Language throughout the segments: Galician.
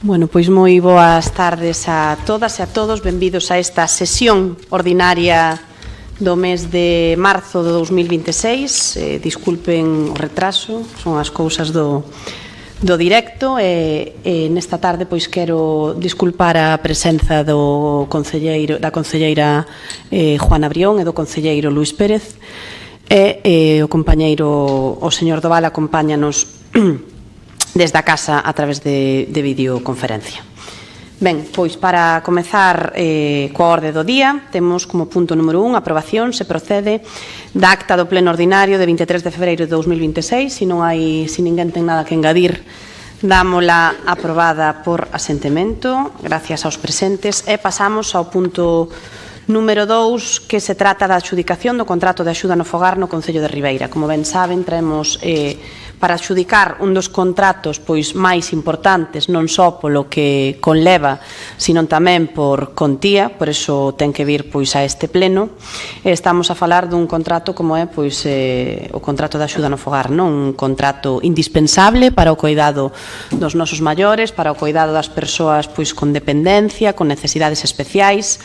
Bueno, pois moi boas tardes a todas e a todos. Benvidos a esta sesión ordinaria do mes de marzo de 2026. Disculpen o retraso, son as cousas do directo. Nesta tarde pois quero disculpar a presenza da concelleira Juana Brión e do concelleiro Luís Pérez. O compañeiro, o señor Doval, acompáñanos desde a casa a través de videoconferencia. Ben, pois para comezar coa orde do día, temos como punto número 1 a aprobación, se procede, da acta do pleno ordinario de 23 de febreiro de 2026. Se ninguén ten nada que engadir, dámola aprobada por asentemento, gracias aos presentes, e pasamos ao punto número 2, que se trata da adxudicación do contrato de axuda no fogar no Concello de Ribeira. Como ben saben, traemos para adxudicar un dos contratos pois máis importantes, non só polo que conleva, sino tamén por contía, por iso ten que vir pois a este pleno. Estamos a falar dun contrato como é pois o contrato de axuda no fogar, non? Un contrato indispensable para o cuidado dos nosos maiores, para o cuidado das persoas pois con dependencia, con necesidades especiais.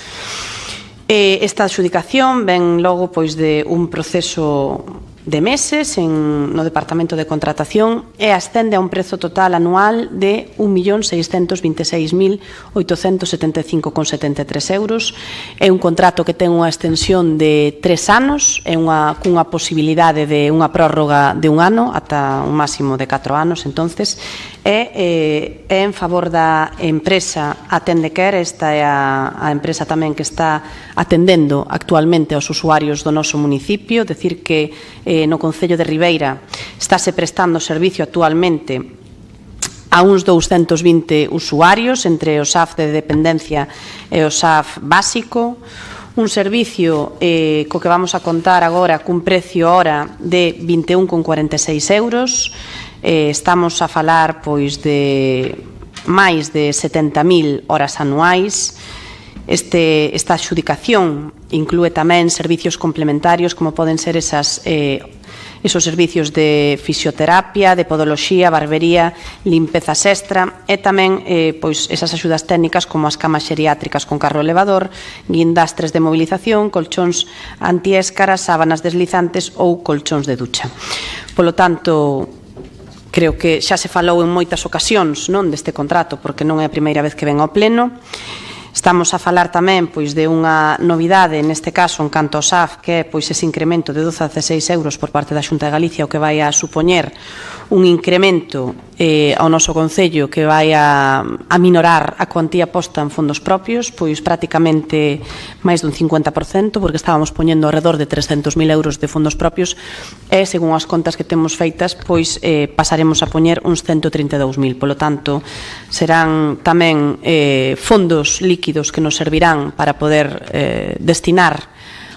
Esta adxudicación ven logo pois de un proceso de meses no Departamento de Contratación e ascende a un prezo total anual de 1.626.875,73 euros. É un contrato que ten unha extensión de 3 anos e cunha posibilidade de unha prórroga de un ano ata un máximo de 4 anos. Entonces, é en favor da empresa Atendequer. Esta é a empresa tamén que está atendendo actualmente aos usuarios do noso municipio. Decir que no Concello de Ribeira estáse prestando servicio actualmente a uns 220 usuarios entre o SAF de dependencia e o SAF básico. Un servicio co que vamos a contar agora cun precio hora de 21,46 euros. Estamos a falar pois de máis de 70.000 horas anuais. Esta adxudicación inclúe tamén servicios complementarios como poden ser esos servicios de fisioterapia, de podoloxía, barbería, limpezas extra e tamén pois esas axudas técnicas como as camas xeriátricas con carro elevador, guindastres de movilización, colchóns antiéscaras, sábanas deslizantes ou colchóns de ducha. Polo tanto, creo que xa se falou en moitas ocasións non deste contrato, porque non é a primeira vez que ven ao pleno. Estamos a falar tamén pois de unha novidade, neste caso, en canto ao SAF, que é pois ese incremento de 12 a 16 euros por parte da Xunta de Galicia, o que vai a supoñer un incremento ao noso Concello que vai a minorar a cuantía posta en fondos propios, pois prácticamente máis dun 50%, porque estábamos poñendo alrededor de 300.000 euros de fondos propios e, según as contas que temos feitas, pois pasaremos a poñer uns 132.000. Polo tanto, serán tamén fondos líquidos que nos servirán para poder destinar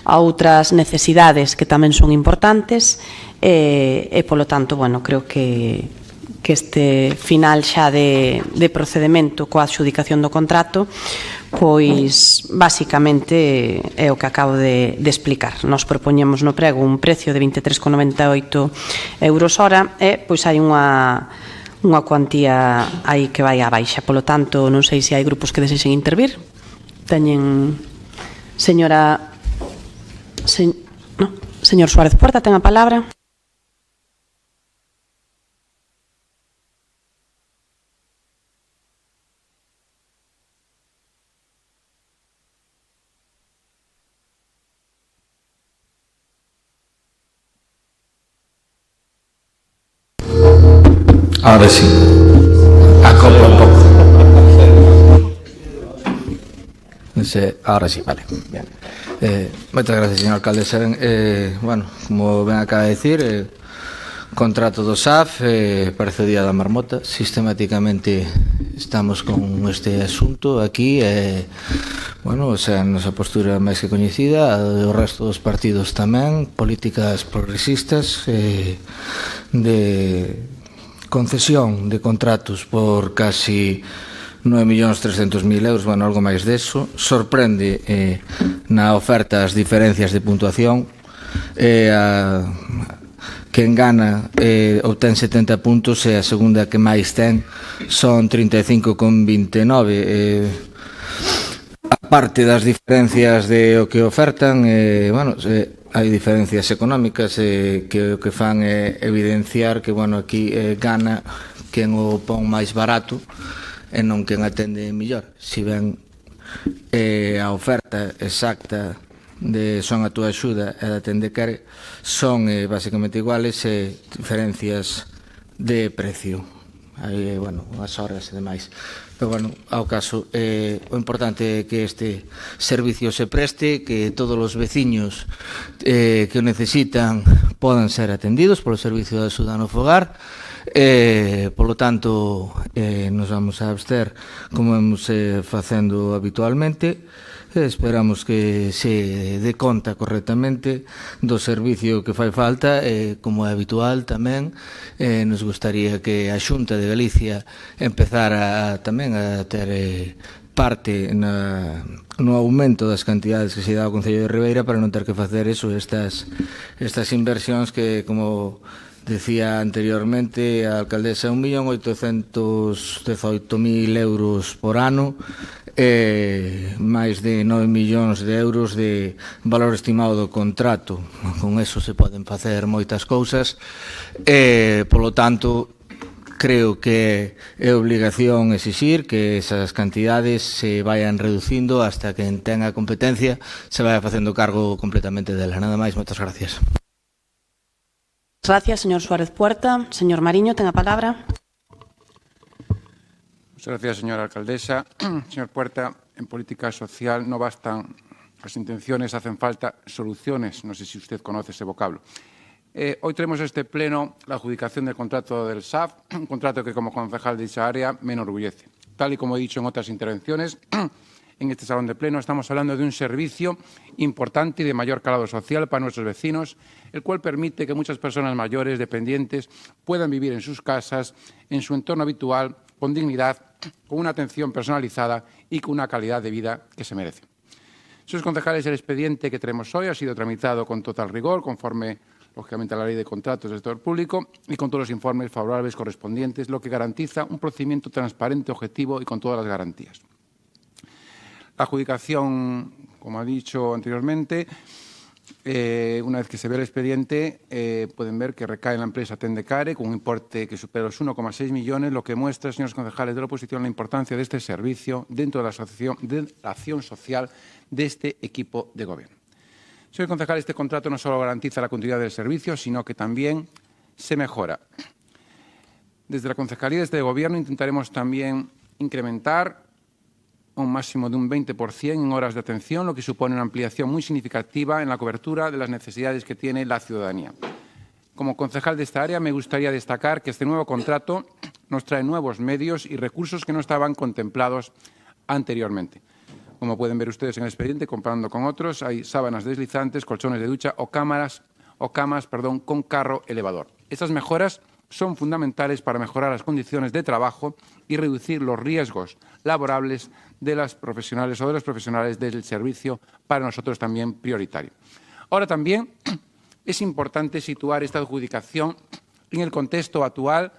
a outras necesidades que tamén son importantes e polo tanto, bueno, creo que este final xa de procedimento coa adxudicación do contrato pois basicamente é o que acabo de explicar. Nos propoñemos no prego un precio de 23,98 euros hora e pois hai unha cuantía aí que vai á baixa. Polo tanto, non sei se hai grupos que desexen intervir. Teñen señor Suárez Puerta, ten a palabra. Ahora sí. Acopla un pouco. Ahora sí, vale. Bien. Moitas gracias, señor alcalde. Bueno, como ben acaba de decir, contrato do SAF, parece o día da marmota. Sistemáticamente estamos con este asunto aquí. Bueno, o sea, a nosa postura máis que coñecida, o resto dos partidos tamén, políticas progresistas de concesión de contratos por casi 9.300.000 euros, bueno, algo máis deso. Sorprende na oferta as diferencias de puntuación que quen gana obtén 70 puntos e a segunda que máis ten son 35,29. A parte das diferencias de o que ofertan, bueno, hai diferencias económicas que o que fan é evidenciar que, bueno, aquí gana quen o pon máis barato e non quen atende mellor. Si ben a oferta exacta de Son a túa axuda e da Tendecare son basicamente iguales, diferencias de precio. Hai, bueno, as horas e demais. Pero, bueno, ao caso, o importante é que este servicio se preste, que todos os veciños que o necesitan podan ser atendidos polo servicio de axuda no fogar. Polo tanto, nos vamos a abster como vamos facendo habitualmente. Esperamos que se dé conta correctamente do servicio que fai falta, como é habitual tamén. Nos gustaría que a Xunta de Galicia empezara tamén a ter parte no aumento das cantidades que se dá ao Concello de Ribeira para non ter que facer eso, estas inversións que, como decía anteriormente a alcaldesa, 1.818.000 euros por ano, máis de 9 millóns de euros de valor estimado do contrato. Con eso se poden facer moitas cousas. Polo tanto, creo que é obligación exixir que esas cantidades se vayan reducindo hasta que tenga competencia se vaya facendo cargo completamente dela. Nada máis, moitas gracias. Gracias, señor Suárez Puerta. Señor Mariño, ten a palabra. Muchas gracias, señora alcaldesa. Señor Puerta, en política social no bastan las intenciones, hacen falta soluciones. No sé si usted conoce ese vocablo. Hoy tenemos en este pleno la adjudicación del contrato del SAF, un contrato que como concejal de dicha área me enorgullece. Tal y como he dicho en otras intervenciones, en este salón de pleno estamos hablando de un servicio importante y de mayor calado social para nuestros vecinos, el cual permite que muchas personas mayores, dependientes, puedan vivir en sus casas, en su entorno habitual, con dignidad, con una atención personalizada y con una calidad de vida que se merece. Señores concejales, el expediente que tenemos hoy ha sido tramitado con total rigor, conforme, lógicamente, a la Ley de Contratos del Sector Público y con todos los informes favorables correspondientes, lo que garantiza un procedimiento transparente, objetivo y con todas las garantías. La adjudicación, como ha dicho anteriormente, una vez que se ve el expediente, pueden ver que recae en la empresa Tendecare con un importe que supera los 1,6 millones, lo que muestra, señores concejales de la oposición, la importancia de este servicio dentro de la acción social de este equipo de gobierno. Señores concejales, este contrato no solo garantiza la continuidad del servicio, sino que también se mejora. Desde la concejalía de este gobierno intentaremos también incrementar un máximo de un 20% en horas de atención, lo que supone una ampliación muy significativa en la cobertura de las necesidades que tiene la ciudadanía. Como concejal de esta área, me gustaría destacar que este nuevo contrato nos trae nuevos medios y recursos que no estaban contemplados anteriormente. Como pueden ver ustedes en el expediente, comparando con otros, hay sábanas deslizantes, colchones de ducha o camas con carro elevador. Estas mejoras son fundamentales para mejorar las condiciones de trabajo y reducir los riesgos laborables de las profesionales o de los profesionales del servicio, para nosotros también prioritario. Ahora también es importante situar esta adjudicación en el contexto actual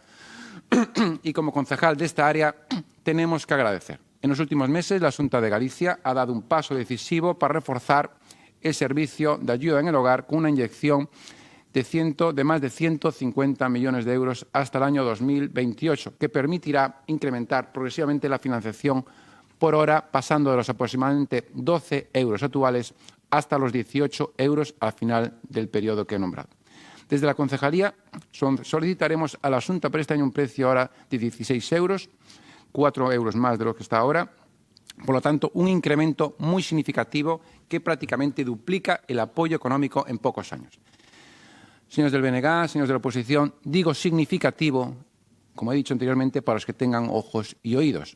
y como concejal de esta área tenemos que agradecer. En los últimos meses la Xunta de Galicia ha dado un paso decisivo para reforzar el servicio de ayuda en el hogar con una inyección de más de 150 millones de euros hasta el año 2028, que permitirá incrementar progresivamente la financiación por hora, pasando de los aproximadamente 12 euros actuales hasta los 18 euros al final del periodo que he nombrado. Desde la concejalía solicitaremos a la Xunta para este año un precio ahora de 16 euros, 4 euros más de lo que está ahora. Por lo tanto, un incremento muy significativo que prácticamente duplica el apoyo económico en pocos años. Señores del BNG, señores de la oposición, digo significativo, como he dicho anteriormente, para los que tengan ojos y oídos.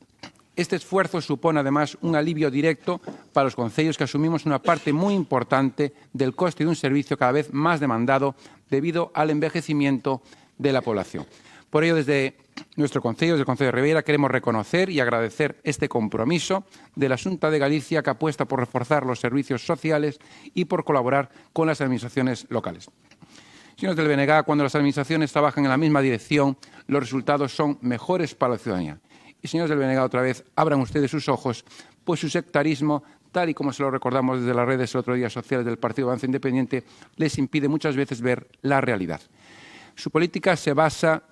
Este esfuerzo supone además un alivio directo para los concellos que asumimos una parte muy importante del coste de un servicio cada vez más demandado debido al envejecimiento de la población. Por ello, desde nuestro concello, desde el Concello de Ribeira, queremos reconocer y agradecer este compromiso de la Xunta de Galicia, que apuesta por reforzar los servicios sociales y por colaborar con las administraciones locales. Señores del BNG, cuando las administraciones trabajan en la misma dirección, los resultados son mejores para la ciudadanía. Y señores del BNG, otra vez, abran ustedes sus ojos, pues su sectarismo, tal y como se lo recordamos desde las redes el otro día sociales del Partido Avance Independiente, les impide muchas veces ver la realidad. Su política se basa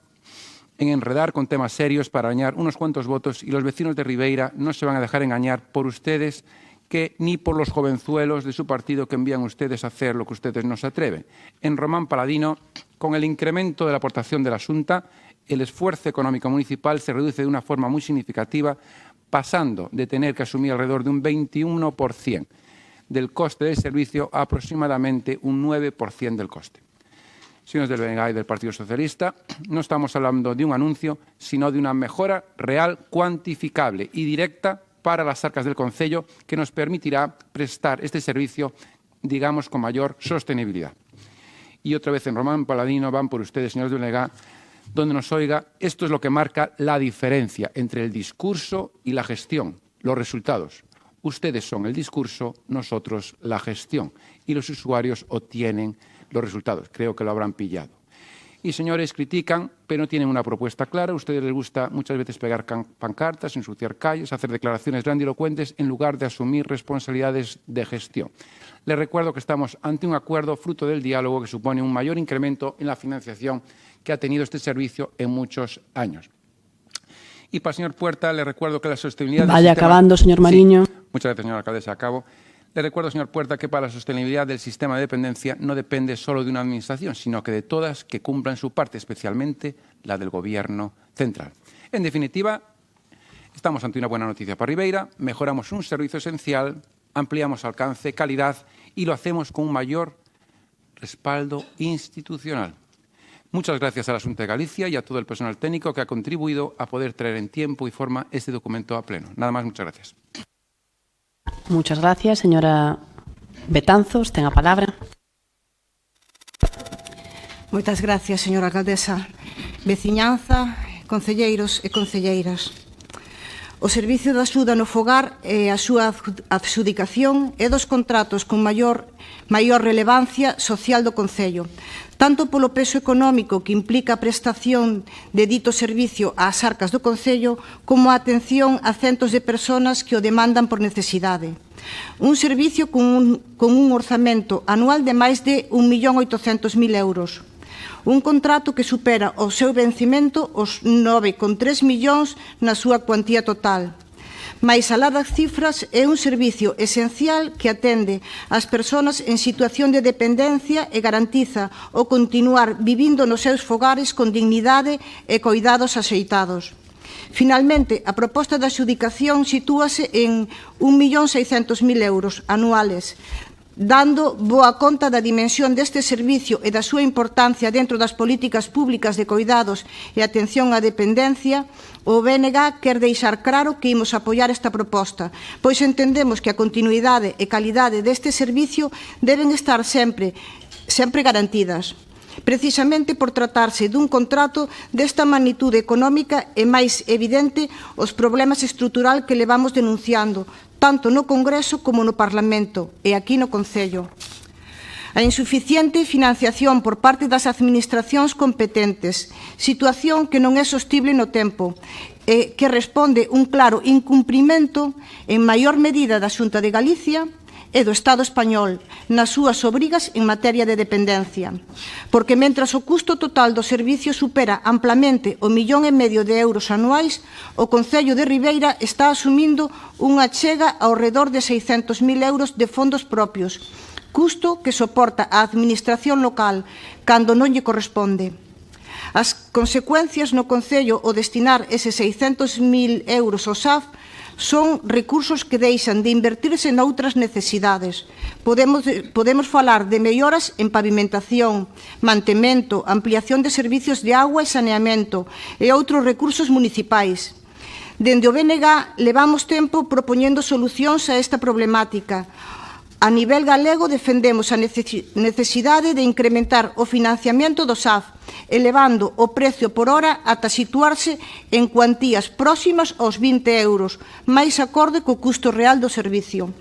en enredar con temas serios para dañar unos cuantos votos, y los vecinos de Ribeira no se van a dejar engañar por ustedes, que ni por los jovenzuelos de su partido que envían ustedes a hacer lo que ustedes no se atreven. En Román Paladino, con el incremento de la aportación de la Xunta, el esfuerzo económico municipal se reduce de una forma muy significativa, pasando de tener que asumir alrededor de un 21% del coste del servicio a aproximadamente un 9% del coste. Señores del BNG y del Partido Socialista, no estamos hablando de un anuncio, sino de una mejora real, cuantificable y directa para las arcas del concello, que nos permitirá prestar este servicio, digamos, con mayor sostenibilidad. Y otra vez en Román Paladino van por ustedes, señores del BNG, donde nos oiga, esto es lo que marca la diferencia entre el discurso y la gestión, los resultados. Ustedes son el discurso, nosotros la gestión, y los usuarios obtienen los resultados. Creo que lo habrán pillado. Y, señores, critican, pero no tienen una propuesta clara. A ustedes les gusta muchas veces pegar pancartas, ensuciar calles, hacer declaraciones grandilocuentes en lugar de asumir responsabilidades de gestión. Les recuerdo que estamos ante un acuerdo fruto del diálogo que supone un mayor incremento en la financiación que ha tenido este servicio en muchos años. Y para el señor Puerta, le recuerdo que la sostenibilidad... Vaya acabando, señor Mariño. Sí. Muchas gracias, señora alcaldesa. Acabo. Le recuerdo, señor Puerta, que para la sostenibilidad del sistema de dependencia no depende solo de una administración, sino que de todas que cumplan su parte, especialmente la del Gobierno central. En definitiva, estamos ante una buena noticia para Ribeira, mejoramos un servicio esencial, ampliamos alcance, calidad y lo hacemos con un mayor respaldo institucional. Muchas gracias a la Xunta de Galicia y a todo el personal técnico que ha contribuido a poder traer en tiempo y forma este documento a pleno. Nada más, muchas gracias. Muchas gracias, señora Betanzos. Ten a palabra. Moitas gracias, señora alcaldesa. Veciñanza, concelleiros e concelleiras. O servicio de axuda no fogar e a súa adxudicación é dos contratos con maior relevancia social do concello, tanto polo peso económico que implica a prestación de dito servicio ás arcas do concello, como a atención a centos de persoas que o demandan por necesidade. Un servicio con un orzamento anual de máis de 1.800.000 euros. Un contrato que supera o seu vencimento os 9,3 millóns na súa cuantía total. Mais alá das cifras, é un servicio esencial que atende ás persoas en situación de dependencia e garantiza o continuar vivindo nos seus fogares con dignidade e coidados axeitados. Finalmente, a proposta de adxudicación sitúase en 1.600.000 euros anuales, dando boa conta da dimensión deste servicio e da súa importancia dentro das políticas públicas de coidados e atención á dependencia. O BNG quer deixar claro que imos apoiar esta proposta, pois entendemos que a continuidade e calidade deste servicio deben estar sempre garantidas. Precisamente por tratarse dun contrato desta magnitude económica é máis evidente os problemas estrutural que levamos denunciando, tanto no Congreso como no Parlamento e aquí no Concello. A insuficiente financiación por parte das administracións competentes, situación que non é sostible no tempo, e que responde un claro incumprimento en maior medida da Xunta de Galicia e do Estado español nas súas obrigas en materia de dependencia. Porque mentras o custo total do servicio supera amplamente o 1,5 millón de euros anuais, o Concello de Ribeira está asumindo unha chega ao redor de 600.000 euros de fondos propios, custo que soporta a administración local cando non lle corresponde. As consecuencias no Concello ao destinar eses 600.000 euros ao SAF son recursos que deixan de invertirse noutras necesidades. Podemos falar de melloras en pavimentación, mantemento, ampliación de servicios de agua e saneamento e outros recursos municipais. Dende o BNG levamos tempo propoñendo solucións a esta problemática. A nivel galego defendemos a necesidade de incrementar o financiamento do SAF, elevando o precio por hora ata situarse en cuantías próximas aos 20 euros, máis acorde co custo real do servicio.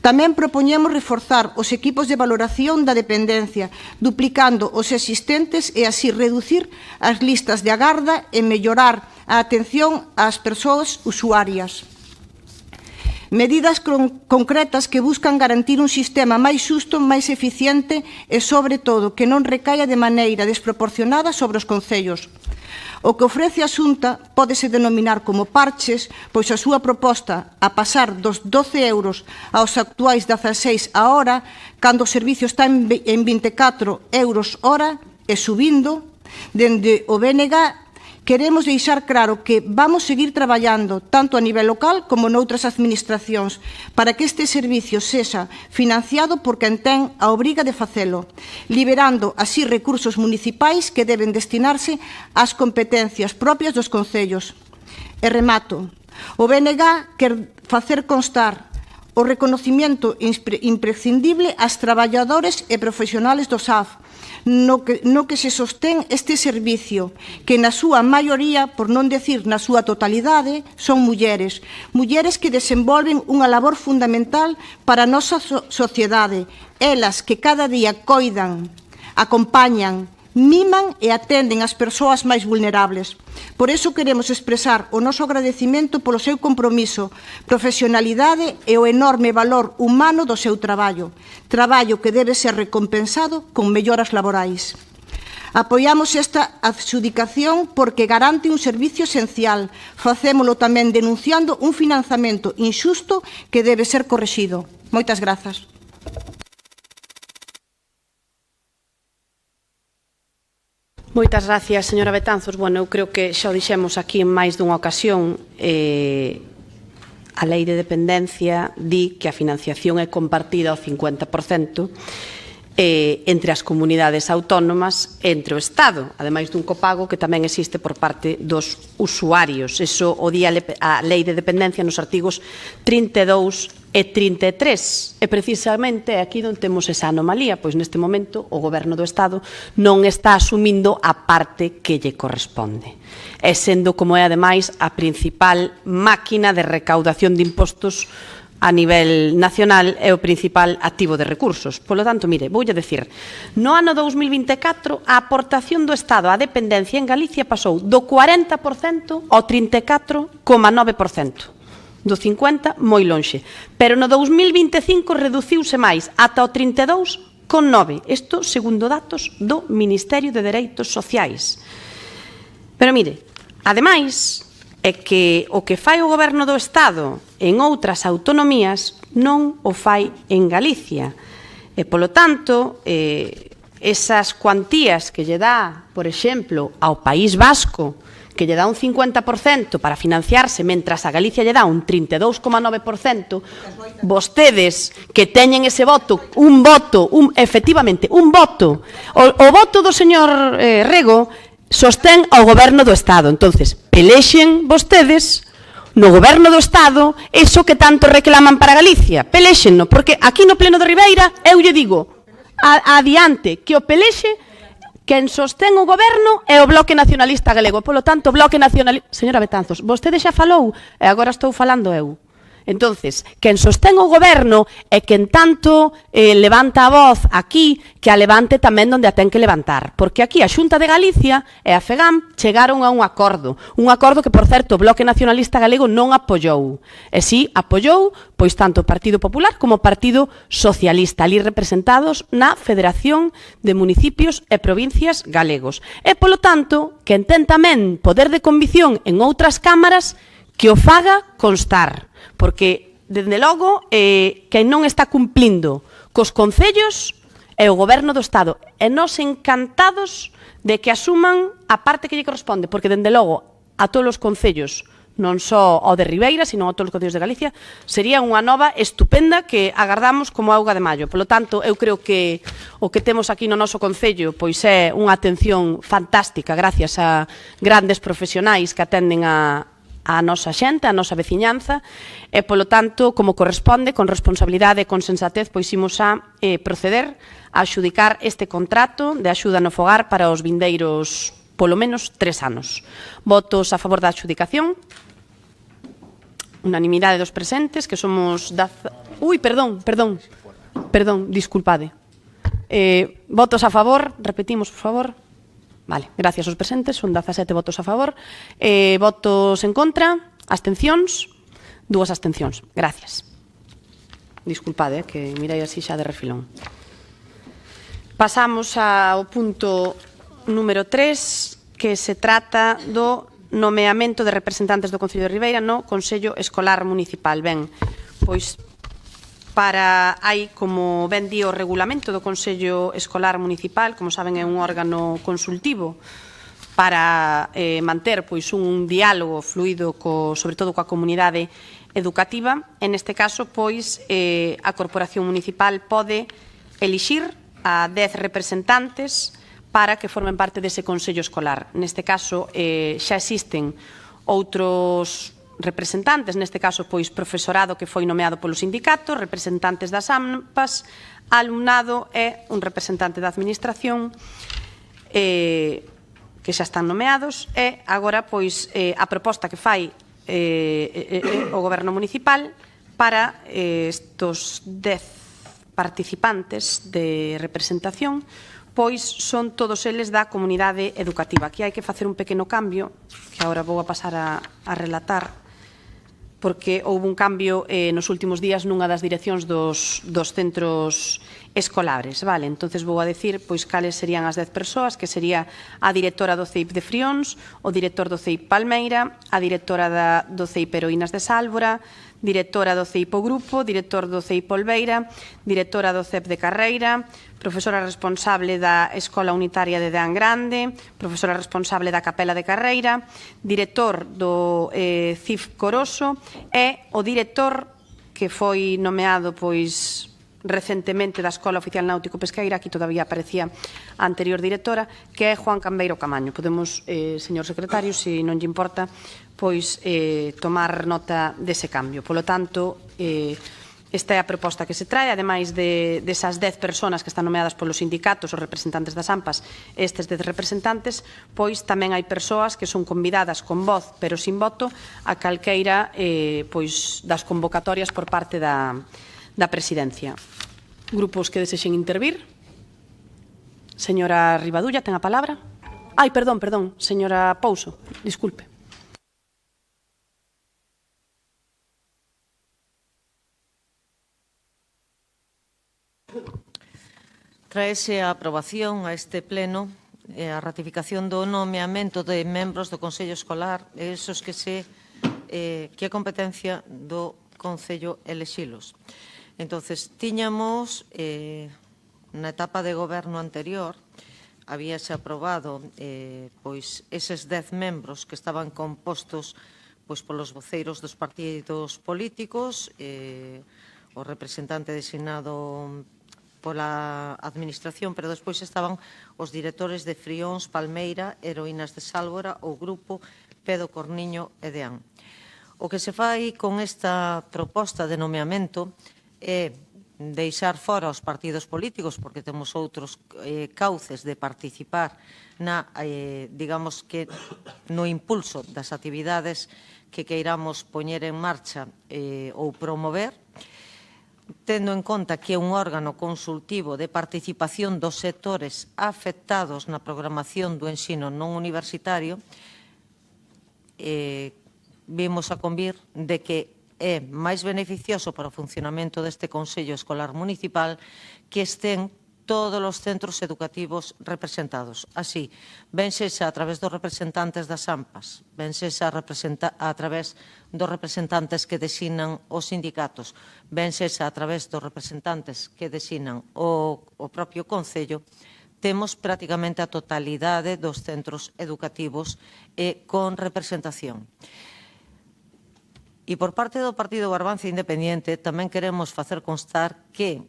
Tamén propoñemos reforzar os equipos de valoración da dependencia, duplicando os existentes e así reducir as listas de agarda e mellorar a atención ás persoas usuarias. Medidas concretas que buscan garantir un sistema máis xusto, máis eficiente e, sobre todo, que non recaia de maneira desproporcionada sobre os concellos. O que ofrece a Xunta pódese denominar como parches, pois a súa proposta a pasar dos 12 euros aos actuais 16 a hora, cando o servicio está en 24 euros hora e subindo, dende o BNG queremos deixar claro que vamos seguir traballando tanto a nivel local como noutras administracións para que este servicio sexa financiado por quen ten a obriga de facelo, liberando así recursos municipais que deben destinarse ás competencias propias dos concellos. E remato. O BNG quer facer constar o reconocimiento imprescindible ás traballadores e profesionales do SAF, no que se sostén este servicio, que na súa maioría, por non decir na súa totalidade, son mulleres. Mulleres que desenvolven unha labor fundamental para a nosa sociedade. Elas que cada día coidan, acompañan, miman e atenden as persoas máis vulnerables. Por iso queremos expresar o noso agradecimento polo seu compromiso, profesionalidade e o enorme valor humano do seu traballo. Traballo que debe ser recompensado con melloras laborais. Apoiamos esta adxudicación porque garante un servicio esencial. Facémolo tamén denunciando un financiamento inxusto que debe ser correxido. Moitas grazas. Moitas gracias, señora Betanzos. Bueno, eu creo que xa o dixemos aquí en máis dunha ocasión. A lei de dependencia di que a financiación é compartida ao 50% entre as comunidades autónomas e entre o Estado, ademais dun copago que tamén existe por parte dos usuarios. Eso o di a lei de dependencia nos artigos 32 e 33. E precisamente aquí non temos esa anomalía, pois neste momento o Goberno do Estado non está asumindo a parte que lle corresponde. E sendo como é ademais a principal máquina de recaudación de impostos a nivel nacional é o principal activo de recursos. Polo tanto, mire, voulle decir, no ano 2024 a aportación do Estado á dependencia en Galicia pasou do 40% ao 34,9%. Do 50 moi lonxe. Pero no 2025 reduciuse máis ata o 32,9%. Isto segundo datos do Ministerio de Dereitos Sociais. Pero mire, ademais, é que o que fai o Goberno do Estado en outras autonomías non o fai en Galicia. E, polo tanto, esas cuantías que lle dá, por exemplo, ao País Vasco, que lle dá un 50% para financiarse, mentras a Galicia lle dá un 32,9%, vostedes que teñen ese voto, efectivamente, un voto, o voto do señor Rego sostén ao Goberno do Estado. Entonces, pelexen vostedes no Goberno do Estado eso que tanto reclaman para Galicia. Pelexenno, porque aquí no Pleno de Ribeira eu lle digo adiante que o pelexe quen sostén o Goberno é o Bloque Nacionalista Galego. Polo tanto, o Bloque Nacionalista... Señora Betanzos, vostede xa falou e agora estou falando eu. Entonces, quen sostén o Goberno é quen tanto levanta a voz aquí que a levante tamén onde a ten que levantar. Porque aquí a Xunta de Galicia e a FEGAM chegaron a un acordo que, por certo, o Bloque Nacionalista Galego non apoiou. E si, apoiou, pois tanto o Partido Popular como o Partido Socialista, ali representados na Federación de Municipios e Provincias Galegos. E, polo tanto, quen ten tamén poder de convicción en outras cámaras que o faga constar. Porque, dende logo, quen non está cumplindo cos concellos é o Goberno do Estado. E nós encantados de que asuman a parte que lle corresponde, porque, dende logo, a todos os concellos, non só ao de Ribeira, sino a todos os concellos de Galicia, sería unha nova estupenda que agardamos como auga de maio. Polo tanto, eu creo que o que temos aquí no noso concello pois é unha atención fantástica gracias a grandes profesionais que atenden a a nosa xente, a nosa veciñanza, e, polo tanto, como corresponde, con responsabilidade e con sensatez, pois imos a proceder a adxudicar este contrato de axuda no fogar para os vindeiros, polo menos, 3 anos. Votos a favor da adxudicación. Unanimidade dos presentes, que somos... perdón, disculpade. Votos a favor, repetimos, por favor. Vale, gracias aos presentes, son 17 votos a favor. Votos en contra, abstencións, 2 abstencións. Gracias. Disculpade, que mirei así xa de refilón. Pasamos ao punto número 3, que se trata do nomeamento de representantes do Concello de Ribeira no Consello Escolar Municipal. Ben, pois hai, como ben di o regulamento do Consello Escolar Municipal, como saben, é un órgano consultivo para manter pois un diálogo fluido sobre todo coa comunidade educativa. En este caso, pois, a Corporación Municipal pode elixir a 10 representantes para que formen parte dese Consello Escolar. Neste caso, xa existen outros representantes, neste caso, pois, profesorado que foi nomeado polo sindicato, representantes das AMPAs, alumnado e un representante da administración que xa están nomeados, e agora, pois, a proposta que fai o Goberno Municipal para estos 10 participantes de representación, pois son todos eles da comunidade educativa. Aquí hai que facer un pequeno cambio, que agora vou a pasar a relatar, porque houve un cambio nos últimos días nunha das direccións dos centros escolares, vale? Entonces vou a decir pois cales serían as 10 persoas, que sería a directora do CEIP de Frións, o director do CEIP Palmeira, a directora do CEIP Heroínas de Sálvora, directora do CEIP O Grupo, director do CEIP Olveira, directora do CEP de Carreira, profesora responsable da Escola Unitaria de Deán Grande, profesora responsable da Capela de Carreira, director do CIF Coroso e o director que foi nomeado pois recentemente da Escola Oficial Náutico Pesqueira, aquí todavía aparecía a anterior directora, que é Juan Cambeiro Camaño. Podemos, señor secretario, se non lle importa, pois tomar nota dese cambio. Polo tanto, esta é a proposta que se trae, ademais desas 10 persoas que están nomeadas polos sindicatos, os representantes das AMPAs, estes 10 representantes, pois tamén hai persoas que son convidadas con voz, pero sin voto, a calqueira pois das convocatorias por parte da presidencia. Grupos que desexen intervir. Señora Rivadulla, ten a palabra. Perdón, señora Pouso, disculpe. Traese a aprobación a este pleno a ratificación do nomeamento de membros do Consello Escolar, esos que é competencia do Concello elexilos. Entonces, tiñamos, na etapa de goberno anterior, habíase aprobado pois eses 10 membros que estaban compostos pois polos voceiros dos partidos políticos, o representante designado pola administración, pero despois estaban os directores de Frións, Palmeira, Heroínas de Sálvora, o Grupo, Pedo Corniño e Deán. O que se fai con esta proposta de nomeamento é deixar fora os partidos políticos, porque temos outros cauces de participar digamos que no impulso das actividades que queiramos poñer en marcha ou promover, tendo en conta que é un órgano consultivo de participación dos sectores afectados na programación do ensino non universitario, vimos a convir de que é máis beneficioso para o funcionamento deste Consello Escolar Municipal que estén todos os centros educativos representados. Así, ben sexa a través dos representantes das AMPAs, ben sexa a través dos representantes que designan os sindicatos, ben sexa a través dos representantes que designan o propio Concello, temos prácticamente a totalidade dos centros educativos con representación. E por parte do Partido Barbanza Independiente tamén queremos facer constar que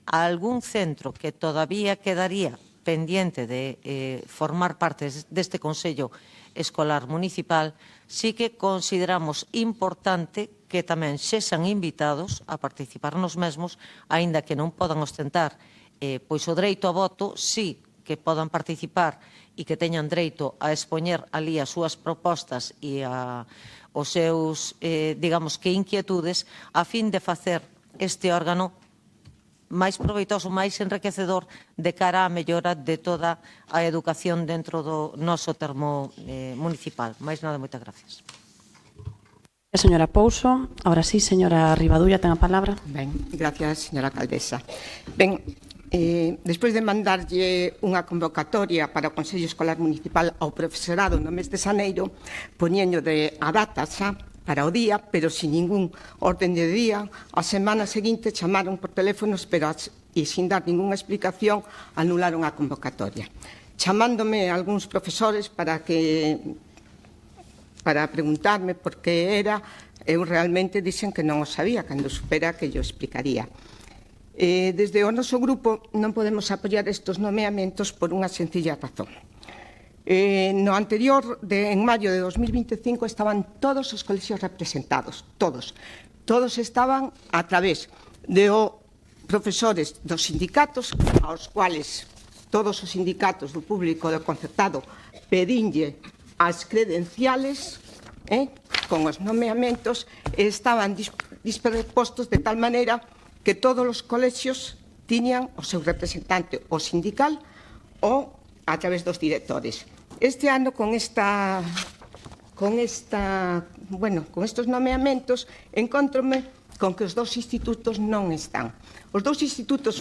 a algún centro que todavía quedaría pendiente de formar parte deste Consello Escolar Municipal, sí que consideramos importante que tamén sexan invitados a participar nos mesmos, aínda que non podan ostentar pois o dereito a voto, sí que podan participar e que teñan dereito a expoñer ali as súas propostas e os seus, digamos que, inquietudes, a fin de facer este órgano máis proveitoso, máis enriquecedor de cara á mellora de toda a educación dentro do noso termo municipal. Máis nada, moitas gracias. Señora Pouso, ahora sí, señora Rivadulla, ten a palabra. Ben, gracias, señora alcaldesa. Ben, despois de mandarlle unha convocatoria para o Consello Escolar Municipal ao profesorado no mes de xaneiro, poñeño a data xa para o día, pero sin ningún orden de día, a semana seguinte chamaron por teléfonos, pero e sin dar ninguna explicación, anularon a convocatoria. Chamándome algúns profesores para preguntarme por que era, eu realmente dixen que non o sabía, cando supera que yo explicaría. Desde o noso grupo non podemos apoiar estes nomeamentos por unha sencilla razón. No anterior, en maio de 2025, estaban todos os colexios representados, todos. Todos estaban a través de profesores dos sindicatos, aos cuales todos os sindicatos do público do concertado pedinlle as credenciales con os nomeamentos, estaban dispostos de tal maneira que todos os colexios tiñan o seu representante, o sindical ou a través dos directores. Este ano, con estes nomeamentos, encontrome con que os dous institutos non están. Os dous institutos,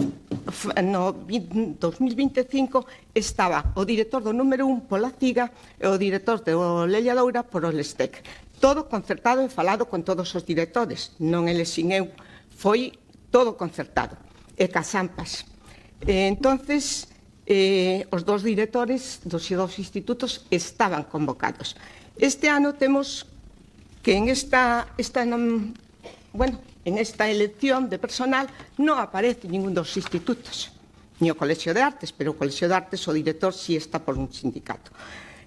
no 2025, estaba o director do número 1 pola CIGA e o director do Lelladoura por o LESTEC. Todo concertado e falado con todos os directores, non eles sin eu, foi todo concertado, e casampas. Entonces, os dous directores dos dous institutos estaban convocados. Este ano temos que en esta elección de personal non aparece ningún dos institutos, ni o Colexio de Artes, pero o Colexio de Artes o director si está por un sindicato.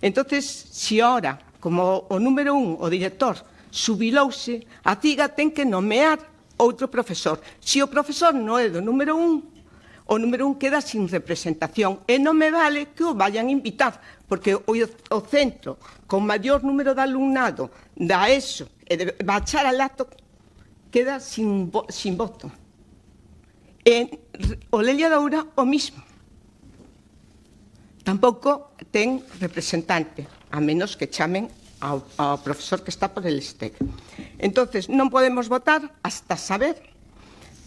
Entonces, si ahora, como o número 1, o director, subilouse, a CIGA ten que nomear outro profesor. Si o profesor non é do número 1, o número 1 queda sin representación e non me vale que o vayan a invitar, porque o centro con maior número de alumnado da ESO e de bacharelato queda sin voto. O Lelladoura o mismo. Tampouco ten representante, a menos que chamen ao profesor que está por el STEC. Entonces, non podemos votar hasta saber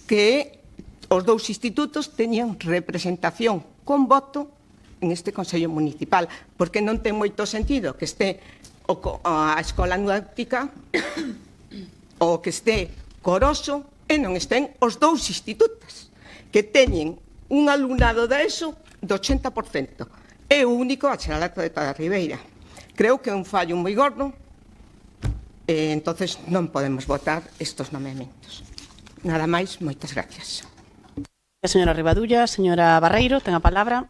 que os dous institutos teñan representación con voto en este Consello Municipal, porque non ten moito sentido que este a Escola Náutica ou que este Coroso e non estén os dous institutos, que teñen un alumnado da ESO do 80%. É o único bacharelato de toda a Ribeira. Creo que é un fallo moi gordo e entonces non podemos votar estes nomeamentos. Nada máis, moitas gracias. Señora Rivadulla, señora Barreiro, ten a palabra.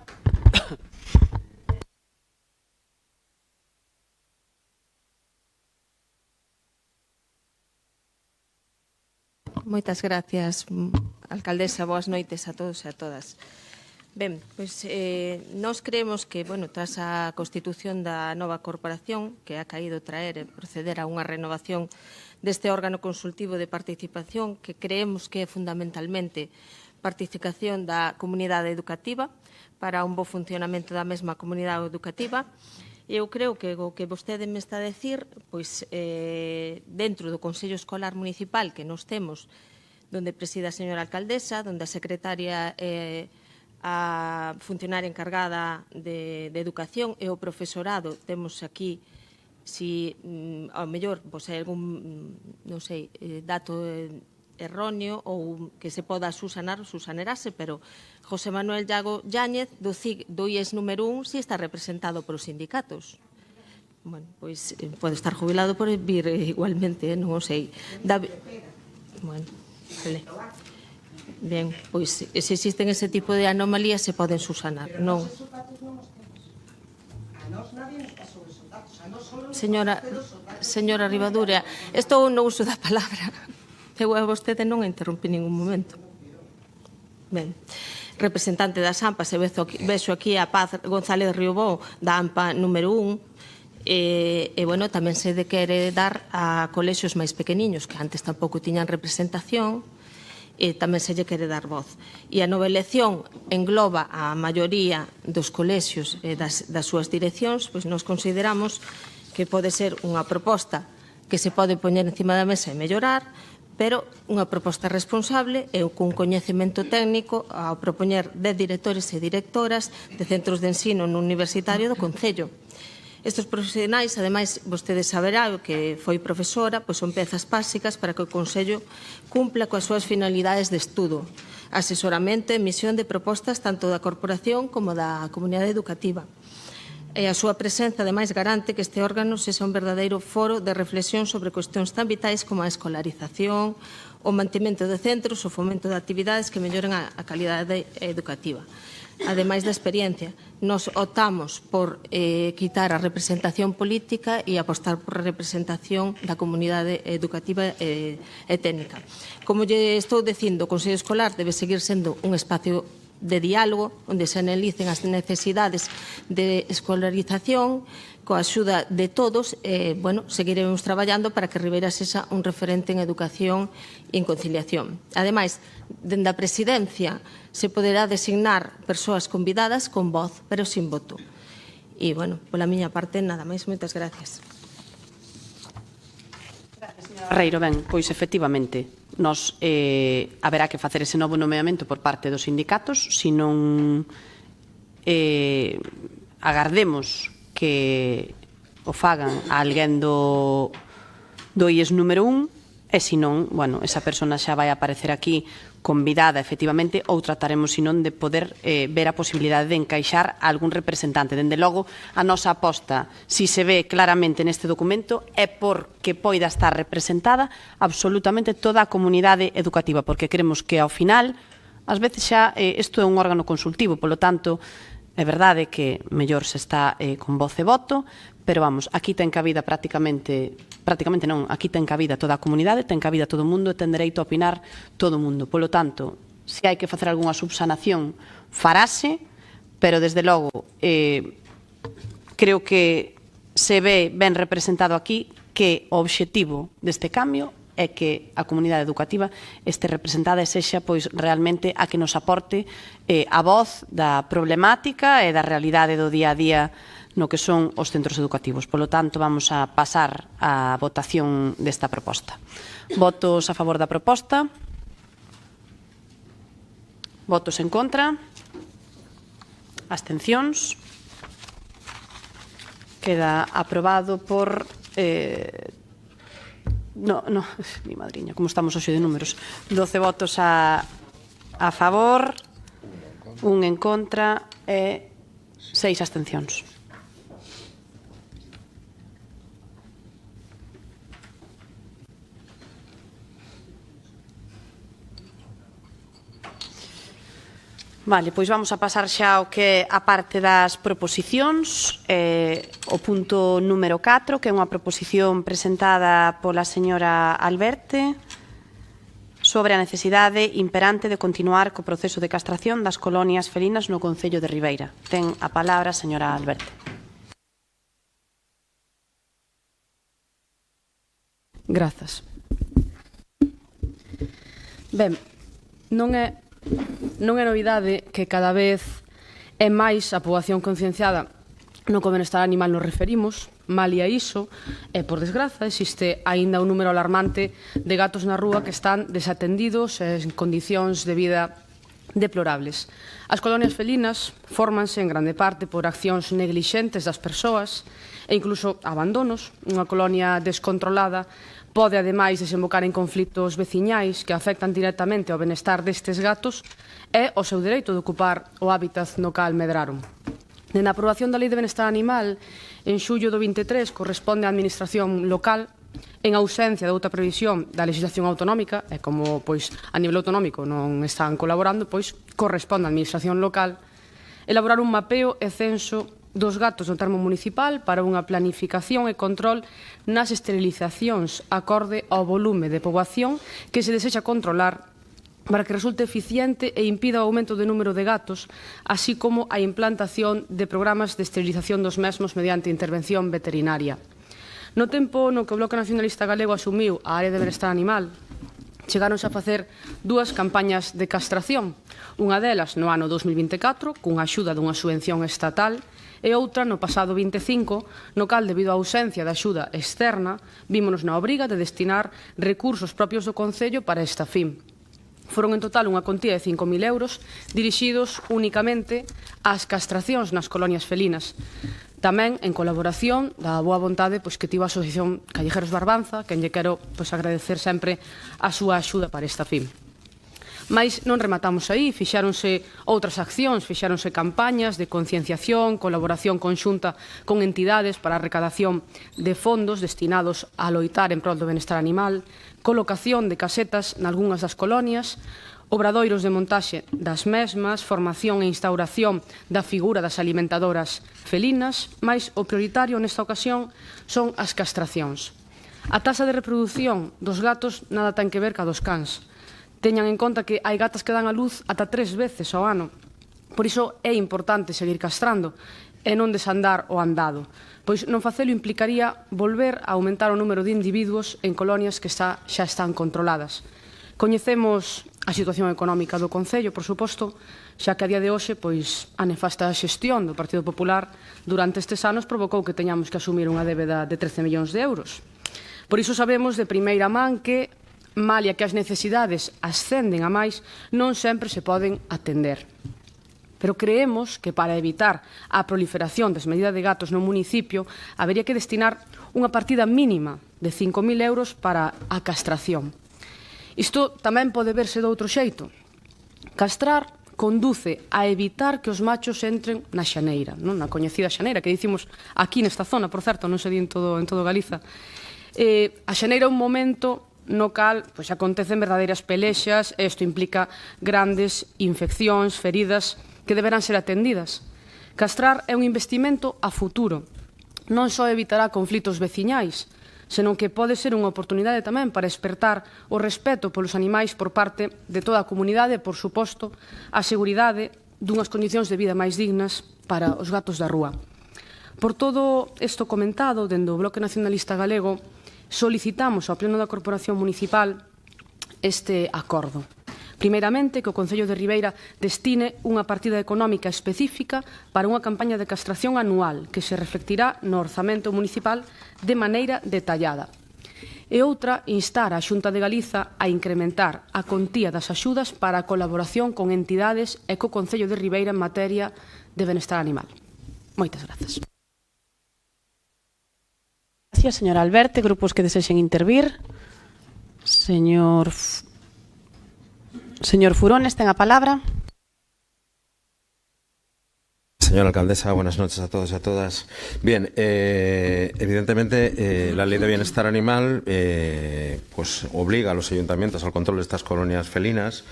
Moitas gracias, alcaldesa. Boas noites a todos e a todas. Ben, pois nós creemos que, tras a constitución da nova corporación, que ha caído traer e proceder a unha renovación deste órgano consultivo de participación, que creemos que é fundamentalmente participación da comunidade educativa para un bo funcionamento da mesma comunidade educativa. Eu creo que o que vostede me está a decir, pois dentro do Consello Escolar Municipal que nos temos, donde presida a señora alcaldesa, donde a secretaria a funcionaria encargada de educación e o profesorado, temos aquí, si ao mellor hai algún, non sei, dato erróneo ou que se poda susanerase, pero José Manuel Llago Yáñez do IES número 1 si está representado polos sindicatos. Pois pode estar jubilado por vir igualmente, non o sei. Ben, pois, se existen ese tipo de anomalías se poden subsanar, non? Señora Ribadura, estou no uso da palabra. Eu a vostede non a interrompi en ningún momento. Ben, representante das AMPAs, e vexo aquí a Paz González Riobó, da AMPA número 1, e, bueno, tamén se quere dar a colexios máis pequeniños, que antes tampouco tiñan representación, e tamén se lle quere dar voz. E a nova elección engloba a maioría dos colexios e das súas direccións, pois nos consideramos que pode ser unha proposta que se pode poñer encima da mesa e mellorar, pero unha proposta responsable e cun coñecemento técnico ao propoñer 10 directores e directoras de centros de ensino no universitario do Concello. Estes profesionais, ademais, vostede saberá que foi profesora, pois son pezas básicas para que o Concello cumpla coas súas finalidades de estudo, asesoramento e emisión de propostas tanto da corporación como da comunidade educativa. E a súa presenza, ademais, garante que este órgano sexa un verdadeiro foro de reflexión sobre cuestións tan vitais como a escolarización, o mantemento de centros, o fomento de actividades que melloren a calidade educativa. Ademais da experiencia, nos optamos por quitar a representación política e apostar por a representación da comunidade educativa e técnica. Como lle estou dicindo, o Consello Escolar debe seguir sendo un espacio de diálogo onde se analicen as necesidades de escolarización coa axuda de todos e, bueno, seguiremos traballando para que Ribeira sexa un referente en educación e en conciliación. Ademais, dende a presidencia se poderá designar persoas convidadas con voz, pero sin voto. E, bueno, pola miña parte, nada máis. Moitas gracias. Barreiro, ben, pois efectivamente, nos haberá que facer ese novo nomeamento por parte dos sindicatos, senón agardemos que o fagan a alguén do IES número 1 e senón, bueno, esa persona xa vai aparecer aquí convidada efectivamente ou trataremos senón de poder ver a posibilidade de encaixar a algún representante. Dende logo, a nosa aposta, si se ve claramente neste documento, é porque poida estar representada absolutamente toda a comunidade educativa, porque queremos que ao final, ás veces xa isto é un órgano consultivo, polo tanto, é verdade que mellor se está con voz e voto, pero vamos, aquí ten cabida prácticamente non, aquí ten cabida toda a comunidade, ten cabida todo o mundo e ten dereito a opinar todo o mundo. Polo tanto, se hai que facer algunha subsanación, farase, pero desde logo creo que se ve ben representado aquí que o obxectivo deste cambio é que a comunidade educativa este representada e sexa pois realmente a que nos aporte a voz da problemática e da realidade do día a día no que son os centros educativos. Polo tanto, vamos a pasar á votación desta proposta. Votos a favor da proposta. Votos en contra. Abstencións. Queda aprobado por... No, mi madriña, como estamos hoxe de números. 12 votos a favor, 1 en contra e 6 abstencións. Vale, pois vamos a pasar xa ao que é a parte das proposicións, o punto número 4, que é unha proposición presentada pola señora Alberte sobre a necesidade imperante de continuar co proceso de castración das colonias felinas no Concello de Ribeira. Ten a palabra a señora Alberte. Grazas. Ben, non é novidade que cada vez é máis a poboación concienciada no que o benestar animal nos referimos, mal e a iso, e, por desgraza, existe aínda un número alarmante de gatos na rúa que están desatendidos en condicións de vida deplorables. As colonias felinas fórmanse en grande parte por accións neglixentes das persoas e incluso abandonos. Unha colonia descontrolada pode, ademais, desembocar en conflitos veciñais que afectan directamente ao benestar destes gatos e o seu dereito de ocupar o hábitat no cal medraron. Na aprobación da Lei de Benestar Animal, en xullo do 23, corresponde á Administración local en ausencia de outra previsión da legislación autonómica, e como pois a nivel autonómico non están colaborando, pois corresponde á administración local elaborar un mapeo e censo dos gatos no termo municipal para unha planificación e control nas esterilizacións acorde ao volume de poboación que se desexa controlar para que resulte eficiente e impida o aumento de número de gatos, así como a implantación de programas de esterilización dos mesmos mediante intervención veterinaria. No tempo no que o Bloque Nacionalista Galego asumiu a área de benestar animal, chegáronse a facer dúas campañas de castración, unha delas no ano 2024, cunha axuda dunha subvención estatal, e outra no pasado 25, no cal, debido á ausencia de axuda externa, vímonos na obriga de destinar recursos propios do Concello para esta fin. Foron en total unha contía de 5.000 euros dirixidos únicamente ás castracións nas colonias felinas. Tamén en colaboración da boa vontade que tivo a Asociación Callejeros Barbanza, quen lle quero agradecer sempre a súa axuda para esta fin. Mais non rematamos aí, fixáronse outras accións, fixáronse campañas de concienciación, colaboración conxunta con entidades para a recadación de fondos destinados a loitar en prol do benestar animal, colocación de casetas nalgunhas das colonias, obradoiros de montaxe das mesmas, formación e instauración da figura das alimentadoras felinas, mais o prioritario nesta ocasión son as castracións. A taxa de reproducción dos gatos nada ten que ver ca dos cans. Teñan en conta que hai gatas que dan a luz ata 3 veces ao ano. Por iso é importante seguir castrando e non desandar o andado, pois non facelo implicaría volver a aumentar o número de individuos en colonias que xa están controladas. Coñecemos a situación económica do Concello, por suposto, xa que a día de hoxe a nefasta xestión do Partido Popular durante estes anos provocou que teñamos que asumir unha débeda de 13 millóns de euros. Por iso sabemos de primeira man que, malia que as necesidades ascenden a máis, non sempre se poden atender. Pero creemos que para evitar a proliferación desmedida de gatos no municipio habería que destinar unha partida mínima de 5.000 euros para a castración. Isto tamén pode verse de outro xeito. Castrar conduce a evitar que os machos entren na xaneira, na coñecida xaneira, que dicimos aquí nesta zona, por certo, non se di en todo Galiza. A xaneira é un momento no cal acontecen verdadeiras pelexas e isto implica grandes infeccións, feridas que deberán ser atendidas. Castrar é un investimento a futuro. Non só evitará conflitos veciñais, senón que pode ser unha oportunidade tamén para despertar o respeto polos animais por parte de toda a comunidade e, por suposto, a seguridade dunhas condicións de vida máis dignas para os gatos da rúa. Por todo isto comentado, dende o Bloque Nacionalista Galego, solicitamos ao Pleno da Corporación Municipal este acordo. Primeiramente, que o Concello de Ribeira destine unha partida económica específica para unha campaña de castración anual que se reflectirá no orzamento municipal de maneira detallada. E outra, instar a Xunta de Galiza a incrementar a contía das axudas para a colaboración con entidades e co Concello de Ribeira en materia de benestar animal. Moitas grazas. Gracias, señora Alberte. Grupos que desexen intervir. Señor Furones, ten a palabra. Señora alcaldesa, buenas noches a todos y a todas. Bien, evidentemente la Ley de Bienestar Animal pues obliga a los ayuntamientos al control de estas colonias felinas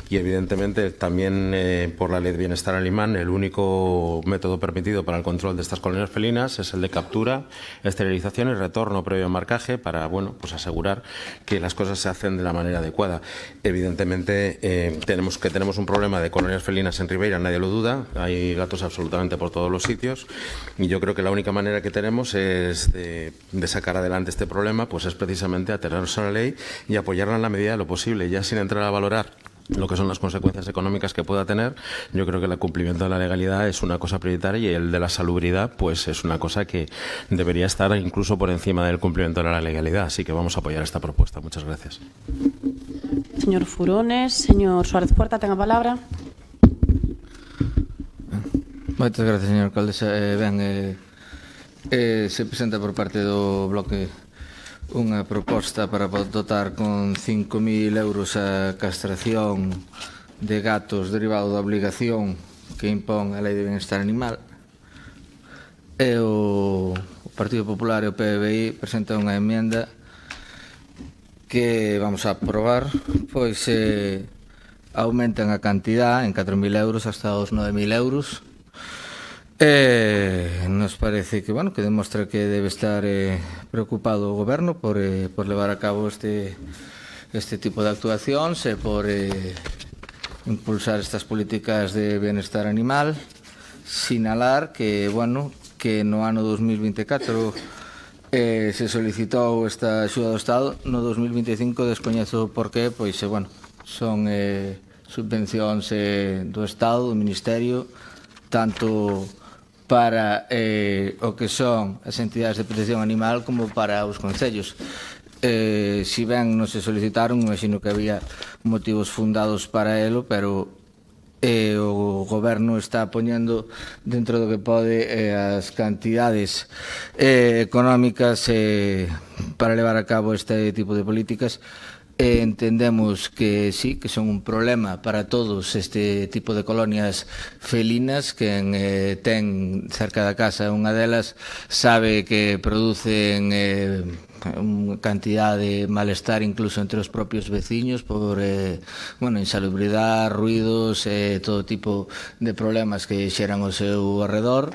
y evidentemente también por la Ley de Bienestar Animal el único método permitido para el control de estas colonias felinas es el de captura, esterilización y retorno previo a marcaje para pues asegurar que las cosas se hacen de la manera adecuada. Evidentemente tenemos un problema de colonias felinas en Ribeira, nadie lo duda, hay gatos absolutamente por todos los sitios y yo creo que la única manera que tenemos es de sacar adelante este problema pues es precisamente atenernos a la ley y apoyarla en la medida de lo posible, ya sin entrar a valorar lo que son las consecuencias económicas que pueda tener. Yo creo que el cumplimiento de la legalidad es una cosa prioritaria y el de la salubridad pues es una cosa que debería estar incluso por encima del cumplimiento de la legalidad, así que vamos a apoyar esta propuesta. Muchas gracias. Señor Furones, señor Suárez Puerta, ten a palabra. Moitas gracias, señor alcaldesa. Se presenta por parte do Bloque unha proposta para dotar con 5.000 euros a castración de gatos derivado da obligación que impón a Lei de Bienestar Animal. E o Partido Popular e o PBI presentan unha emenda que vamos a aprobar, pois aumentan a cantidad en 4.000 euros hasta os 9.000 euros. Nos parece que, bueno, que demostra que debe estar preocupado o goberno por levar a cabo este tipo de actuacións e por impulsar estas políticas de benestar animal. Sinalar que, bueno, que no ano 2024 se solicitou esta axuda do Estado, no 2025 descoñezo por qué, pois, bueno, son subvencións do Estado, do Ministerio, tanto para o que son as entidades de protección animal como para os concellos. Si ben non se solicitaron, imagino que había motivos fundados para elo, pero o goberno está poñendo dentro do que pode as cantidades económicas para levar a cabo este tipo de políticas. Entendemos que sí, que son un problema para todos este tipo de colonias felinas. Quen ten cerca da casa unha delas sabe que producen unha cantidad de malestar incluso entre os propios veciños por insalubridade, ruidos, todo tipo de problemas que xeran ao seu arredor.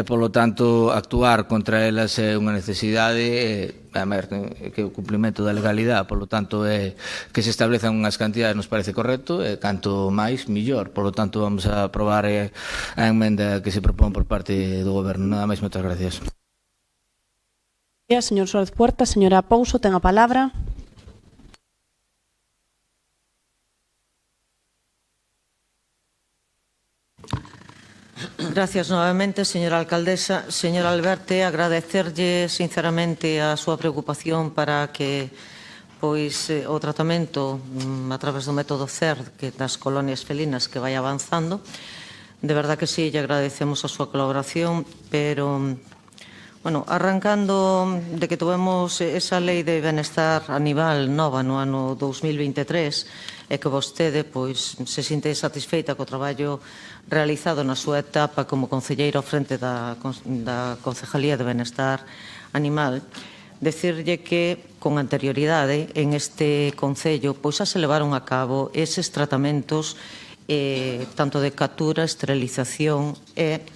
Polo tanto, actuar contra elas é unha necesidade, que o cumplimento da legalidade, polo tanto, que se establezan unhas cantidades nos parece correcto, e canto máis, millor. Polo tanto, vamos a aprobar a emenda que se propón por parte do Goberno. Nada máis, moitas gracias. Señor Suárez Puerta, señora Pouso, ten a palabra. Gracias novamente, señora alcaldesa. Señora Alberte, agradecerlle sinceramente a súa preocupación para que o tratamento a través do método CERD das colonias felinas que vai avanzando. De verdad que sí, lle agradecemos a súa colaboración, pero arrancando de que tuvemos esa lei de benestar animal nova no ano 2023 e que vostede se sinte satisfeita co traballo realizado na súa etapa como concelleira ao frente da Concejalía de Benestar Animal, decirlle que con anterioridade en este Concello xa se levaron a cabo eses tratamentos tanto de captura, esterilización e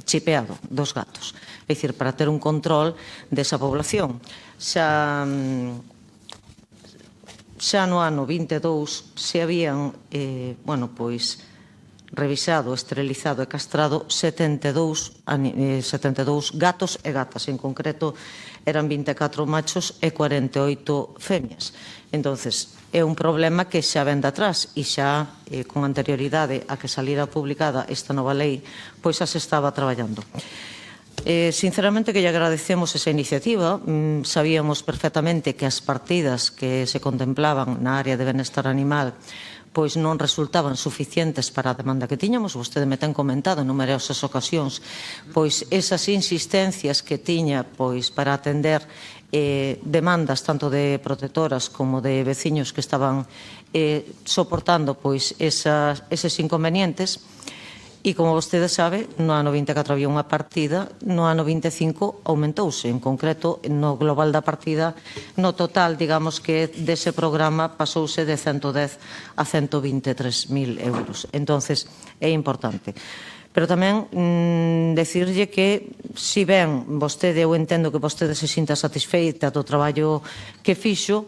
chipeado dos gatos, é dicir, para ter un control desa población. Xa no ano 22 se habían revisado, esterilizado e castrado 72 gatos e gatas, en concreto eran 24 machos e 48 femias. Entonces, é un problema que xa ven de atrás e xa con anterioridade a que salira publicada esta nova lei, xa se estaba traballando. Sinceramente que lle agradecemos esa iniciativa. Sabíamos perfectamente que as partidas que se contemplaban na área de benestar animal non resultaban suficientes para a demanda que tiñamos. Vostede me ten comentado en numerosas ocasións esas insistencias que tiña para atender demandas tanto de protectoras como de veciños que estaban soportando eses inconvenientes. E, como vostede sabe, no ano 24 había unha partida, no ano 25 aumentouse. En concreto, no global da partida, no total, digamos que dese programa pasouse de 110 a 123.000 euros. Entonces, é importante. Pero tamén decirlle que, si ben vostede, eu entendo que vostede se sinta satisfeita do traballo que fixo,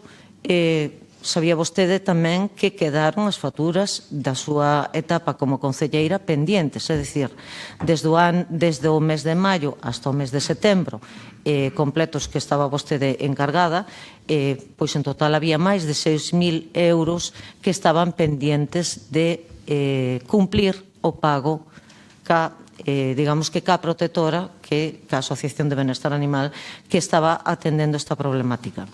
sabía vostede tamén que quedaron as facturas da súa etapa como concelleira pendientes, é dicir, desde o mes de maio hasta o mes de setembro, completos que estaba vostede encargada, en total había máis de 6.000 euros que estaban pendientes de cumplir o pago digamos que ca protectora, que ca Asociación de Benestar Animal, que estaba atendendo esta problemática.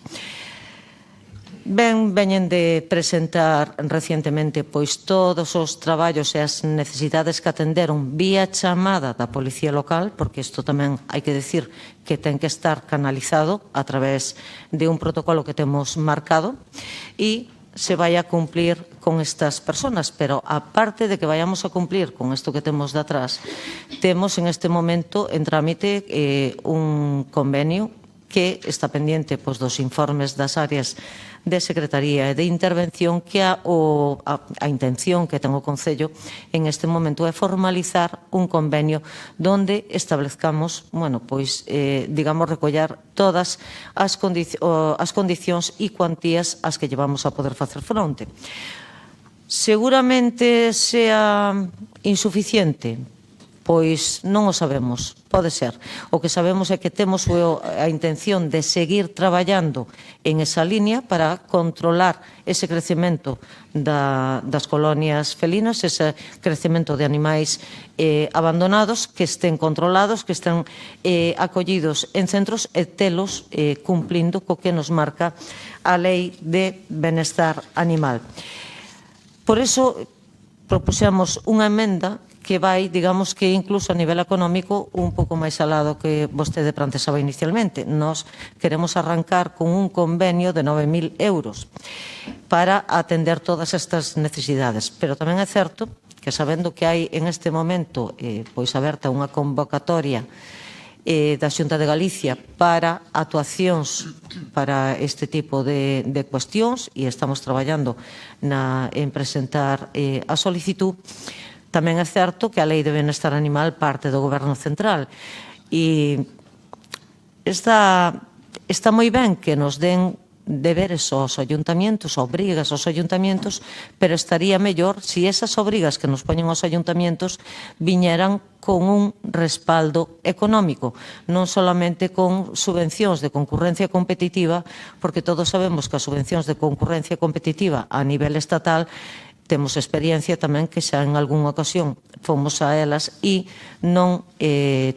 Veñen de presentar recientemente todos os traballos e as necesidades que atenderon vía chamada da Policía Local, porque isto tamén hai que decir que ten que estar canalizado a través de un protocolo que temos marcado e se vai a cumplir con estas personas, pero aparte de que vayamos a cumplir con isto que temos de atrás, temos en este momento en trámite un convenio que está pendiente dos informes das áreas de Secretaría e de Intervención, que a intención que ten o Concello en este momento é formalizar un convenio donde establezcamos, digamos, recollar todas as condicións e cuantías ás que llevamos a poder facer fronte. Seguramente sea insuficiente, pois non o sabemos, pode ser. O que sabemos é que temos a intención de seguir traballando en esa línea para controlar ese crecemento das colonias felinas, ese crecemento de animais abandonados, que estén controlados, que estén acollidos en centros e telos cumplindo co que nos marca a Lei de Benestar Animal. Por iso propuxemos unha emenda que vai, digamos que incluso a nivel económico, un pouco máis alado que vostede plantexaba inicialmente. Nos queremos arrancar con un convenio de 9.000 euros para atender todas estas necesidades. Pero tamén é certo que, sabendo que hai en este momento aberta unha convocatoria da Xunta de Galicia para actuacións para este tipo de cuestións, e estamos traballando en presentar a solicitud, tamén é certo que a Lei de Benestar Animal parte do Goberno Central, e está moi ben que nos den deberes aos ayuntamientos, obrigas aos ayuntamientos, pero estaría mellor se esas obrigas que nos poñen aos ayuntamientos viñeran con un respaldo económico, non solamente con subvencións de concurrencia competitiva, porque todos sabemos que as subvencións de concurrencia competitiva a nivel estatal temos experiencia tamén que xa en algunha ocasión fomos a elas e non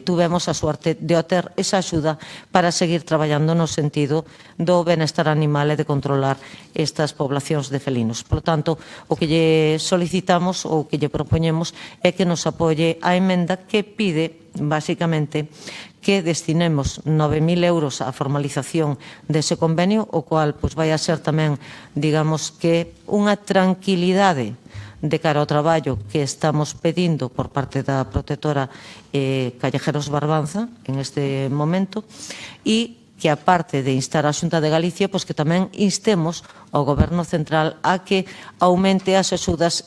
tuvemos a suerte de obter esa axuda para seguir traballando no sentido do benestar animal e de controlar estas poblacións de felinos. Por lo tanto, o que lle solicitamos ou que lle propoñemos é que nos apoie a emenda que pide, basicamente, que destinemos 9.000 euros á formalización dese convenio, o cual vai a ser tamén, digamos que, unha tranquilidade de cara ao traballo que estamos pedindo por parte da protectora Callejeros Barbanza en este momento, e que, aparte de instar a Xunta de Galicia, que tamén instemos ao Goberno Central a que aumente as axudas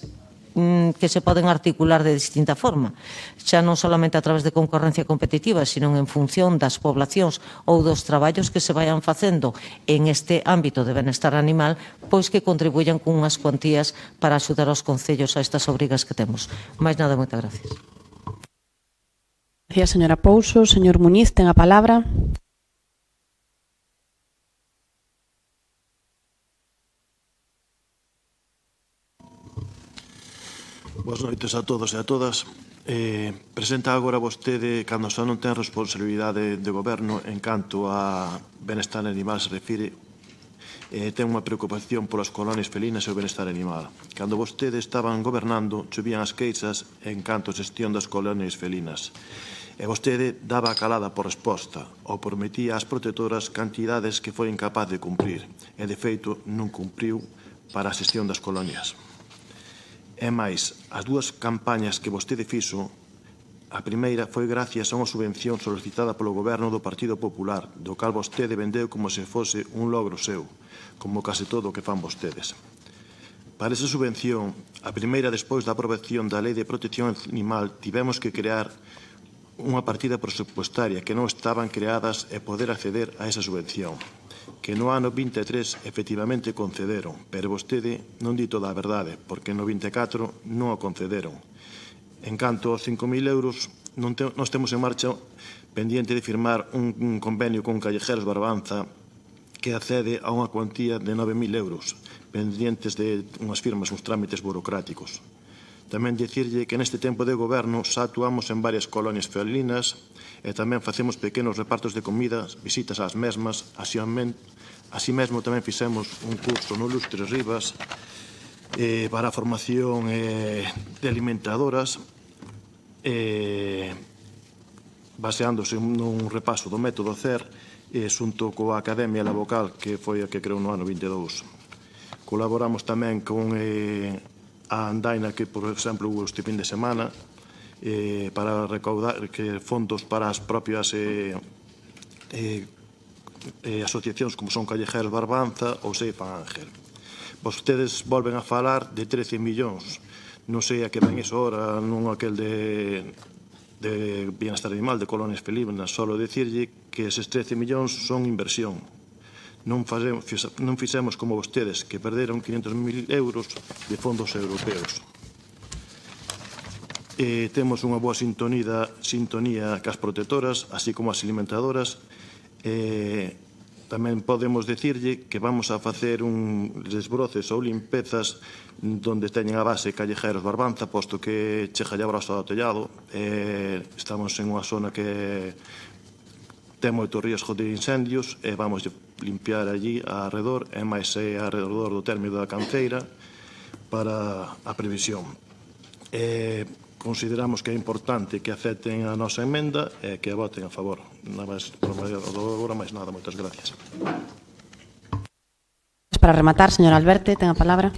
que se poden articular de distinta forma, xa non solamente a través de concorrencia competitiva, sino en función das poblacións ou dos traballos que se vayan facendo en este ámbito de benestar animal, pois que contribuyan con unhas cuantías para axudar aos concellos a estas obrigas que temos. Máis nada, moitas gracias. Gracias, señora Pouso. Señor Muñiz, ten a palabra. Boas noites a todos e a todas. Presenta agora vostede, cando xa non ten responsabilidade de goberno en canto a benestar animal se refire, ten unha preocupación polas colonias felinas e o benestar animal. Cando vostede estaban gobernando, chovían as queixas en canto a xestión das colonias felinas. E vostede daba a calada por resposta ou prometía ás protectoras cantidades que foi incapaz de cumprir e, de feito, non cumpriu para a xestión das colonias. E máis, as dúas campañas que vostede fixo, a primeira foi gracias a unha subvención solicitada polo goberno do Partido Popular, do cal vostede vendeu como se fose un logro seu, como case todo o que fan vostedes. Para esa subvención, a primeira despois da aprobación da Lei de Protección Animal, tivemos que crear unha partida presupuestaria que non estaban creadas e poder acceder a esa subvención, que no ano 23 efectivamente concederon, pero vostede non di toda a verdade, porque no 24 non o concederon. En canto aos 5.000 euros, nós temos en marcha pendiente de firmar un convenio con Callejeros Barbanza que accede a unha cuantía de 9.000 euros, pendientes de unhas firmas, uns trámites burocráticos. Tamén dicirlle que neste tempo de goberno xa actuamos en varias colonias felinas e tamén facemos pequenos repartos de comidas, visitas ás mesmas. Así mesmo tamén fixemos un curso no Lustres Rivas para a formación de alimentadoras, baseándose nun repaso do método CER xunto coa Academia La Vocal, que foi a que creou no ano 22. Colaboramos tamén con a Andaina, que, por exemplo, hubo este fin de semana, para recaudar fondos para as propias asociacións como son Callejeros Barbanza ou Seifa Ángel. Vostedes volven a falar de 13 millóns. Non sei a que ven iso ahora, non aquel de bienestar animal, de colonias felinas, solo decirlle que eses 13 millóns son inversión. Non fixemos como vostedes, que perderon 500.000 euros de fondos europeos. Temos unha boa sintonía cas protectoras, así como as alimentadoras. Tamén podemos decirlle que vamos a facer un desbroces ou limpezas donde teñen a base Callejeros Barbanza, posto que chega ya brosa do tellado. Estamos en unha zona que ten moito riesgo de incendios e vamos a limpiar allí alrededor e máis alrededor do término da Canceira para a previsión. Consideramos que é importante que acepten a nosa emenda e que a voten a favor. Nada máis, agora máis nada, moitas gracias. Para rematar, señor Alberte, ten a palabra.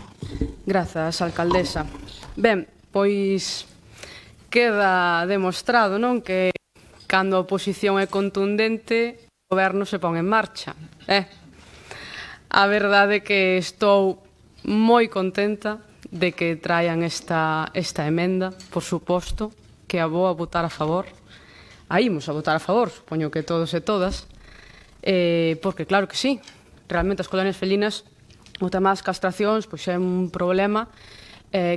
Grazas, alcaldesa. Ben, pois queda demostrado, non, que cando a oposición é contundente, o goberno se pon en marcha. A verdade é que estou moi contenta de que traian esta emenda, por suposto, que a vou a votar a favor. A imos a votar a favor, supoño que todos e todas, porque claro que sí, realmente as colonias felinas, o tema das castracións, pois é un problema,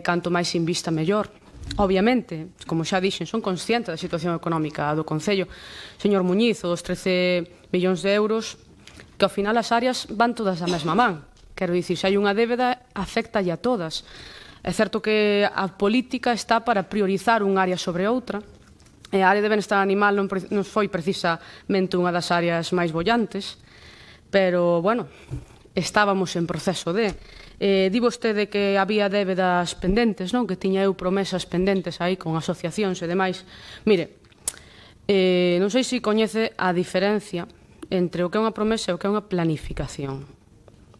canto máis invista mellor. Obviamente, como xa dixen, son conscientes da situación económica do Concello. Señor Muñiz, os 13 millóns de euros, que ao final as áreas van todas da mesma man. Quero dicir, se hai unha débeda, afectalle a todas. É certo que a política está para priorizar unha área sobre outra, e a área de benestar animal non foi precisamente unha das áreas máis bollantes, pero, bueno, estábamos en proceso de... Di vostede que había débedas pendentes, non? Que tiña eu promesas pendentes aí con asociacións e demais. Mire, non sei se coñece a diferencia entre o que é unha promesa e o que é unha planificación.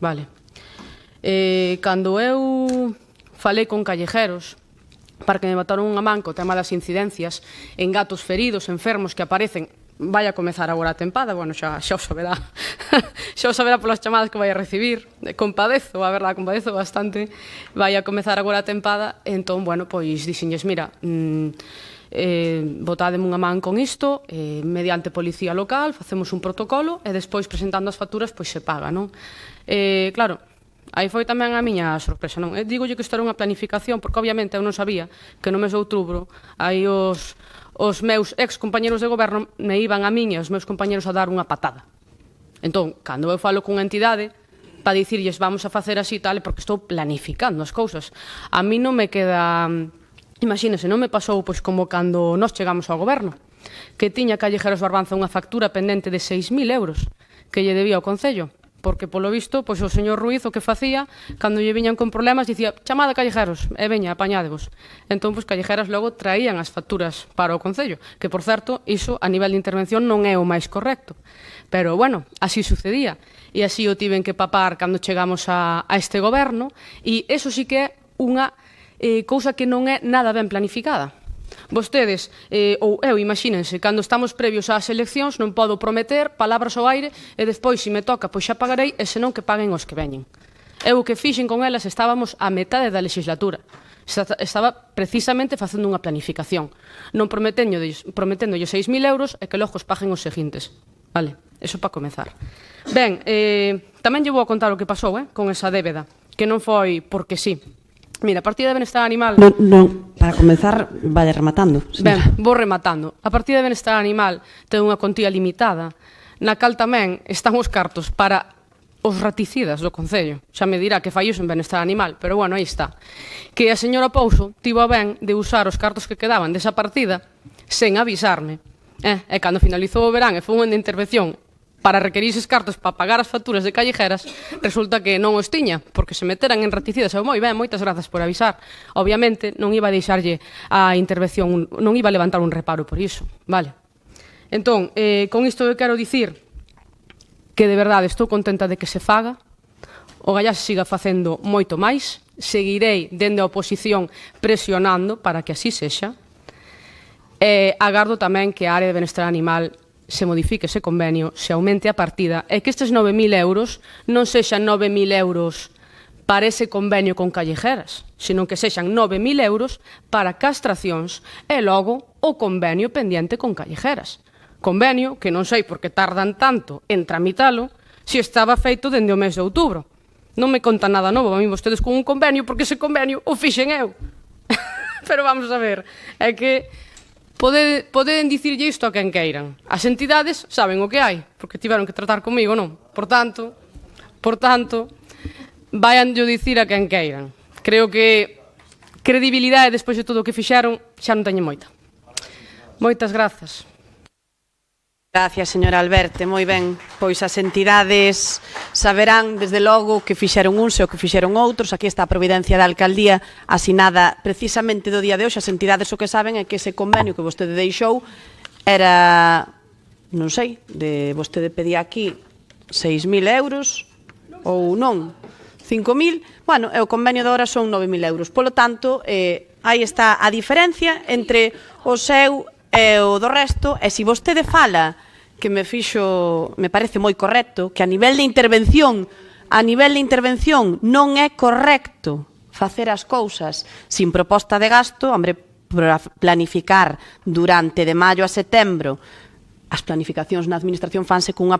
Vale. Cando eu falei con callejeros para que me botaron unha man co tema das incidencias en gatos feridos, enfermos que aparecen, vai a comezar agora a tempada, bueno, xa o saberá, xa o saberá polas chamadas que vai a recibir, compadezo, a verdade, compadezo bastante, vai a comezar agora a tempada, entón, bueno, pois dixenlles, mira, botádeme unha man con isto, mediante policía local, facemos un protocolo e despois presentando as facturas, pois se paga, non? Claro, aí foi tamén a miña sorpresa, non? Dígolle que isto era unha planificación, porque obviamente eu non sabía que no mes de outubro aí os meus ex-compañeros de goberno me iban a min e os meus compañeros a dar unha patada. Entón, cando eu falo cunha entidade, para dicirlles vamos a facer así tal, porque estou planificando as cousas. A mí non me queda... Imagínese, non me pasou pois como cando nós chegamos ao goberno, que tiña Callejeros Barbanza unha factura pendente de 6.000 euros que lle debía ao Concello, porque polo visto, pois o señor Ruiz o que facía, cando lle viñan con problemas, dicía, chamada Callejeros, e veña, apañádevos. Entón, pois Callejeros logo traían as facturas para o Concello, que, por certo, iso a nivel de intervención non é o máis correcto. Pero, bueno, así sucedía. E así o tiven que papar cando chegamos a este goberno, e eso sí que é unha cousa que non é nada ben planificada. Vostedes, ou eu, imagínense, cando estamos previos ás eleccións non podo prometer palabras ao aire e despois, se me toca, pois xa pagarei e senón que paguen os que veñen. Eu o que fixen con elas, estábamos a metade da legislatura. Estaba precisamente facendo unha planificación, non prometendolles 6.000 euros e que logo os paguen os seguintes. Vale, eso para comezar. Ben, tamén lle vou a contar o que pasou con esa débeda, que non foi porque sí. Mira, a partida de benestar animal... Non, para comenzar, vaya rematando. Ben, vou rematando. A partida de benestar animal ten unha contía limitada, na cal tamén están os cartos para os raticidas do Concello. Xa me dirá que fai iso en benestar animal, pero bueno, aí está. Que a señora Pouso tivo a ben de usar os cartos que quedaban desa partida sen avisarme. E cando finalizou o verán e foi unha intervención para requerir eses cartos para pagar as facturas de callejeras, resulta que non os tiña, porque se meteran en raticidas. Eu, moi ben, moitas grazas por avisar. Obviamente, non iba a deixarlle a intervención, non iba a levantar un reparo por iso, vale? Entón, con isto eu quero dicir que de verdade estou contenta de que se faga, o Gallá se siga facendo moito máis, seguirei dende a oposición presionando para que así sexa, e agardo tamén que a área de benestar animal se modifique ese convenio, se aumente a partida, e que estes 9.000 euros non sexan 9.000 euros para ese convenio con Callejeras, senón que sexan 9.000 euros para castracións e logo o convenio pendiente con Callejeras. Convenio que non sei por que tardan tanto en tramitalo se estaba feito dende o mes de outubro. Non me conta nada novo a mí vostedes con un convenio, porque ese convenio o fixen eu. Pero vamos a ver, é que poden dicirlle isto a quen queiran. As entidades saben o que hai, porque tiveron que tratar comigo, non? Por tanto, vayan yo dicir a quen queiran. Creo que credibilidade despois de todo o que fixeron xa non teñen moita. Moitas grazas. Gracias, señora Alberte. Moi ben, pois as entidades saberán, desde logo, que fixeron uns e o que fixeron outros. Aquí está a providencia da alcaldía asinada precisamente do día de hoxe. As entidades o que saben é que ese convenio que vostede deixou era, non sei, vostede pedía aquí 6.000 euros ou non, 5.000. Bueno, e o convenio de ahora son 9.000 euros. Polo tanto, aí está a diferencia entre o seu e o do resto. E se vostede fala, que me parece moi correcto, que a nivel de intervención non é correcto facer as cousas sin proposta de gasto, hombre, planificar durante de maio a setembro. As planificacións na administración fanse cunha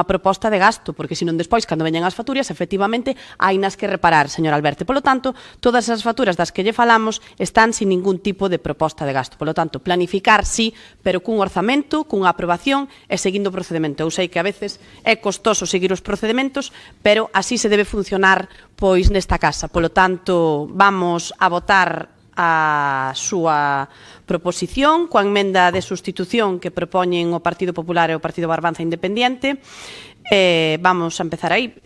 proposta de gasto, porque senón despois, cando veñen as facturas, efectivamente, hai nas que reparar, señor Alberte. Polo tanto, todas as facturas das que lle falamos están sin ningún tipo de proposta de gasto. Polo tanto, planificar sí, pero cun orzamento, cunha aprobación e seguindo o procedimento. Eu sei que a veces é costoso seguir os procedimentos, pero así se debe funcionar pois nesta casa. Polo tanto, vamos a votar a súa proposición coa emenda de sustitución que propoñen o Partido Popular e o Partido Barbanza Independiente. Vamos a empezar aí.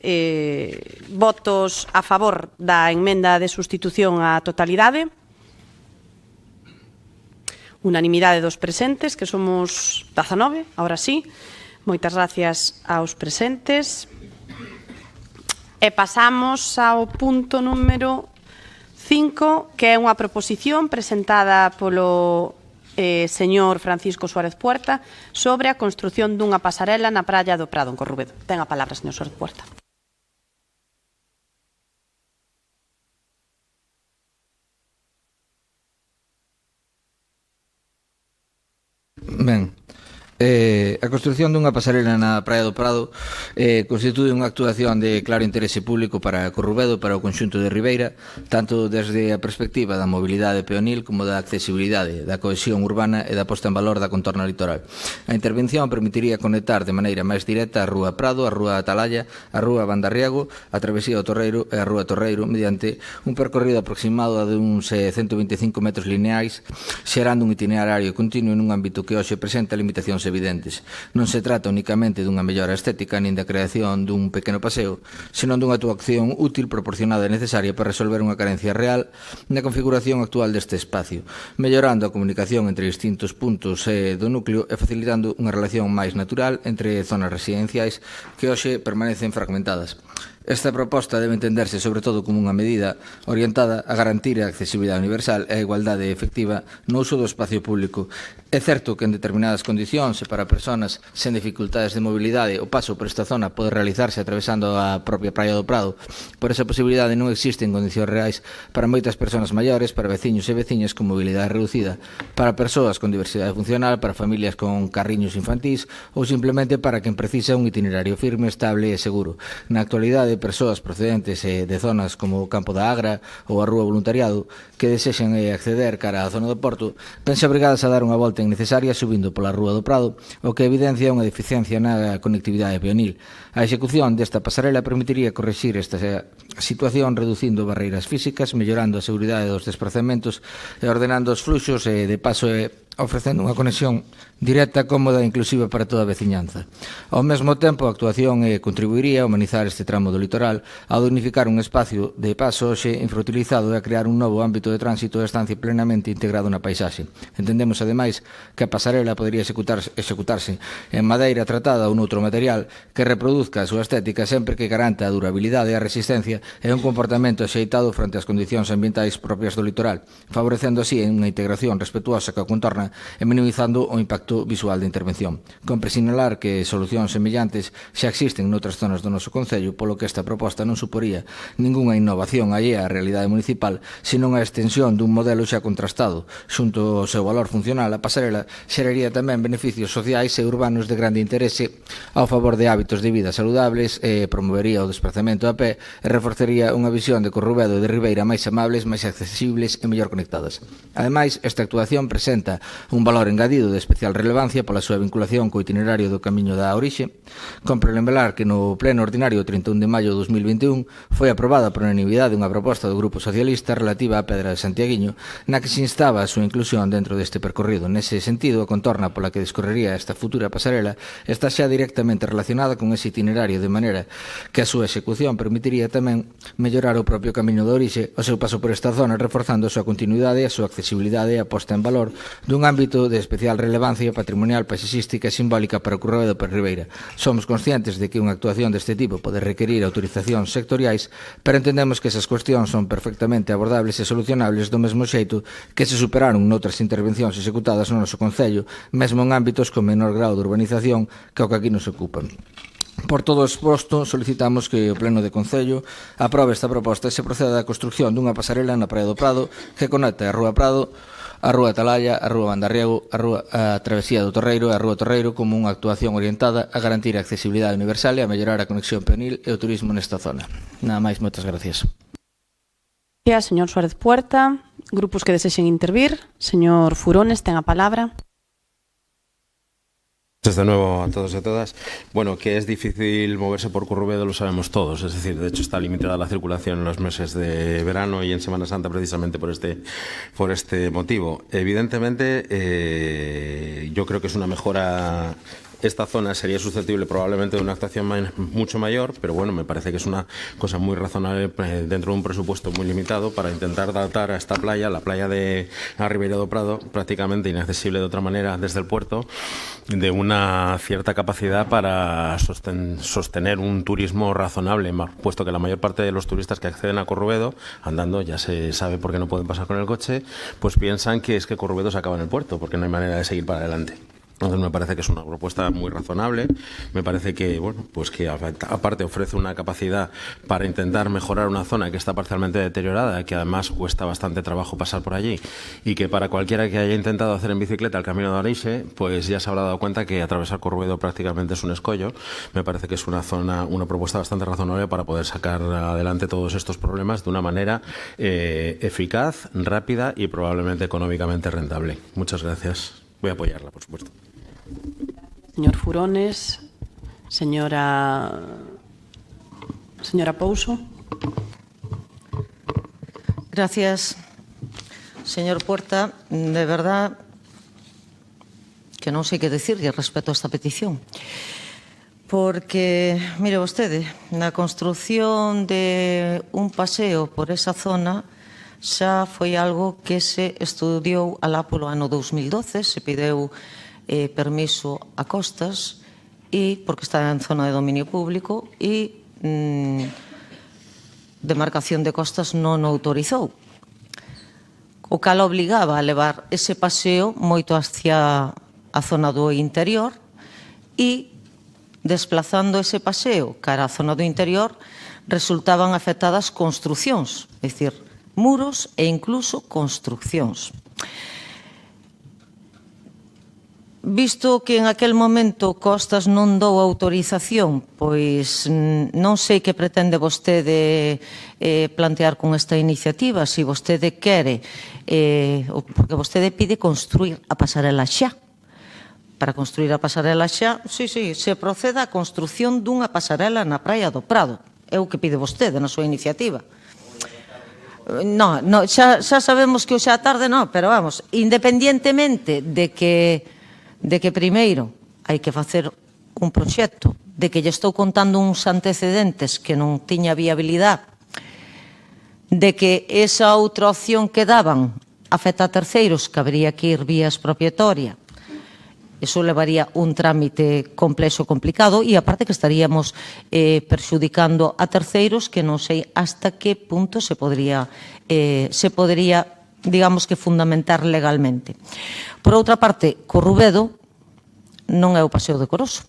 Votos a favor da emenda de sustitución á totalidade. Unanimidade dos presentes, que somos 19, ahora sí. Moitas gracias aos presentes. E pasamos ao punto número 5, que é unha proposición presentada polo señor Francisco Suárez Puerta sobre a construción dunha pasarela na praia do Prado, en Corrubedo. Ten a palabra, señor Suárez Puerta. Ben, a construción dunha pasarela na Praia do Prado constitúe unha actuación de claro interese público para Corrubedo, para o conxunto de Ribeira, tanto desde a perspectiva da mobilidade peonil como da accesibilidade, da cohesión urbana e da posta en valor da contorna litoral. A intervención permitiría conectar de maneira máis directa a Rúa Prado, a Rúa Atalaya, a Rúa Bandarriago, a Travesía do Torreiro e a Rúa Torreiro mediante un percorrido aproximado de uns 125 metros lineais, xerando un itinerario continuo nun ámbito que hoxe presenta limitacións evidentes. Non se trata únicamente dunha mellora estética nin da creación dun pequeno paseo, senón dunha actuación útil, proporcionada e necesaria para resolver unha carencia real na configuración actual deste espacio, mellorando a comunicación entre distintos puntos do núcleo e facilitando unha relación máis natural entre zonas residenciais que hoxe permanecen fragmentadas. Esta proposta debe entenderse sobre todo como unha medida orientada a garantir a accesibilidade universal e a igualdade efectiva no uso do espacio público. É certo que en determinadas condicións e para persoas sen dificultades de mobilidade o paso por esta zona pode realizarse atravesando a propia Praia do Prado, por esa posibilidade non existe en condicións reais para moitas persoas maiores, para veciños e veciñas con mobilidade reducida, para persoas con diversidade funcional, para familias con carriños infantís ou simplemente para quen precisa un itinerario firme, estable e seguro. Na actualidade, persoas procedentes de zonas como o Campo da Agra ou a Rúa Voluntariado que desexen acceder cara á zona do Porto pense obrigadas a dar unha volta innecesaria subindo pola Rúa do Prado, o que evidencia unha deficiencia na conectividade peonil. A execución desta pasarela permitiría corrixir esta situación reducindo barreiras físicas, mellorando a seguridade dos desplazamentos e ordenando os fluxos de paso e ofrecendo unha conexión directa, cómoda e inclusiva para toda a veciñanza. Ao mesmo tempo, a actuación contribuiría a humanizar este tramo do litoral, a dignificar un espacio de paso hoxe infrautilizado e a crear un novo ámbito de tránsito e estancia plenamente integrado na paisaxe. Entendemos, ademais, que a pasarela podería executarse en madeira tratada ou noutro material que reproduzca a súa estética sempre que garanta a durabilidade e a resistencia e un comportamento axeitado frente ás condicións ambientais propias do litoral, favorecendo así unha integración respetuosa coa contorna zona e minimizando o impacto visual da intervención. Compre sinalar que solucións semellantes xa existen noutras zonas do noso concello, polo que esta proposta non suporía ningunha innovación allea á realidade municipal, senón a extensión dun modelo xa contrastado. Xunto ao seu valor funcional, a pasarela xeraría tamén beneficios sociais e urbanos de grande interese ao favor de hábitos de vida saludables, promovería o desplazamento a pé e reforzaría unha visión de Corrubedo e de Ribeira máis amables, máis accesibles e mellor conectadas. Ademais, esta actuación presenta un valor engadido de especial relevancia pola súa vinculación co itinerario do Camiño da Orixe. Compre lembrar que no pleno ordinario 31 de maio de 2021 foi aprobada por unanimidade unha proposta do Grupo Socialista relativa á Pedra de Santiaguiño, na que se instaba a súa inclusión dentro deste percorrido. Nese sentido, a contorna pola que discorrería esta futura pasarela está xa directamente relacionada con ese itinerario, de maneira que a súa execución permitiría tamén mellorar o propio Camiño da Orixe o seu paso por esta zona, reforzando a súa continuidade, a súa accesibilidade e a posta en valor dun ámbito de especial relevancia patrimonial, paisixística e simbólica para o Corrubedo e para Ribeira. Somos conscientes de que unha actuación deste tipo pode requerir autorizacións sectoriais, pero entendemos que esas cuestións son perfectamente abordables e solucionables do mesmo xeito que se superaron noutras intervencións executadas no noso concello, mesmo en ámbitos con menor grau de urbanización que o que aquí nos ocupan. Por todo o exposto, solicitamos que o Pleno de Concello aprobe esta proposta e se proceda á construción dunha pasarela na Praia do Prado que conecte a Rúa Prado, a Rúa Atalaya, a Rúa Bandarriego, a Travesía do Torreiro e a Rúa Torreiro como unha actuación orientada a garantir a accesibilidade universal e a mellorar a conexión peonil e o turismo nesta zona. Nada máis, moitas gracias. Gracias, señor Suárez Puerta. Grupos que desexen intervir. Señor Furones, ten a palabra. De nuevo a todos y a todas. Bueno, que es difícil moverse por Corrubedo lo sabemos todos, es decir, de hecho está limitada la circulación en los meses de verano y en Semana Santa precisamente por este motivo. Evidentemente, yo creo que es una mejora. Esta zona sería susceptible probablemente de una actuación mucho mayor, pero bueno, me parece que es una cosa muy razonable dentro de un presupuesto muy limitado para intentar dotar a esta playa, la playa de Ribeira do Prado, prácticamente inaccesible de otra manera desde el puerto, de una cierta capacidad para sostener un turismo razonable, puesto que la mayor parte de los turistas que acceden a Corrubedo, andando, ya se sabe por qué no pueden pasar con el coche, pues piensan que es que Corrubedo se acaba en el puerto, porque no hay manera de seguir para adelante. Entonces me parece que es una propuesta muy razonable, me parece que, bueno, pues que aparte ofrece una capacidad para intentar mejorar una zona que está parcialmente deteriorada, que además cuesta bastante trabajo pasar por allí y que para cualquiera que haya intentado hacer en bicicleta el Camino de Orixe, pues ya se habrá dado cuenta que atravesar Corrubedo prácticamente es un escollo. Me parece que es una propuesta bastante razonable para poder sacar adelante todos estos problemas de una manera eficaz, rápida y probablemente económicamente rentable. Muchas gracias. Voy a apoyarla, por supuesto. Señor Furones, señora Pouso. Gracias, señor Puerta. De verdad que non sei que decirlle respecto a esta petición. Porque, mire vostede, na construción de un paseo por esa zona xa foi algo que se estudiou alá polo ano 2012, se pideu permiso a Costas porque está en zona de dominio público e Demarcación de Costas non o autorizou, o cal obligaba a levar ese paseo moito hacia a zona do interior e desplazando ese paseo cara a zona do interior resultaban afectadas construcións, é dicir, muros e incluso construcións. Visto que en aquel momento Costas non dou autorización, pois non sei que pretende vostede plantear con esta iniciativa, se vostede quere, porque vostede pide construir a pasarela xa. Para construir a pasarela xa, sí, se proceda a construción dunha pasarela na Praia do Prado. É o que pide vostede na súa iniciativa. No, xa sabemos que hoxe á tarde non, pero vamos, independientemente de que primeiro hai que facer un proxecto, de que lle estou contando uns antecedentes que non tiña viabilidade, de que esa outra opción que daban afecta a terceiros, que habría que ir vía expropiatoria, eso levaría un trámite complexo, complicado, e aparte que estaríamos perxudicando a terceiros que non sei hasta que punto se podría digamos que fundamentar legalmente. Por outra parte, Corrubedo non é o Paseo de Coroso,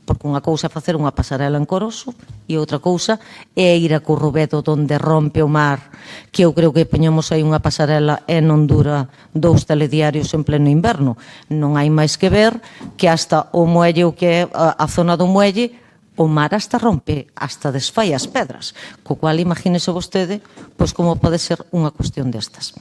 porque unha cousa é facer unha pasarela en Coroso e outra cousa é ir a Corrubedo onde rompe o mar, que eu creo que poñemos aí unha pasarela e non dura 2 telediarios en pleno inverno. Non hai máis que ver que hasta o muelle, o que é a zona do muelle, o mar hasta rompe, hasta desfai as pedras, co cual imagínese vostede pois como pode ser unha cuestión destas.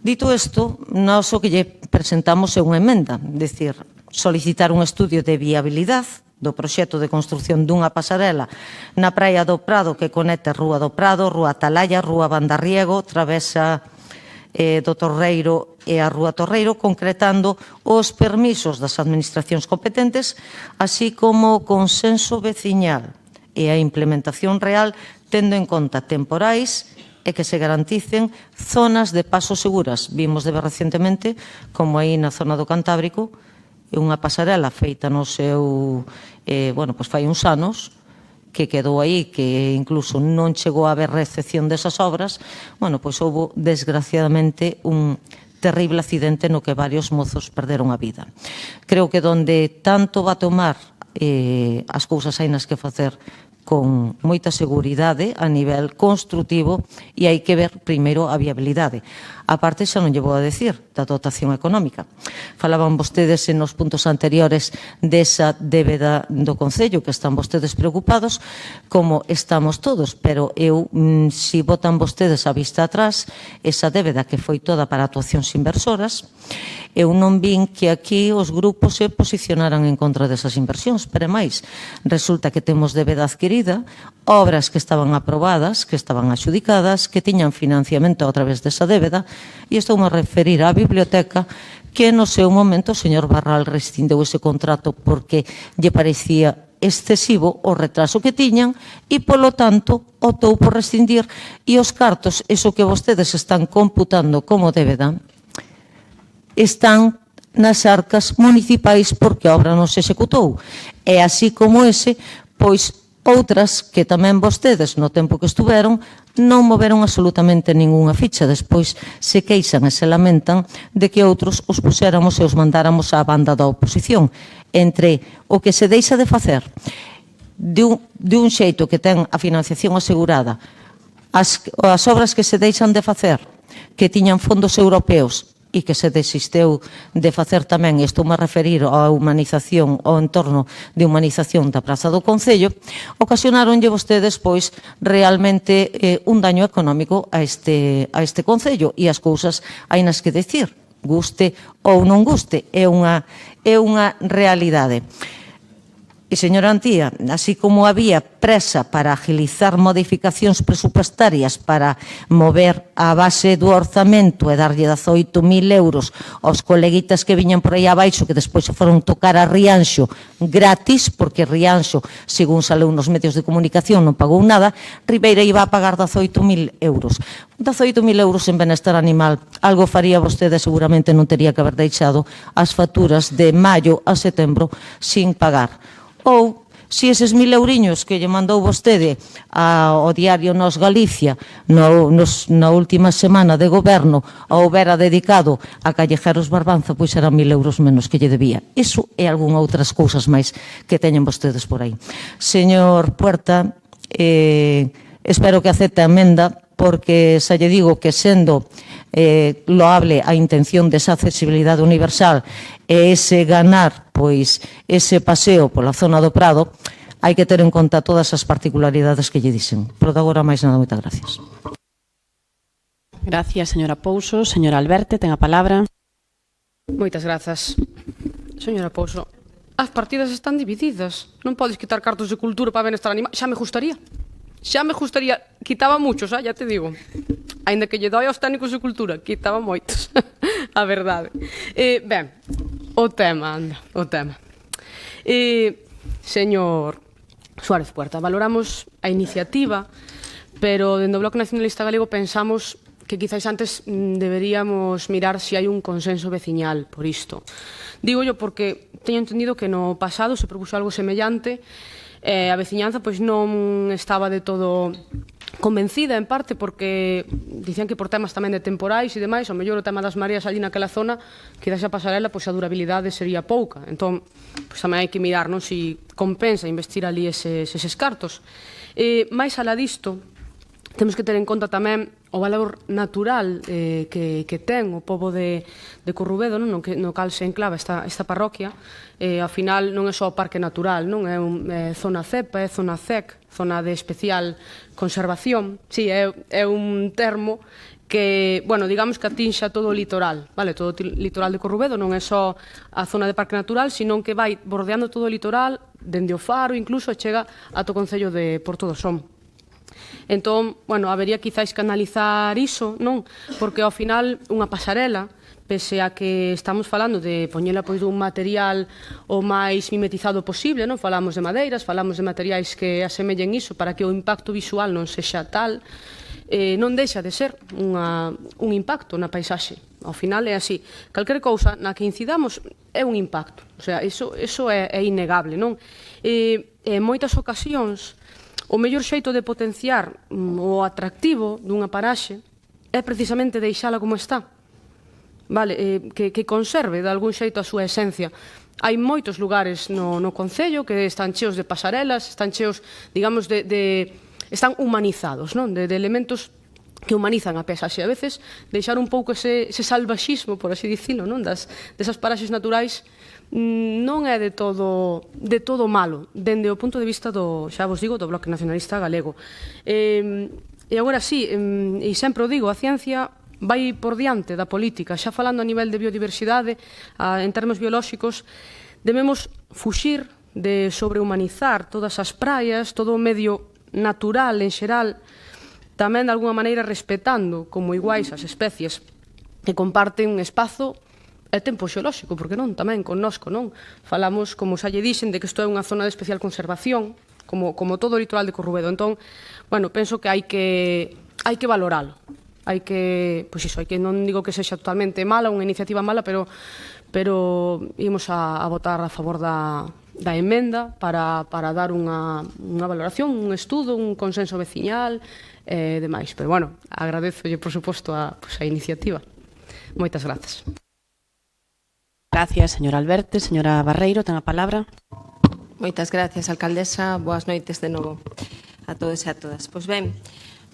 Dito isto, nós o que lle presentamos é unha emenda, decir, solicitar un estudio de viabilidade do proxecto de construción dunha pasarela na Praia do Prado que conecte Rúa do Prado, Rúa Atalaya, Rúa Bandarriego, travesa do Torreiro e a Rúa Torreiro, concretando os permisos das administracións competentes, así como o consenso veciñal e a implementación real, tendo en conta temporais e que se garanticen zonas de paso seguras. Vimos de ver recentemente como aí na zona do Cantábrico unha pasarela feita no seu, pois fai uns anos, que quedou aí, que incluso non chegou a haber recepción desas obras, pois houve, desgraciadamente, un terrible accidente no que varios mozos perderon a vida. Creo que donde tanto va a tomar as cousas hai nas que facer con moita seguridade a nivel construtivo e hai que ver primeiro a viabilidade. A parte, xa non lle vou a decir, da dotación económica. Falaban vostedes nos puntos anteriores desa débeda do Concello, que están vostedes preocupados, como estamos todos, pero eu, si botan vostedes a vista atrás, esa débeda que foi toda para actuacións inversoras, eu non vin que aquí os grupos se posicionaran en contra desas inversións, pero máis, resulta que temos débeda adquirida, obras que estaban aprobadas, que estaban adxudicadas, que tiñan financiamento a través desa débeda, e estou a referir á biblioteca, que no seu momento o señor Barral rescindeu ese contrato porque lle parecía excesivo o retraso que tiñan e, polo tanto, optou por rescindir, e os cartos, eso que vostedes están computando como débeda, están nas arcas municipais porque a obra non se executou. E así como ese, pois outras que tamén vostedes no tempo que estuveron non moveron absolutamente ningunha ficha. Despois se queixan e se lamentan de que outros os puséramos e os mandáramos á banda da oposición. Entre o que se deixa de facer de un xeito que ten a financiación asegurada, as obras que se deixan de facer que tiñan fondos europeos e que se desisteu de facer tamén, e estou a referir á humanización, ao entorno de humanización da Praza do Concello, ocasionaronlle vostedes, pois, realmente un daño económico a este Concello, e as cousas hai nas que decir, guste ou non guste, é unha realidade. E, señora Antía, así como había presa para agilizar modificacións presupuestarias para mover a base do orzamento e darlle 18.000 euros aos coleguitas que viñan por aí abaixo, que despois se foron tocar a Rianxo gratis, porque Rianxo, según saleu nos medios de comunicación, non pagou nada, Ribeira iba a pagar 18.000 euros. 18.000 euros en benestar animal, algo faría vostede, seguramente non tería que haber deixado as facturas de maio a setembro sin pagar. Ou, se eses 1.000 euriños que lle mandou vostede ao diario Nos Galicia na última semana de goberno a houbera dedicado a Callejeros Barbanza, pois eran 1.000 euros menos que lle debía. Iso e algunha outras cousas máis que teñen vostedes por aí. Señor Puerta, espero que acepte a emenda, porque xa lle digo que sendo loable a intención desa accesibilidade universal e ese ganar, pois, ese paseo pola zona do Prado, hai que ter en conta todas as particularidades que lle dixen. Pero de agora máis nada, moitas gracias. Gracias, señora Pouso. Señora Alberte, ten a palabra. Moitas grazas. Señora Pouso, as partidas están divididas. Non podes quitar cartos de cultura para benestar animal. Xa me gustaría. Quitaba muchos, ya te digo. Ainda que lle doi aos técnicos de cultura, quitaba moitos. A verdade. Ben, o tema. Señor Suárez Puerta, valoramos a iniciativa, pero dende o Bloque Nacionalista Galego pensamos que quizás antes deberíamos mirar se hai un consenso veciñal por isto. Digo yo porque teño entendido que no pasado se propuxo algo semellante. A veciñanza pois non estaba de todo convencida en parte porque dicían que por temas tamén de temporais e demais, ao mellor o tema das mareas ali naquela zona, quizás a pasarela, pois a durabilidade sería pouca. Entón, pois tamén hai que mirar, non, se compensa investir ali eses cartos. Mais alá disto, temos que ter en conta tamén o valor natural que ten o pobo de Corrubedo, no cal se enclava esta parroquia. Ao final non é só o parque natural, non é zona CEPA, é zona CEC, zona de especial conservación. Sí, é un termo que, bueno, digamos que atinxa todo o litoral, vale? Todo o litoral de Corrubedo, non é só a zona de parque natural, sino que vai bordeando todo o litoral, dende o Faro, incluso, chega ata o concello de Porto do Son. Entón, bueno, habería quizáis que analizar iso, non? Porque ao final unha pasarela, pese a que estamos falando de poñela pois dun material o máis mimetizado posible, non? Falamos de madeiras, falamos de materiais que asemellen iso para que o impacto visual non sexa tal, non deixa de ser un impacto na paisaxe. Ao final é así. Calquer cousa na que incidamos é un impacto. O sea, iso é innegable, non? E en moitas ocasións o mellor xeito de potenciar o atractivo dunha paraxe é precisamente deixala como está. Vale, que conserve de algún xeito a súa esencia. Hai moitos lugares no concello que están cheos de pasarelas, están cheos, digamos, están humanizados, non? De elementos que humanizan a paisaxe. A veces, deixar un pouco ese salvaxismo, por así dicilo, non? Desas paraxes naturais non é de todo malo, dende o punto de vista xa vos digo, do Bloque Nacionalista Galego. E agora sí, e sempre o digo, a ciencia vai por diante da política. Xa falando a nivel de biodiversidade, en termos biolóxicos, debemos fuxir de sobrehumanizar todas as praias, todo o medio natural en xeral, tamén de alguna maneira respetando como iguais as especies que comparten un espazo e tempo xeolóxico, porque non, tamén connosco, non? Falamos, como xa lle dixen, de que isto é unha zona de especial conservación, como todo o litoral de Corrubedo. Entón, bueno, penso que hai que valoralo. Hai que, pois iso, non digo que sexa totalmente mala, unha iniciativa mala, pero imos a votar a favor da emenda para dar unha valoración, un estudo, un consenso veciñal e demais. Pero, bueno, agradezolle, por suposto, a iniciativa. Moitas grazas. Gracias, señora Alberte. Señora Barreiro, ten a palabra. Moitas gracias, alcaldesa. Boas noites de novo a todos e a todas. Pois ben,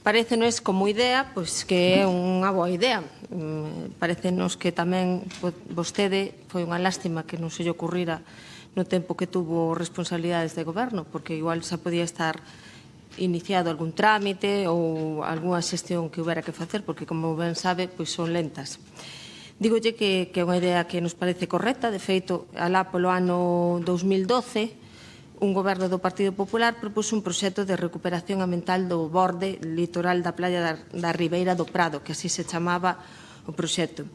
parécenos como idea pois que é unha boa idea. Parécenos que tamén vostede foi unha lástima que non se lle ocurrira no tempo que tuvo responsabilidades de goberno, porque igual xa podía estar iniciado algún trámite ou algunha xestión que houbera que facer, porque, como ben sabe, pois son lentas. Dígolle que é unha idea que nos parece correcta. De feito, alá polo ano 2012, un goberno do Partido Popular propuso un proxecto de recuperación ambiental do borde litoral da playa da Ribeira do Prado, que así se chamaba o proxecto.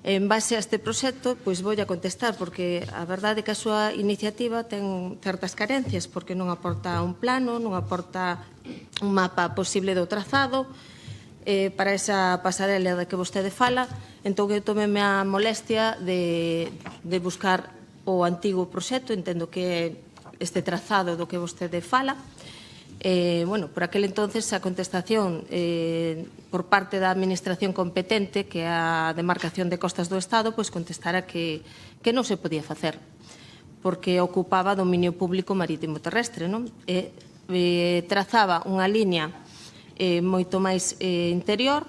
En base a este proxecto, pois voulle a contestar, porque a verdade é que a súa iniciativa ten certas carencias, porque non aporta un plano, non aporta un mapa posible do trazado para esa pasarela da que vostede fala. Entón, eu tomeme a molestia de buscar o antigo proxecto, entendo que é este trazado do que vostede fala. Bueno, por aquel entonces a contestación por parte da administración competente, que é a demarcación de costas do Estado, pois contestara que non se podía facer, porque ocupaba dominio público marítimo terrestre, non? Trazaba unha liña moito máis interior,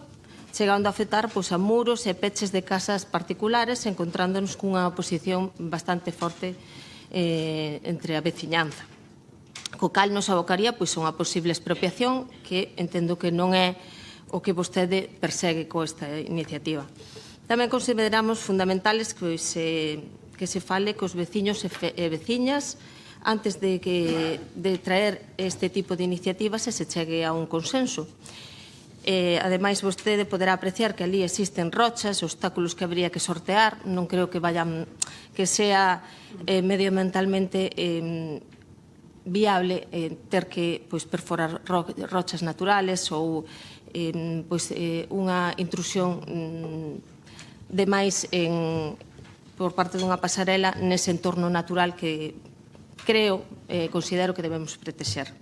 chegando a afectar a muros e peches de casas particulares, encontrándonos cunha oposición bastante forte entre a veciñanza. Co cal nos abocaría a unha posible expropiación, que entendo que non é o que vostede persegue co esta iniciativa. Tamén consideramos fundamentales que se fale cos veciños e veciñas antes de traer este tipo de iniciativas e se chegue a un consenso. Ademais, vostede poderá apreciar que ali existen rochas, obstáculos que habría que sortear. Non creo que sea medioambientalmente viable ter que perforar rochas naturales ou unha intrusión demais por parte dunha pasarela nese entorno natural que considero que debemos protexer.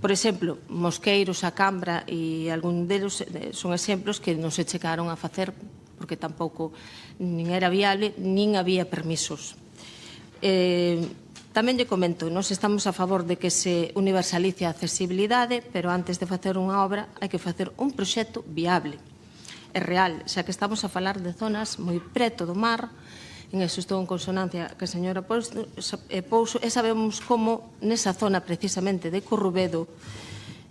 Por exemplo, Mosqueiros, a Cambra e algún deles son exemplos que non se chegaron a facer porque tampouco nin era viable, nin había permisos. Tamén lle comento, nós estamos a favor de que se universalice a accesibilidade, pero antes de facer unha obra hai que facer un proxecto viable e real, xa que estamos a falar de zonas moi preto do mar. En eso estou en consonancia que a señora Pouso, e sabemos como nesa zona precisamente de Corrubedo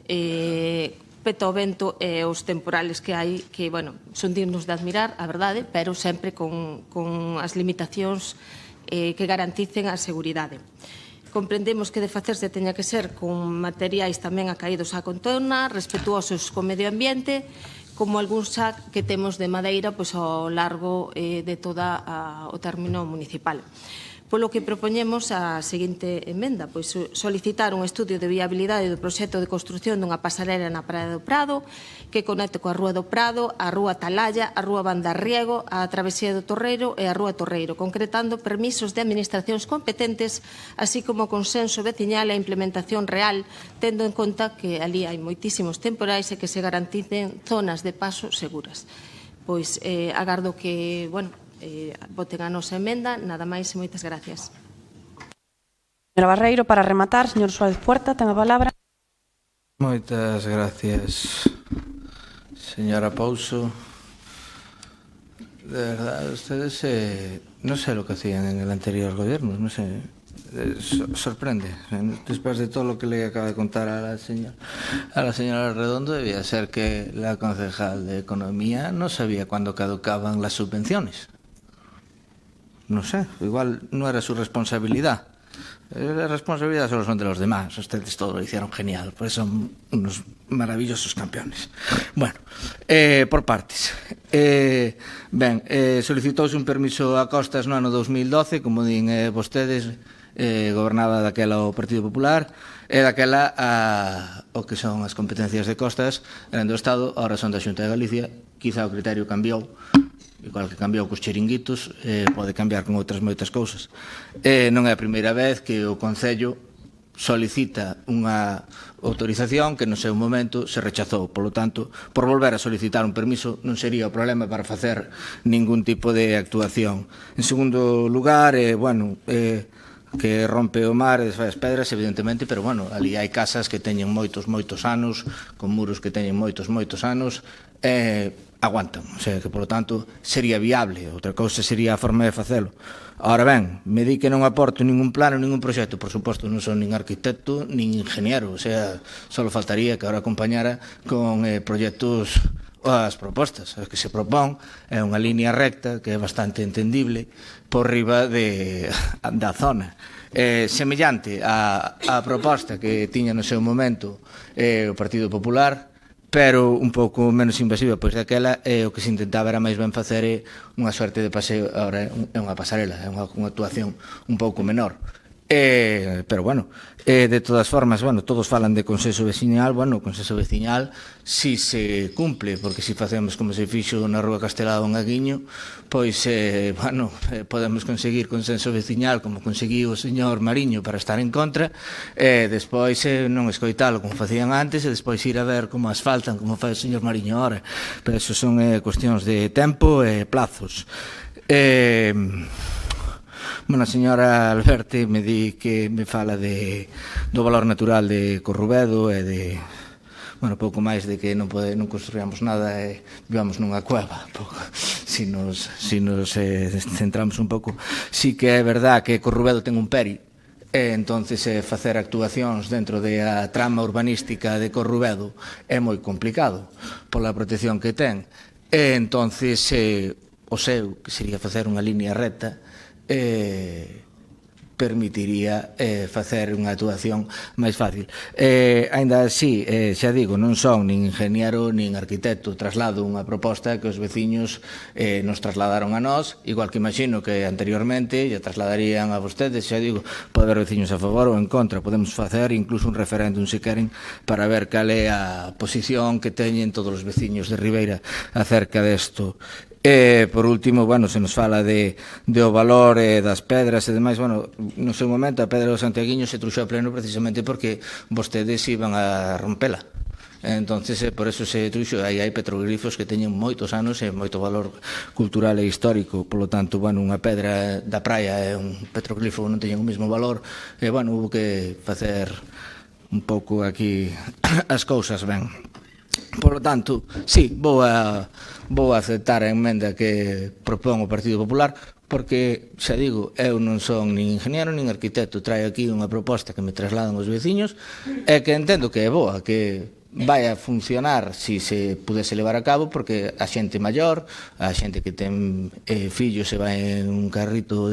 peta o vento e os temporales que hai, que, bueno, son dignos de admirar, a verdade, pero sempre con as limitacións que garanticen a seguridade. Comprendemos que de facerse teña que ser con materiais tamén acaídos á contorna, respetuosos co medio ambiente, como algún sac que temos de madeira ao largo de todo o término municipal. Polo que propoñemos a seguinte emenda, solicitar un estudio de viabilidade do proxecto de construción dunha pasarela na Praia do Prado que conecte coa Rúa do Prado, a Rúa Talalla, a Rúa Bandarriego, a Travesía do Torreiro e a Rúa Torreiro, concretando permisos de administracións competentes, así como consenso veciñal e implementación real, tendo en conta que ali hai moitísimos temporais e que se garanticen zonas de paso seguras. Pois agardo que, voten a nosa emenda, nada máis e moitas gracias. Señora Barreiro, para rematar, señor Suárez Puerta, ten a palabra. Moitas gracias, señora Pouso. De verdad, ustedes no sé lo que hacían en el anterior gobierno, no sé, sorprende. Después de todo lo que le acaba de contar a la señora Redondo, debía ser que la concejal de Economía no sabía cuándo caducaban las subvenciones. No sé, igual no era su responsabilidad. La responsabilidad solo son de los demás. Ustedes todo lo hicieron genial, por eso son unos maravillosos campeones. Bueno, por partes. Solicitouse un permiso a costas no ano 2012, como din vostedes, gobernaba daquela o Partido Popular, e daquela o que son as competencias de costas eran do Estado, ahora son da Xunta de Galicia. Quizá o criterio cambiou, igual que cambiou cos chiringuitos, pode cambiar con outras moitas cousas. Non é a primeira vez que o Concello solicita unha autorización que no seu momento se rechazou. Por lo tanto, por volver a solicitar un permiso non sería o problema para facer ningún tipo de actuación. En segundo lugar, que rompe o mar e desfai as pedras, evidentemente, pero, ali hai casas que teñen moitos anos, con muros que teñen moitos anos, aguantan, o sea que, por lo tanto, sería viable. Outra cousa sería a forma de facelo. Ahora ben, me di que non aporto ningún plano, ningún proxecto. Por suposto, non son nin arquitecto, nin ingeniero, o sea, só faltaría que ahora acompañara con proxectos as propostas. As que se propón é unha línea recta que é bastante entendible por riba da zona. Semellante á proposta que tiña no seu momento o Partido Popular, pero un pouco menos invasiva, pois daquela o que se intentaba era máis ben facer unha suerte de paseo, agora é unha pasarela, é unha actuación un pouco menor. Pero, de todas formas, todos falan de consenso veciñal, o consenso veciñal si se cumple, porque se facemos como se fixo na Rúa Castelao en Aguiño, pois, podemos conseguir consenso veciñal como conseguiu o señor Mariño para estar en contra, despois non escoitalo como facían antes, e despois ir a ver como as faltan, como fai o señor Mariño ahora. Pero eso son cuestións de tempo e plazos. A señora Alberti me di que me fala do valor natural de Corrubedo e de, pouco máis de que non construíamos nada e vivamos nunha cueva. Si nos centramos un pouco, sí que é verdad que Corrubedo ten un peri, e entonces facer actuacións dentro da trama urbanística de Corrubedo é moi complicado pola protección que ten. E entonces o seu, que sería facer unha línea recta, permitiría facer unha actuación máis fácil. Ainda así, xa digo, non son nin ingeniero nin arquitecto, traslado unha proposta que os veciños nos trasladaron a nós, igual que imagino que anteriormente ya trasladarían a vostedes, xa digo, pode haber veciños a favor ou en contra, podemos facer incluso un referéndum se queren para ver cal é a posición que teñen todos os veciños de Ribeira acerca desto. Por último, bueno, se nos fala do valor das pedras e demais, bueno, no seu momento a pedra dos Santiaguiños se truxou a pleno precisamente porque vostedes iban a rompela. Entonces, por eso se truxo, aí hai petroglifos que teñen moitos anos e moito valor cultural e histórico, polo tanto, bueno, unha pedra da praia e un petroglifo non teñen o mesmo valor, e, bueno, hubo que facer un pouco aquí as cousas ben. Por lo tanto, sí, vou a aceptar a emenda que propón o Partido Popular, porque, xa digo, eu non son nin ingeniero nin arquitecto, traio aquí unha proposta que me trasladan os veciños e que entendo que é boa, que vai a funcionar se se pudese levar a cabo, porque a xente maior, a xente que ten fillos e vai en un carrito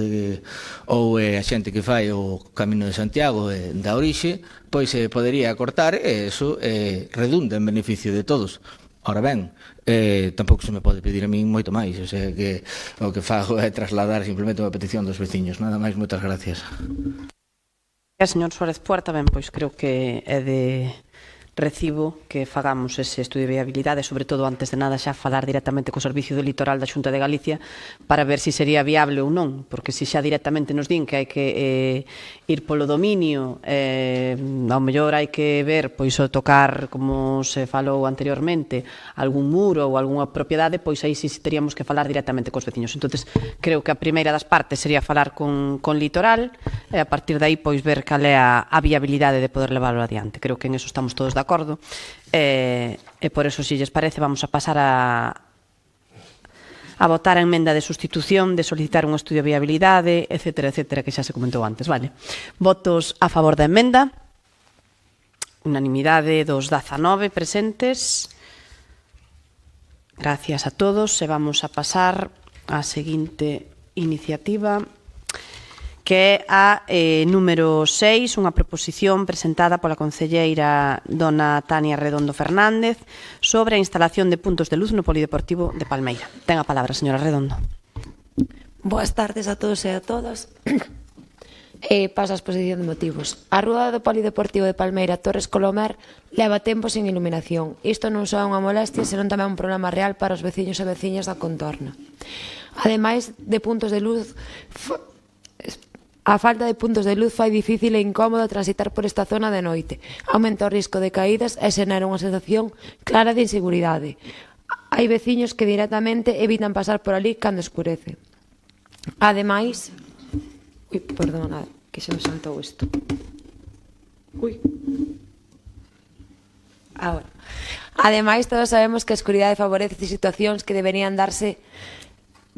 ou a xente que fai o Camino de Santiago da orixe, pois podería cortar e eso redunda en beneficio de todos. Ora ben, tampouco se me pode pedir a min moito máis, o sea que o que fago é trasladar simplemente unha petición dos veciños. Nada máis, moitas gracias. Señor Suárez Puerta, ben, pois creo que é de recibo que fagamos ese estudio de viabilidade, sobre todo antes de nada xa falar directamente co Servicio do Litoral da Xunta de Galicia para ver se sería viable ou non, porque se xa directamente nos din que hai que ir polo dominio, ao mellor hai que ver, pois o tocar, como se falou anteriormente, algún muro ou algunha propiedade, pois aí sí teríamos que falar directamente cos veciños. Entonces, creo que a primeira das partes sería falar con Litoral e a partir de aí pois ver cal é a viabilidade de poder leválo adiante. Creo que en eso estamos todos de acordo e por eso, se lles parece, vamos a pasar a votar a emenda de sustitución, de solicitar un estudio de viabilidade, etcétera, etcétera, que xa se comentou antes, vale? Votos a favor da emenda, unanimidade dos 19 presentes. Gracias a todos e vamos a pasar á seguinte iniciativa, que é a número 6, unha proposición presentada pola concelleira dona Tania Redondo Fernández sobre a instalación de puntos de luz no Polideportivo de Palmeira. Ten a palabra, señora Redondo. Boas tardes a todos e a todas. Paso a exposición de motivos. A rúa do Polideportivo de Palmeira Torres Colomer leva tempo sin iluminación. Isto non só é unha molestia, senón tamén un problema real para os veciños e veciñas da contorna. Ademais de puntos de luz, a falta de puntos de luz fai difícil e incómodo transitar por esta zona de noite. Aumenta o risco de caídas e xenera unha sensación clara de inseguridade. Hai veciños que directamente evitan pasar por ali cando escurece. Ademais, perdona, que se me saltou isto. Ademais, todos sabemos que a escuridade favorece situacións que deberían darse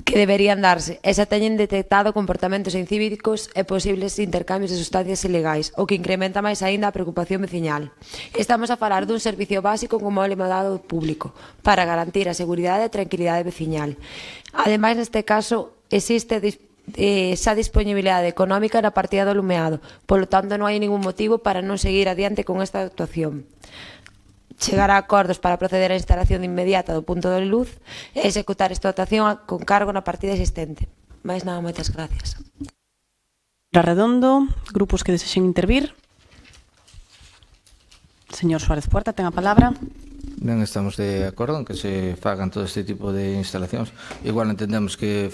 e xa teñen detectado comportamentos incívicos e posibles intercambios de sustancias ilegais, o que incrementa máis aínda a preocupación veciñal. Estamos a falar dun servicio básico como o limitado público, para garantir a seguridade e tranquilidade veciñal. Ademais, neste caso, existe xa disponibilidade económica na partida do lumeado, polo tanto non hai ningún motivo para non seguir adiante con esta actuación. Chegar a acordos para proceder á instalación inmediata do punto de luz e executar esta actuación con cargo na partida existente. Mais nada, moitas gracias. Redondo, grupos que desexen intervir. Señor Suárez Puerta, ten a palabra. Ben, estamos de acordo en que se fagan todo este tipo de instalacións. Igual entendemos que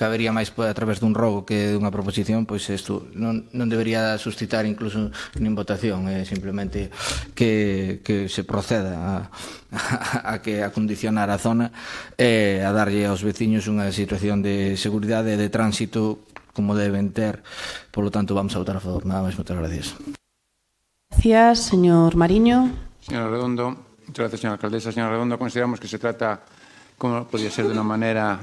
cabería máis a través dun rogo que dunha proposición, pois isto non debería suscitar incluso nin votación, simplemente que se proceda a condicionar a zona e a darlle aos veciños unha situación de seguridade e de tránsito como deben ter. Por lo tanto, vamos a votar a favor. Nada máis, moitas gracias. Gracias, señor Mariño. Señora Redondo, muchas gracias, señora alcaldesa. Señora Redondo, consideramos que se trata, como podría ser de otra manera,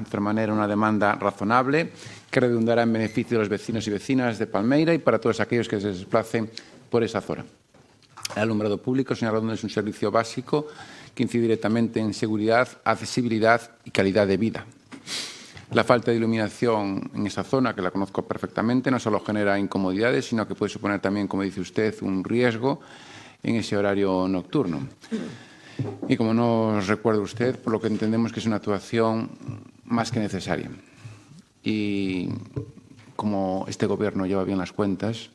una demanda razonable que redundará en beneficio de los vecinos y vecinas de Palmeira y para todos aquellos que se desplacen por esa zona. El alumbrado público, señora Redondo, es un servicio básico que incide directamente en seguridad, accesibilidad y calidad de vida. La falta de iluminación en esa zona, que la conozco perfectamente, no solo genera incomodidades, sino que puede suponer también, como dice usted, un riesgo en ese horario nocturno. Y como nos recuerda usted, por lo que entendemos que es una actuación más que necesaria. Y como este Gobierno lleva bien las cuentas,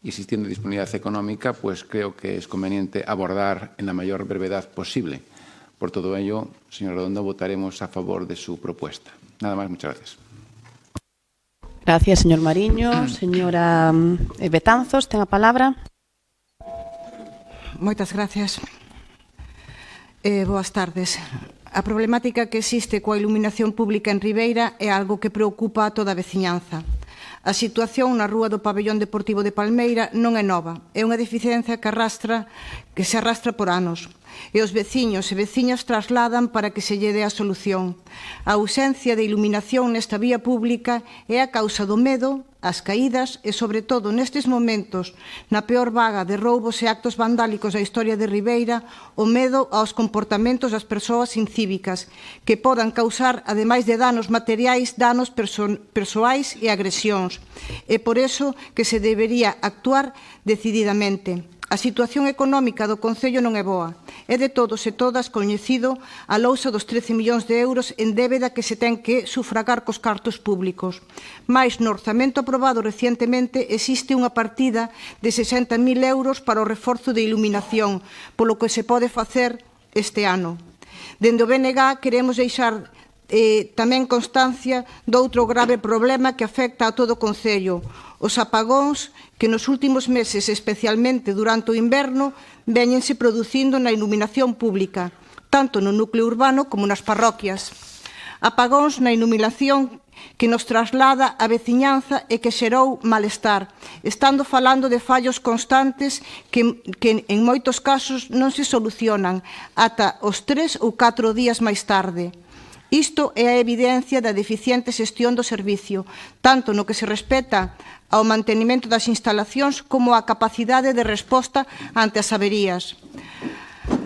y existiendo disponibilidad económica, pues creo que es conveniente abordar en la mayor brevedad posible. Por todo ello, señor Redondo, votaremos a favor de su propuesta. Nada más, muchas gracias. Gracias, señor Mariño. Señora Betanzos, ten a palabra. Moitas gracias. Boas tardes. A problemática que existe coa iluminación pública en Ribeira é algo que preocupa a toda a veciñanza. A situación na rúa do Pabellón Deportivo de Palmeira non é nova, é unha deficiencia que se arrastra por anos. E os veciños e veciñas trasladan para que se lle dé a solución. A ausencia de iluminación nesta vía pública é a causa do medo, as caídas e, sobre todo, nestes momentos, na peor vaga de roubos e actos vandálicos da historia de Ribeira, o medo aos comportamentos das persoas incívicas, que podan causar, ademais de danos materiais, danos persoais e agresións. É por iso que se debería actuar decididamente. A situación económica do Concello non é boa. É de todos e todas coñecido a lousa dos 13 millóns de euros en débeda que se ten que sufragar cos cartos públicos. Mais no orzamento aprobado recientemente existe unha partida de 60.000 euros para o reforzo de iluminación, polo que se pode facer este ano. Dende o BNG queremos deixar tamén constancia doutro grave problema que afecta a todo o Concello, os apagóns que nos últimos meses, especialmente durante o inverno, véñense producindo na iluminación pública, tanto no núcleo urbano como nas parroquias. Apagóns na iluminación que nos traslada a veciñanza e que xerou malestar, estando falando de fallos constantes que en moitos casos non se solucionan ata os 3 ou 4 días máis tarde. Isto é a evidencia da deficiente xestión do servicio, tanto no que se respecta ao mantenimento das instalacións como á capacidade de resposta ante as averías.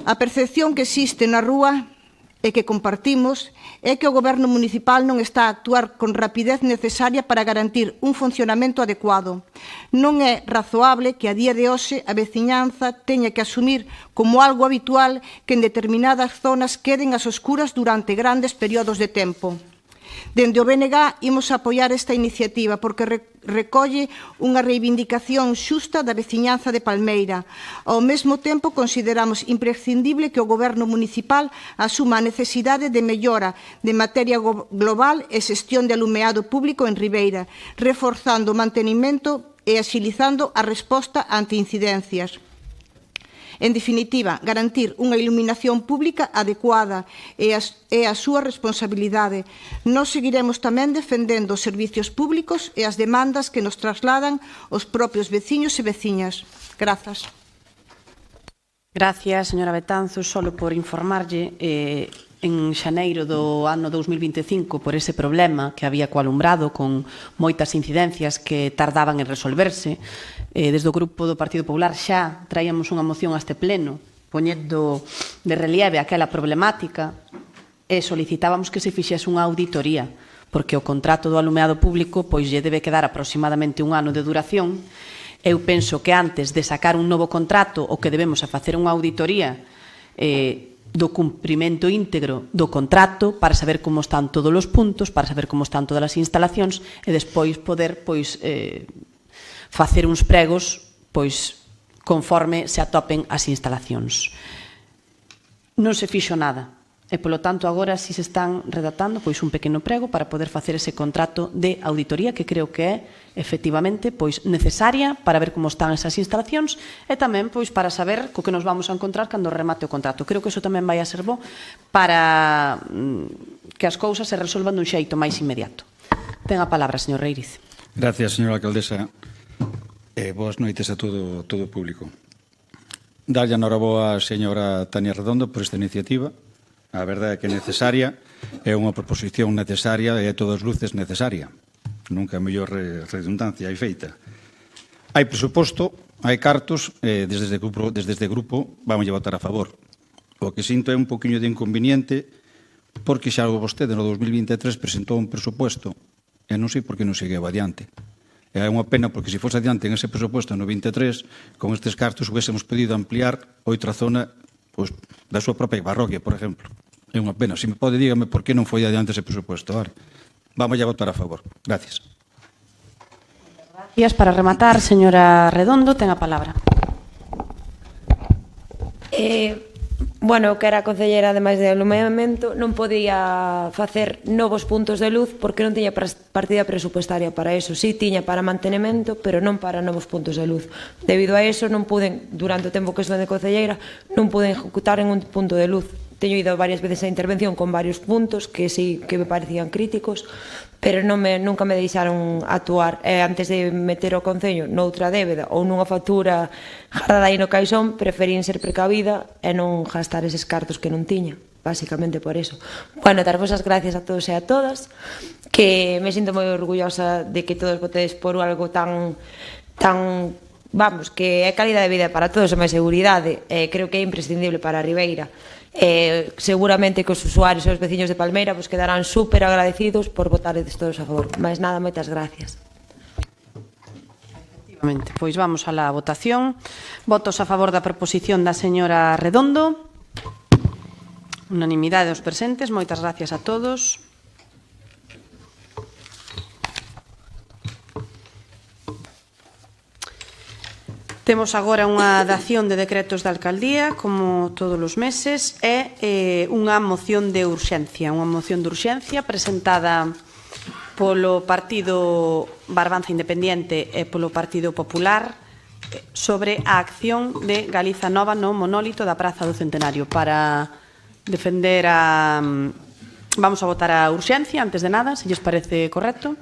A percepción que existe na rúa e que compartimos é que o Goberno municipal non está a actuar con rapidez necesaria para garantir un funcionamento adecuado. Non é razoable que a día de hoxe a veciñanza teña que asumir como algo habitual que en determinadas zonas queden ás oscuras durante grandes períodos de tempo. Dende o BNG imos apoiar esta iniciativa porque recolle unha reivindicación xusta da veciñanza de Palmeira. Ao mesmo tempo, consideramos imprescindible que o Goberno municipal asuma a necesidade de mellora de materia global e xestión de alumeado público en Ribeira, reforzando o mantenimento e axilizando a resposta ante incidencias. En definitiva, garantir unha iluminación pública adecuada é a súa responsabilidade. Nós seguiremos tamén defendendo os servicios públicos e as demandas que nos trasladan os propios veciños e veciñas. Grazas. Gracias, señora Betanzos. Solo por informarlle, en xaneiro do ano 2025, por ese problema que había co alumbrado, con moitas incidencias que tardaban en resolverse, desde o Grupo do Partido Popular xa traíamos unha moción a este pleno poñendo de relieve aquela problemática e solicitábamos que se fixese unha auditoría, porque o contrato do alumeado público pois lle debe quedar aproximadamente un ano de duración. Eu penso que antes de sacar un novo contrato o que debemos a facer unha auditoría do cumprimento íntegro do contrato para saber como están todos os puntos, para saber como están todas as instalacións e despois poder facer uns pregos conforme se atopen as instalacións. Non se fixo nada e, polo tanto, agora si se están redactando un pequeno prego para poder facer ese contrato de auditoría que creo que é efectivamente necesaria para ver como están esas instalacións e tamén para saber co que nos vamos a encontrar cando remate o contrato. Creo que iso tamén vai a ser bo para que as cousas se resolvan dun xeito máis inmediato. Ten a palabra, señor Reiriz. Gracias, señora alcaldesa. Boas noites a todo o público. Darlle a noraboa a señora Tania Redondo por esta iniciativa. A verdade é que é necesaria, é unha proposición necesaria e a todas luces necesaria. Nunca mellor redundancia hai feita. Hai presuposto, hai cartos, desde este grupo vamos a votar a favor. O que sinto é un poquinho de inconveniente porque xa vostede no 2023 presentou un presuposto e non sei por que non segueu adiante. É unha pena porque se fose adiante en ese presuposto no 23, con estes cartos huésemos pedido ampliar outra zona da súa propia parroquia, por exemplo. É unha pena. Se me pode, dígame por que non foi adiante ese presuposto. Vamos a votar a favor. Gracias. Gracias. Para rematar, señora Redondo, ten a palabra. Bueno, que era concelleira ademais de alumeamento, non podía facer novos puntos de luz porque non tiña partida presupuestaria para eso. Sí, tiña para mantenimento, pero non para novos puntos de luz. Debido a eso, non pude, durante o tempo que estuve de concelleira, non pude ejecutar en un punto de luz. Teño ido varias veces a intervención con varios puntos que sí que me parecían críticos, pero nunca me deixaron actuar. Antes de meter o Concello noutra débeda ou nunha factura jarada aí no caixón, preferín ser precavida e non gastar eses cartos que non tiña, basicamente por eso. Bueno, darvos as gracias a todos e a todas, que me sinto moi orgullosa de que todos votedes por algo tan vamos, que é calidad de vida para todos, é máis seguridade, creo que é imprescindible para a Ribeira. Seguramente que os usuarios e os veciños de Palmeira quedarán super agradecidos por votaredes todos a favor. Mais nada, moitas gracias. Efectivamente, pois vamos a la votación. Votos a favor da proposición da señora Redondo. Unanimidade dos presentes. Moitas gracias a todos. Temos agora unha dación de decretos da alcaldía, como todos os meses, e unha moción de urxencia. Unha moción de urxencia presentada polo Partido Barbanza Independiente e polo Partido Popular sobre a acción de Galiza Nova no monólito da Praza do Centenario. Para defender a... Vamos a votar a urxencia, antes de nada, se lles parece correcto.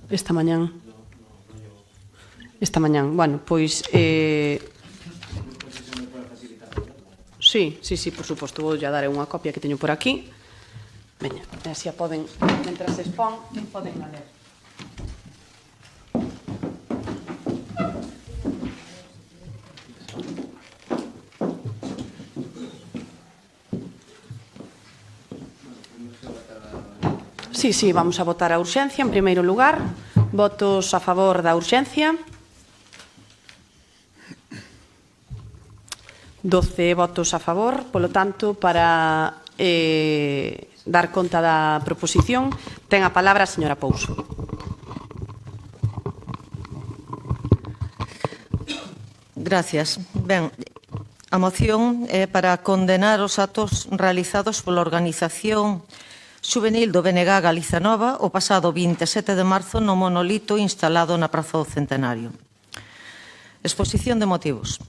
Esta mañán. Bueno, pois... Sí, por suposto, vou ya dar unha copia que teño por aquí. Veña, así a poden, mentras se expón, poden a ler. Sí, vamos a votar a urxencia. En primeiro lugar, votos a favor da urxencia. 12 votos a favor. Polo tanto, para dar conta da proposición, ten a palabra a señora Pouso. Gracias. Ben, a moción é para condenar os actos realizados pola organización xuvenil do BNG Galiza Nova o pasado 27 de marzo no monolito instalado na Praza do Centenario. Exposición de motivos.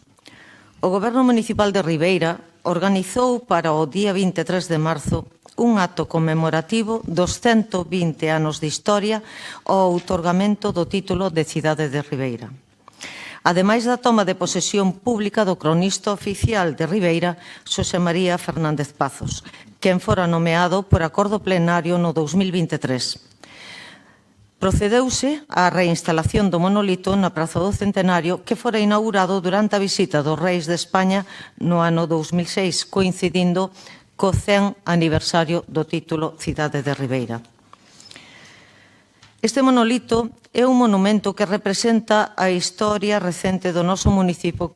O Goberno Municipal de Ribeira organizou para o día 23 de marzo un acto conmemorativo dos 120 anos de historia ao outorgamento do título de Cidade de Ribeira. Ademais da toma de posesión pública do cronista oficial de Ribeira, Xosé María Fernández Pazos, quen fora nomeado por acordo plenario no 2023. Procedeuse á reinstalación do monolito na Praza do Centenario que fora inaugurado durante a visita dos Reis de España no ano 2006, coincidindo co 100 aniversario do título Cidade de Ribeira. Este monolito é un monumento que representa a historia recente do noso municipio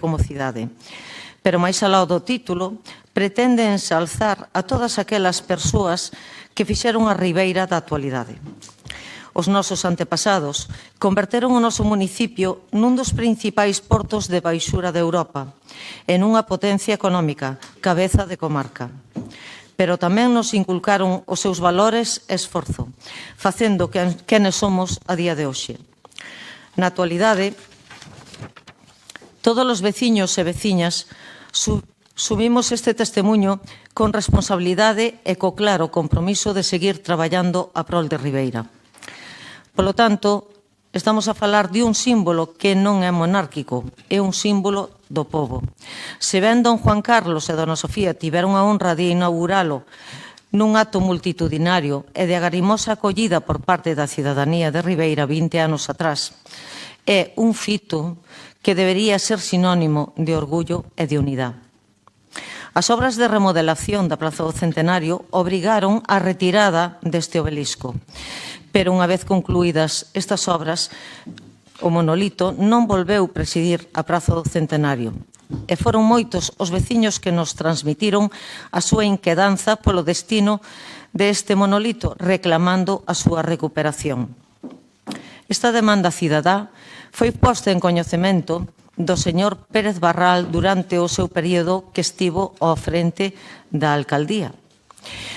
como cidade. Pero máis alá do título, pretende ensalzar a todas aquelas persoas que fixeron a Ribeira da actualidade. Os nosos antepasados converteron o noso municipio nun dos principais portos de baixura de Europa e nunha potencia económica, cabeza de comarca. Pero tamén nos inculcaron os seus valores e esforzo, facendo quenes somos a día de hoxe. Na actualidade, todos os veciños e veciñas subimos este testemunho con responsabilidade e co claro compromiso de seguir traballando a prol de Ribeira. Polo tanto, estamos a falar de un símbolo que non é monárquico, é un símbolo do povo. Se ben don Juan Carlos e dona Sofía tiveron a honra de inauguralo nun acto multitudinario e de agarimosa acollida por parte da cidadanía de Ribeira 20 anos atrás, é un fito que debería ser sinónimo de orgullo e de unidade. As obras de remodelación da Praza do Centenario obrigaron a retirada deste obelisco. Pero unha vez concluídas estas obras, o monolito non volveu presidir a Praza do Centenario. E foron moitos os veciños que nos transmitiron a súa inquedanza polo destino deste monolito, reclamando a súa recuperación. Esta demanda cidadá foi posta en coñecemento do señor Pérez Barral durante o seu período que estivo ao frente da alcaldía,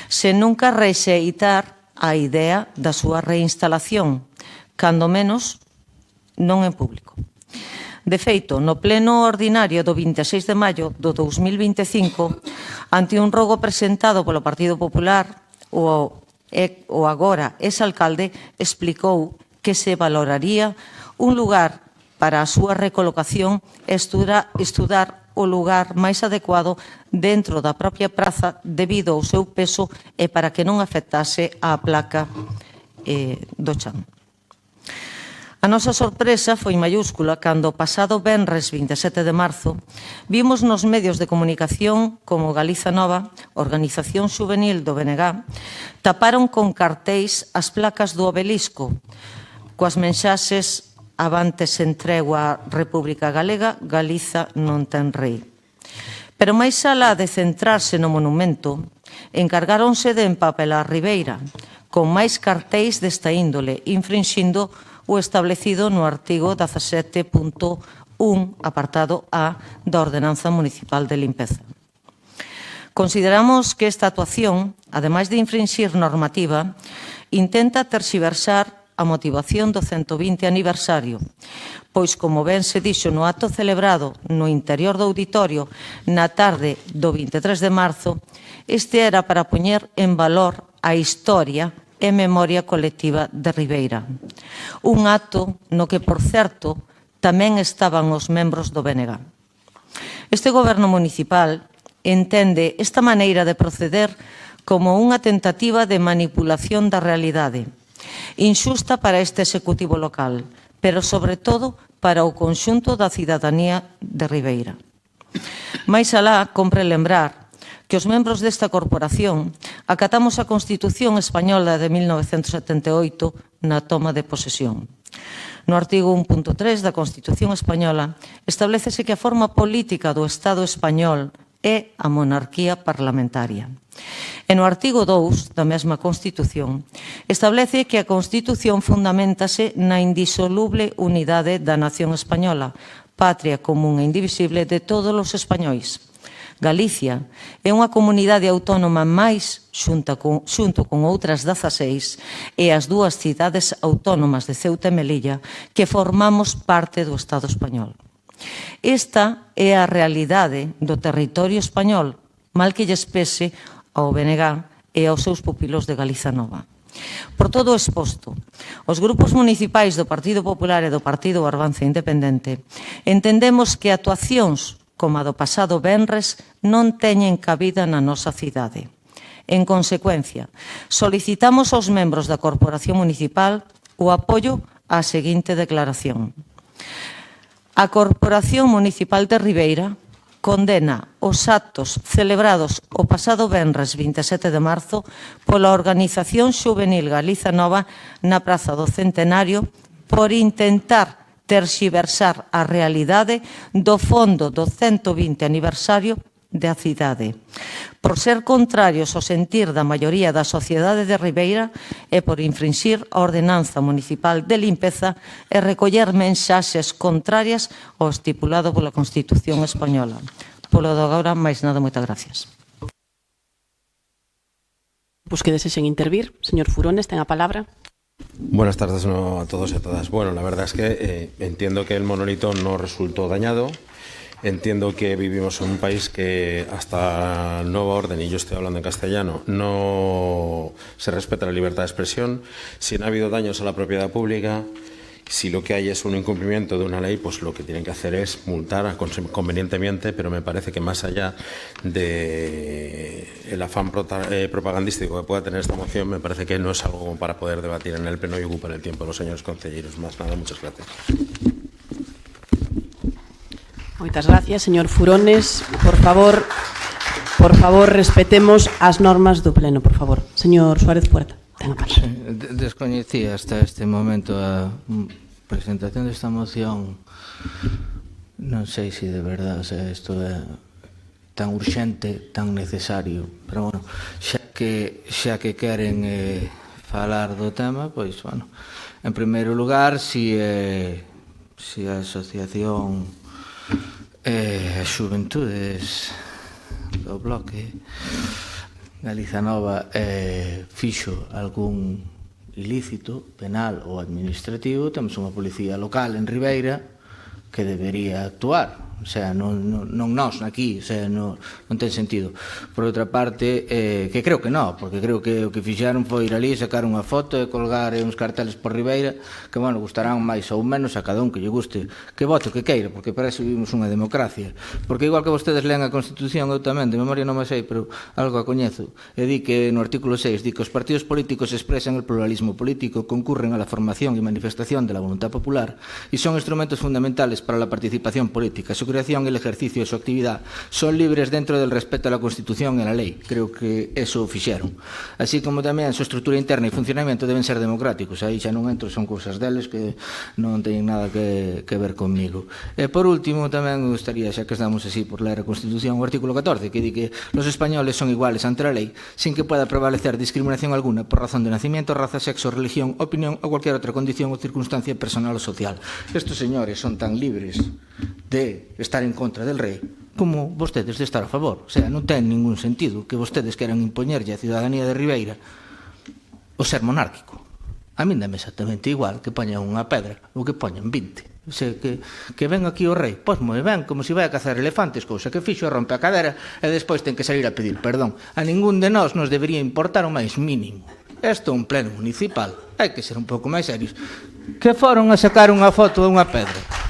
sen nunca rexeitar a idea da súa reinstalación, cando menos non en público. De feito, no pleno ordinario do 26 de maio do 2025, ante un rogo presentado polo Partido Popular, o agora exalcalde explicou que se valoraría un lugar para a súa recolocación e estudar o lugar máis adecuado dentro da propia praza debido ao seu peso e para que non afectase a placa do chan. A nosa sorpresa foi maiúscula cando o pasado venres 27 de marzo vimos nos medios de comunicación como Galiza Nova, organización xuvenil do BNG, taparon con cartéis as placas do obelisco coas mensaxes "Avante sen tregua República Galega, Galiza non ten rei". Pero máis alá de centrarse no monumento, encargáronse de empapelar Ribeira con máis cartéis desta índole, infrinxindo o establecido no artigo 17.1, apartado A, da Ordenanza Municipal de Limpeza. Consideramos que esta actuación, ademais de infringir normativa, intenta terxiversar a motivación do 120 aniversario, pois, como ben se dixo no acto celebrado no interior do auditorio na tarde do 23 de marzo, este era para poñer en valor a historia e memoria colectiva de Ribeira. Un acto no que, por certo, tamén estaban os membros do BNG. Este goberno municipal entende esta maneira de proceder como unha tentativa de manipulación da realidade, inxusta para este executivo local, pero, sobre todo, para o conxunto da cidadanía de Ribeira. Máis alá, compre lembrar que os membros desta corporación acatamos a Constitución española de 1978 na toma de posesión. No artigo 1.3 da Constitución española establécese que a forma política do Estado español é a monarquía parlamentaria. E no artigo 2 da mesma Constitución establece que a Constitución fundamentase na indisoluble unidade da nación española, patria común e indivisible de todos os españois. Galicia é unha comunidade autónoma máis xunto con outras 16 e as dúas cidades autónomas de Ceuta e Melilla que formamos parte do Estado español. Esta é a realidade do territorio español, mal que lles pese ao BNG e aos seus pupilos de Galiza Nova. Por todo o exposto, os grupos municipais do Partido Popular e do Partido Avance Independente entendemos que actuacións como a do pasado venres, non teñen cabida na nosa cidade. En consecuencia, solicitamos aos membros da Corporación Municipal o apoio á seguinte declaración. A Corporación Municipal de Ribeira condena os actos celebrados o pasado venres 27 de marzo pola Organización Xuvenil Galiza Nova na Praza do Centenario por intentar terxiversar a realidade do fondo do 120 aniversario da cidade, por ser contrarios ao sentir da maioría da sociedade de Ribeira e por infringir a Ordenanza Municipal de Limpeza e recoller mensaxes contrarias ao estipulado pola Constitución española. Polo de agora, máis nada, moitas gracias. Pues que deseen intervir. Señor Furones, ten a palabra. Buenas tardes a todos y a todas. Bueno, la verdad es que entiendo que el monolito no resultó dañado. Entiendo que vivimos en un país que hasta nueva orden, y yo estoy hablando en castellano, no se respeta la libertad de expresión. Si no ha habido daños a la propiedad pública, si lo que hay es un incumplimiento de una ley, pues lo que tienen que hacer es multar convenientemente, pero me parece que más allá del afán propagandístico que pueda tener esta moción, me parece que no es algo como para poder debatir en el Pleno y ocupar el tiempo de los señores concelleros. Más nada, muchas gracias. Moitas gracias, señor Furones. Por favor, respetemos as normas do Pleno, por favor. Señor Suárez Puerta. Descoñecía hasta este momento a presentación desta moción. Non sei se de verdade isto é tan urxente, tan necesario, pero bueno, xa que queren falar do tema, pois, bueno, en primeiro lugar, si a asociación as xuventudes do bloque Galiza Nova fixo algún ilícito penal ou administrativo, temos unha policía local en Ribeira que debería actuar. O sea, non nós aquí, o sea, non ten sentido. Por outra parte, que creo que non, porque creo que o que fixeron foi ir ali, sacar unha foto e colgar uns carteles por Ribeira que, bueno, gustarán máis ou menos a cada un que lle guste, que vote o que queira, porque para eso vivimos unha democracia. Porque igual que vostedes leen a Constitución, eu tamén, de memoria non me sei, pero algo a coñezo, e di que no artículo 6, di que os partidos políticos expresan el pluralismo político, concurren a la formación y manifestación de la voluntad popular y son instrumentos fundamentales para la participación política. Su creación y el ejercicio de su actividad son libres dentro del respeto a la Constitución y a la ley. Creo que eso fixeron. Así como tamén su estructura interna e funcionamento deben ser democráticos. Aí xa non entro, son cousas deles que non teñen nada que ver conmigo. E por último, tamén me gustaría, xa que estamos así por ler a Constitución, o artículo 14, que di que los españoles son iguales ante la ley sin que pueda prevalecer discriminación alguna por razón de nacimiento, raza, sexo, religión, opinión o cualquier otra condición o circunstancia personal o social. Estos señores son tan libres de estar en contra del rei como vostedes de estar a favor. O sea, non ten ningún sentido que vostedes queran impoñerlle a ciudadanía de Ribeira o ser monárquico. A min dame exactamente igual que poñan unha pedra ou que poñan 20. O sea, que ven aquí o rei, pois moi ben, como se vai a cazar elefantes, cousa que fixo, rompe a cadera e despois ten que salir a pedir perdón. A ningún de nós nos debería importar o máis mínimo. Isto é un pleno municipal, hai que ser un pouco máis serios. Que foron a sacar unha foto de unha pedra?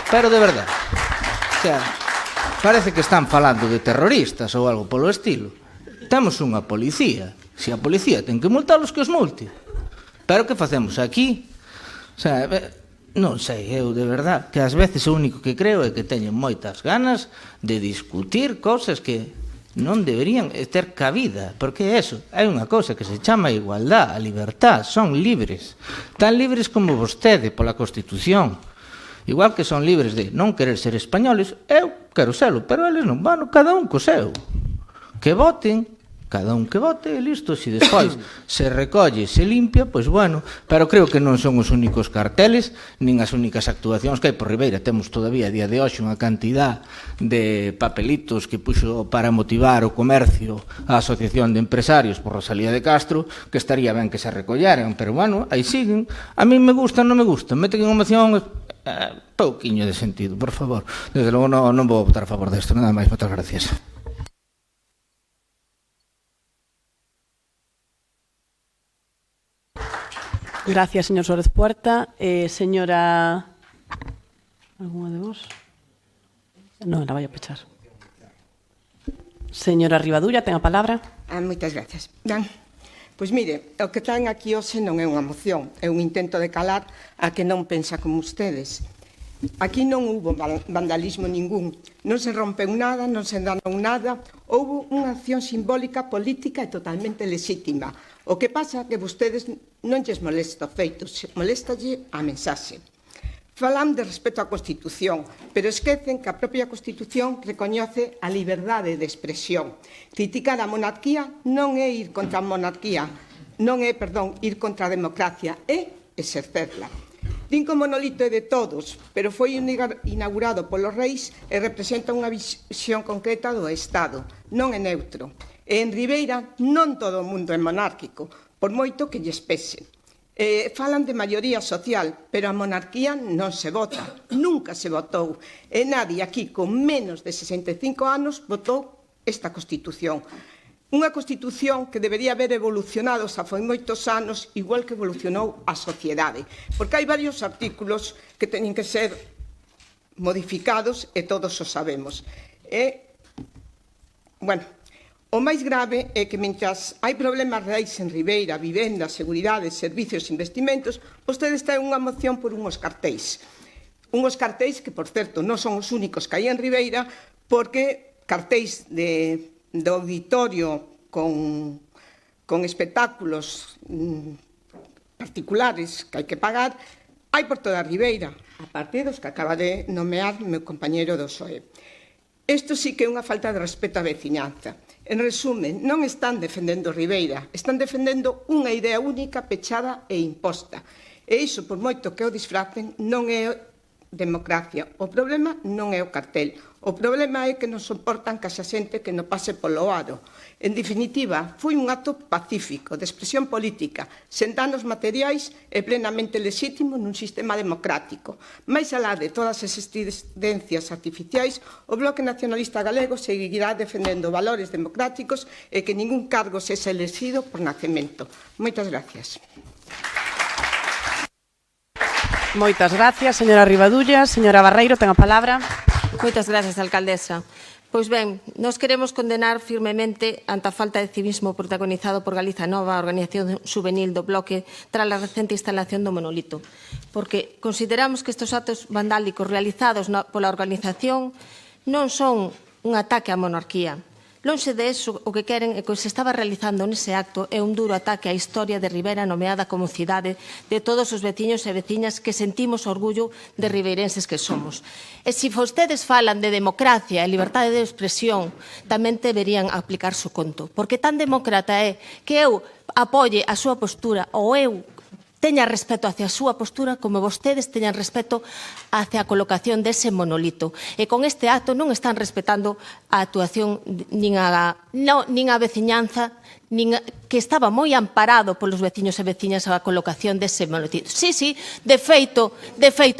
Pero de verdade, o sea, parece que están falando de terroristas ou algo polo estilo. Temos unha policía, se a policía ten que multalos, que os multe. Pero que facemos aquí? O sea, non sei, eu de verdade, que ás veces o único que creo é que teñen moitas ganas de discutir cousas que non deberían ter cabida, porque eso, hai unha cousa que se chama igualdad, a libertad, son libres, tan libres como vostede pola Constitución. Igual que son libres de non querer ser españoles, eu quero selo, pero eles non van, cada un co seu. Que voten, cada un que vote, e listo, se despois se recolle, se limpia, pois bueno, pero creo que non son os únicos carteles, nin as únicas actuacións que hai por Ribeira. Temos todavía a día de hoxe unha cantidad de papelitos que puxo para motivar o comercio a Asociación de Empresarios por Rosalía de Castro, que estaría ben que se recolleran, pero bueno, aí siguen. A mí me gustan, non me gustan, meten en moción pouquiño de sentido, por favor. Desde logo non vou votar a favor desto, nada máis, moitas gracias. Gracias, señor Suárez Puerta. Señora... ¿Alguna de vos? Non, la vai a pechar. Señora Rivadulla, ten a palabra. Moitas gracias. Ben, pois mire, o que traen aquí hoxe non é unha moción, é un intento de calar a que non pensa como ustedes. Aquí non hubo vandalismo ningún, non se rompeu nada, non se danou nada, houve unha acción simbólica, política e totalmente lexítima. O que pasa é que vostedes non lles molesta o feito, molestalle a mensaxe. Falan de respeto á Constitución, pero esquecen que a propia Constitución recoñece a liberdade de expresión. Criticar a monarquía non é ir contra a monarquía, non é, perdón, ir contra a democracia, é exercerla. Din que o monolito é de todos, pero foi inaugurado polos reis e representa unha visión concreta do Estado, non é neutro. E en Ribeira non todo o mundo é monárquico, por moito que lles pese. Falan de maioría social, pero a monarquía non se vota, nunca se votou. E nadie aquí con menos de 65 anos votou esta Constitución. Unha Constitución que debería haber evolucionado xa foi moitos anos, igual que evolucionou a sociedade. Porque hai varios artículos que teñen que ser modificados e todos o sabemos. Bueno, o máis grave é que, mentras hai problemas reais en Ribeira, vivenda, seguridade, servicios e investimentos, vostedes ten unha moción por unhos cartéis. Unhos cartéis que, por certo, non son os únicos que hai en Ribeira, porque cartéis do auditorio con espectáculos particulares que hai que pagar, hai por toda a Ribeira, a partir dos que acaba de nomear o meu compañeiro do PSOE. Isto sí que é unha falta de respeto á veciñanza. En resumen, non están defendendo Ribeira, están defendendo unha idea única, pechada e imposta. E iso, por moito que o disfracen, non é democracia. O problema non é o cartel. O problema é que non soportan que a xente que non pase polo aro. En definitiva, foi un acto pacífico, de expresión política, sen danos materiais e plenamente lexítimo nun sistema democrático. Mais alá de todas as estridencias artificiais, o Bloque Nacionalista Galego seguirá defendendo valores democráticos e que ningún cargo sexa elexido por nacemento. Moitas gracias. Moitas gracias, señora Ribadullas. Señora Barreiro, ten a palabra. Moitas gracias, alcaldesa. Pois ben, nos queremos condenar firmemente ante a falta de civismo protagonizado por Galiza Nova, a organización juvenil do Bloque, tras a recente instalación do monolito. Porque consideramos que estes actos vandálicos realizados pola organización non son un ataque á monarquía. Lonxe de eso, o que queren e que se estaba realizando nese acto é un duro ataque á historia de Ribeira nomeada como cidade de todos os veciños e veciñas que sentimos orgullo de ribeirenses que somos. E se vostedes falan de democracia e liberdade de expresión, tamén deberían aplicar su conto. Porque tan demócrata é que eu apoie a súa postura ou eu teña respeto hacia a súa postura como vostedes teñan respeto hacia a colocación dese monolito. E con este acto non están respetando a actuación nin a veciñanza, que estaba moi amparado polos veciños e veciñas a colocación dese monolito. Sí, de feito,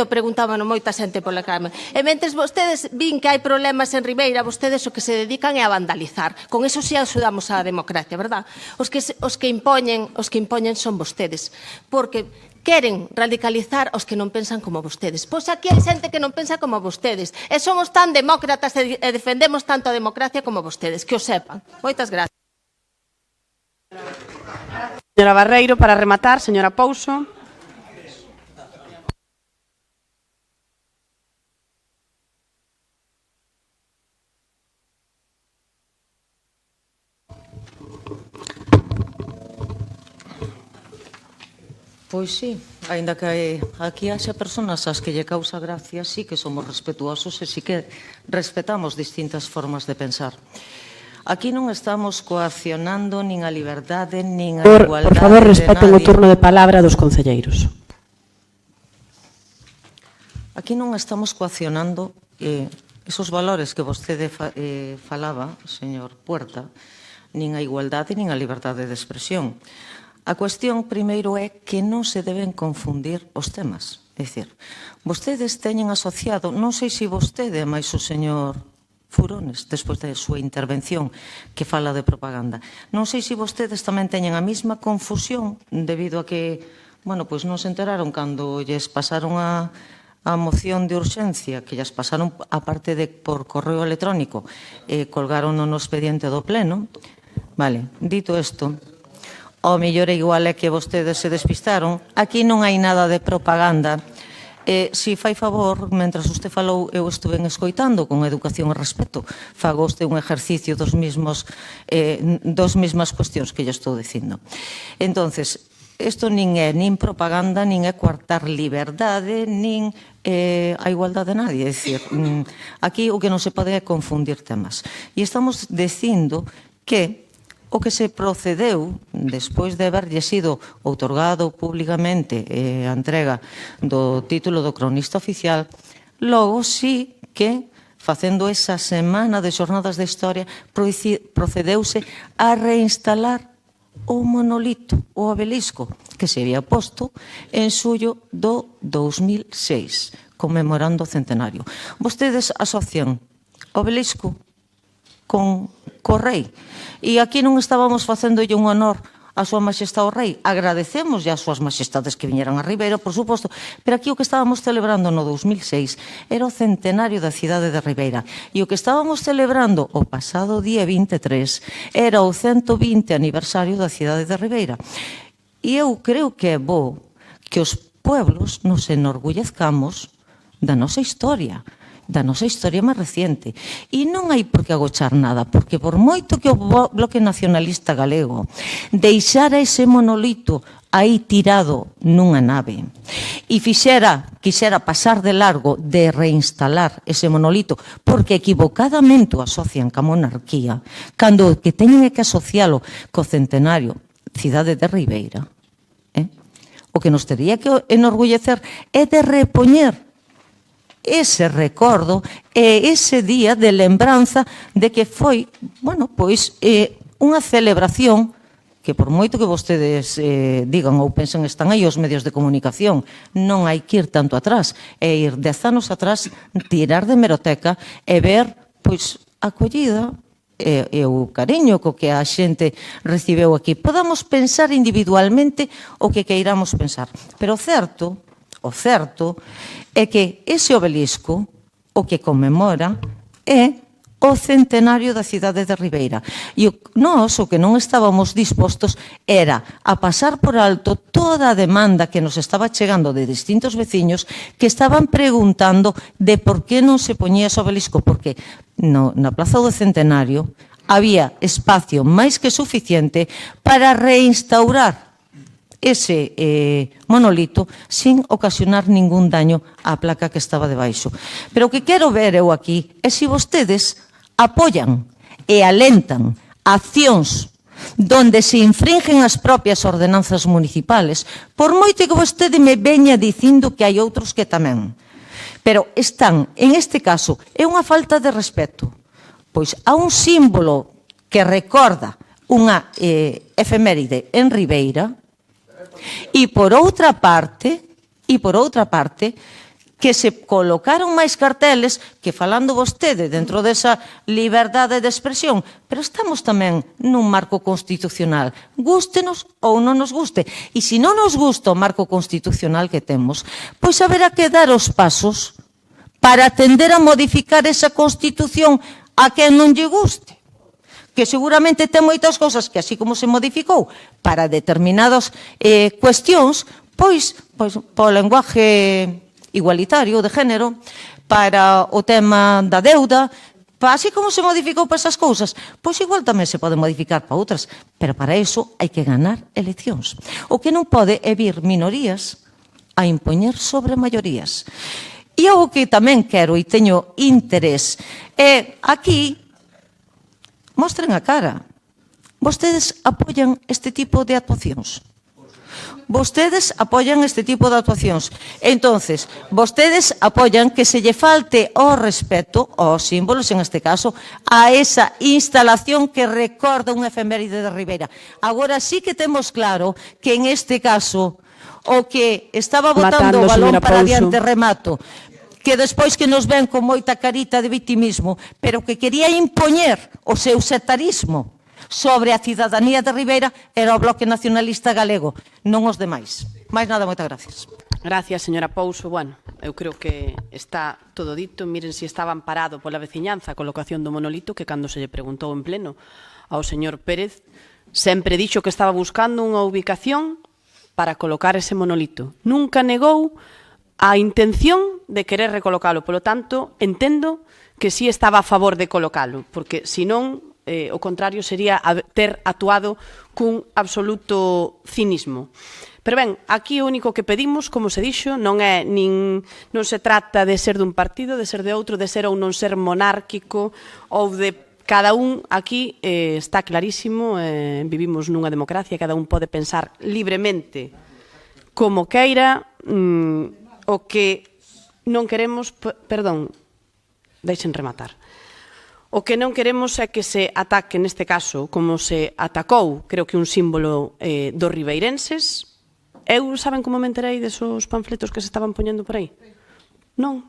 preguntaban moita xente pola cámara. E mentres vostedes vin que hai problemas en Ribeira, vostedes o que se dedican é a vandalizar. Con eso sí axudamos á democracia, verdad? Os que impoñen son vostedes. Porque queren radicalizar os que non pensan como vostedes. Pois aquí hai xente que non pensa como vostedes. E somos tan demócratas e defendemos tanto a democracia como vostedes. Que o sepan. Moitas gracias. Señora Barreiro, para rematar, señora Pouso. Pois sí, aínda que aquí haxa persoas ás que lle causa gracia, sí que somos respetuosos e sí que respetamos distintas formas de pensar. Aquí non estamos coaccionando nin a liberdade, nin a igualdade. Por favor, respeten o turno de palabra dos concelleiros. Aquí non estamos coaccionando esos valores que vostede falaba, señor Puerta, nin a igualdade nin a liberdade de expresión. A cuestión, primeiro, é que non se deben confundir os temas. É dicir, vostedes teñen asociado, non sei se vostede, máis o señor Furones, despois da súa intervención, que fala de propaganda. Non sei se vostedes tamén teñen a mesma confusión debido a que, bueno, pois non se enteraron cando lles pasaron a moción de urxencia, que lles pasaron, aparte de por correo electrónico, colgaron no expediente do Pleno. Vale, dito isto, ao mellor é igual é que vostedes se despistaron. Aquí non hai nada de propaganda. Si fai favor, mentras usted falou, eu estuve escoitando con educación e respeto. Fago usted un ejercicio dos mesmas cuestións que lle estou dicindo. Entonces, isto nin é nin propaganda, nin é coartar liberdade, nin a igualdade de nadie. É dicir, aquí o que non se pode é confundir temas. E estamos dicindo que o que se procedeu despois de haberlle sido outorgado públicamente a entrega do título do cronista oficial, logo sí que, facendo esa semana de xornadas de historia, procedeuse a reinstalar o monolito, o obelisco, que se había posto en xullo do 2006, conmemorando o centenario. Vostedes asocian o obelisco con o rei. E aquí non estábamos facéndolle un honor a súa majestade o rei. Agradecemos a súas majestades que viñeran a Ribeira, por suposto, pero aquí o que estábamos celebrando no 2006 era o centenario da cidade de Ribeira. E o que estábamos celebrando o pasado día 23 era o 120 aniversario da cidade de Ribeira. E eu creo que é bo que os pueblos nos enorgullezcamos da nosa historia máis reciente. E non hai por que agochar nada, porque por moito que o Bloque Nacionalista Galego deixara ese monolito aí tirado nunha nave e quixera pasar de largo de reinstalar ese monolito, porque equivocadamente o asocian ca monarquía, cando o que teñen é que asocialo co centenario cidade de Ribeira, o que nos tería que enorgullecer é de repoñer ese recordo e ese día de lembranza de que foi, bueno, pois, unha celebración que por moito que vostedes digan ou pensen están aí os medios de comunicación, non hai que ir tanto atrás, e ir 10 anos atrás, tirar de hemeroteca e ver, pois, a acollida e o cariño co que a xente recibeu aquí. Podamos pensar individualmente o que queiramos pensar, pero o certo é que ese obelisco o que conmemora é o centenario da cidade de Ribeira. E nós o que non estábamos dispostos era a pasar por alto toda a demanda que nos estaba chegando de distintos veciños que estaban preguntando de por que non se poñía ese obelisco, porque na Plaza do Centenario había espacio máis que suficiente para reinstaurar ese monolito sin ocasionar ningún daño á placa que estaba debaixo. Pero o que quero ver eu aquí é se vostedes apoian e alentan accións donde se infringen as propias ordenanzas municipales, por moito que vostede me veña dicindo que hai outros que tamén. Pero están, en este caso, é unha falta de respeto, pois a un símbolo que recorda unha efeméride en Ribeira, e por outra parte, que se colocaron máis carteles que falando vostede dentro desa liberdade de expresión, pero estamos tamén nun marco constitucional, gústenos ou non nos guste, e se non nos gusta o marco constitucional que temos, pois haberá que dar os pasos para tender a modificar esa constitución a quen non lle guste, que seguramente ten moitas cousas que así como se modificou para determinadas cuestións, pois po lenguaje igualitario de género, para o tema da deuda, así como se modificou para esas cousas, pois igual tamén se pode modificar para outras, pero para iso hai que ganar eleccións. O que non pode é vir minorías a impoñer sobre maiorías. E o que tamén quero e teño interés é aquí mostren a cara. Vostedes apoian este tipo de actuacións. Vostedes apoian este tipo de actuacións. Entonces, vostedes apoian que se lle falte o respeto aos símbolos, en este caso, a esa instalación que recorda unha efeméride de Ribeira. Agora sí que temos claro que en este caso o que estaba botando o balón para diante remato, que despois que nos ven con moita carita de victimismo, pero que quería impoñer o seu sectarismo sobre a cidadanía de Ribeira era o Bloque Nacionalista Galego, non os demais. Mais nada, moitas gracias. Gracias, señora Pouso. Bueno, eu creo que está todo dito. Miren se estaba amparado pola veciñanza a colocación do monolito, que cando se lle preguntou en pleno ao señor Pérez, sempre dixo que estaba buscando unha ubicación para colocar ese monolito. Nunca negou a intención de querer recolocalo. Polo tanto, entendo que sí estaba a favor de colocalo, porque senón o contrario sería ter actuado cun absoluto cinismo. Pero ben, aquí o único que pedimos, como se dixo, non se trata de ser dun partido, de ser de outro, de ser ou non ser monárquico, ou de cada un. Aquí está clarísimo, vivimos nunha democracia, cada un pode pensar libremente como queira. O que non queremos, perdón, deixen rematar. O que non queremos é que se ataque, neste caso, como se atacou, creo que un símbolo dos ribeirenses. Saben como me enterei desos panfletos que se estaban poñendo por aí? Non,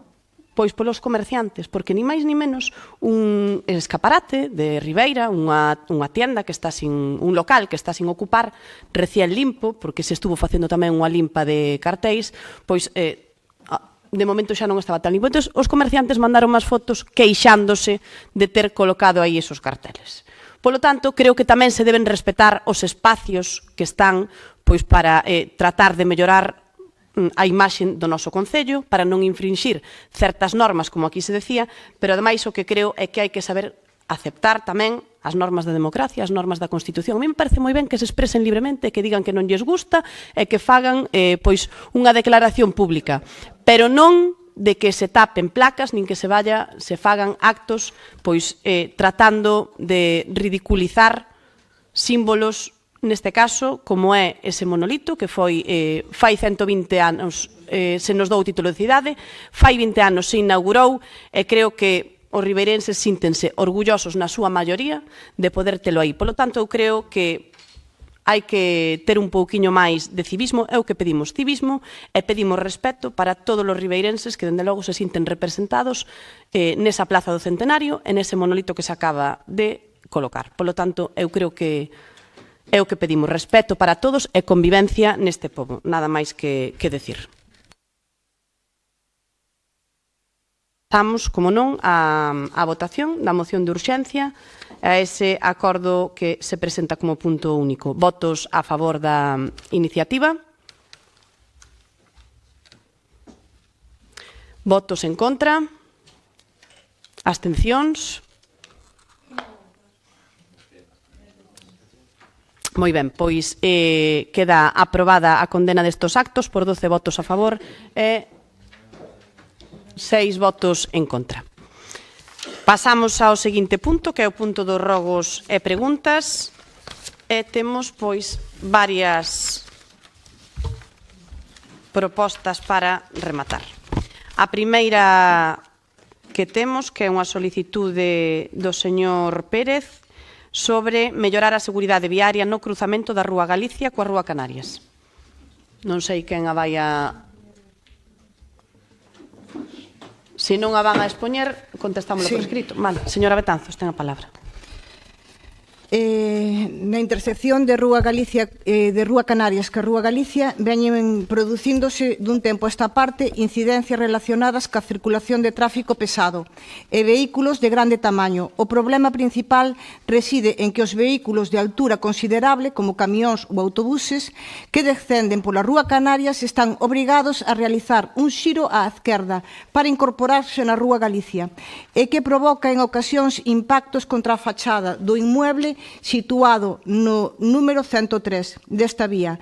pois polos comerciantes, porque ni máis ni menos un escaparate de Ribeira, unha tienda que está un local que está sin ocupar, recién limpo, porque se estuvo facendo tamén unha limpa de cartéis, pois de momento xa non estaba tan limpo. Entón, os comerciantes mandaron máis fotos queixándose de ter colocado aí esos carteles. Polo tanto, creo que tamén se deben respetar os espacios que están pois para tratar de mellorar a imaxe do noso concello, para non infringir certas normas, como aquí se decía, pero ademais o que creo é que hai que saber aceptar tamén as normas da democracia, as normas da Constitución. A mí me parece moi ben que se expresen libremente, que digan que non lles gusta e que fagan pois unha declaración pública, pero non de que se tapen placas nin que se fagan actos pois tratando de ridiculizar símbolos neste caso, como é ese monolito que foi fai 120 anos se nos dou o título de cidade, fai 20 anos se inaugurou e creo que os ribeirenses síntense orgullosos na súa maioría de poder telo aí. Polo tanto, eu creo que hai que ter un pouquiño máis de civismo, é o que pedimos, civismo, e pedimos respeto para todos os ribeirenses que, dende logo, se sinten representados nesa plaza do Centenario e nese monolito que se acaba de colocar. Polo tanto, eu creo que é o que pedimos, respeto para todos e convivencia neste pobo, nada máis que decir. Pasamos, como non, á votación da moción de urxencia, a ese acordo que se presenta como punto único. Votos a favor da iniciativa. Votos en contra. Abstencións. Moi ben, pois queda aprobada a condena destos actos por 12 votos a favor e 6 votos en contra. Pasamos ao seguinte punto, que é o punto dos rogos e preguntas, e temos, pois, varias propostas para rematar. A primeira que temos, que é unha solicitude do señor Pérez, sobre mellorar a seguridade viaria no cruzamento da Rúa Galicia coa Rúa Canarias. Non sei quen a vai a... Se non a van a expoñer, contestámoslo por escrito. Vale, señora Betanzos, ten a palabra. Na intersección de Rúa Galicia de Rúa Canarias que Rúa Galicia veñen producíndose dun tempo a esta parte incidencias relacionadas ca circulación de tráfico pesado e vehículos de grande tamaño. O problema principal reside en que os vehículos de altura considerable, como camións ou autobuses, que descenden pola Rúa Canarias están obrigados a realizar un xiro á esquerda para incorporarse na Rúa Galicia e que provoca en ocasións impactos contra a fachada do inmueble situado no número 103 desta vía,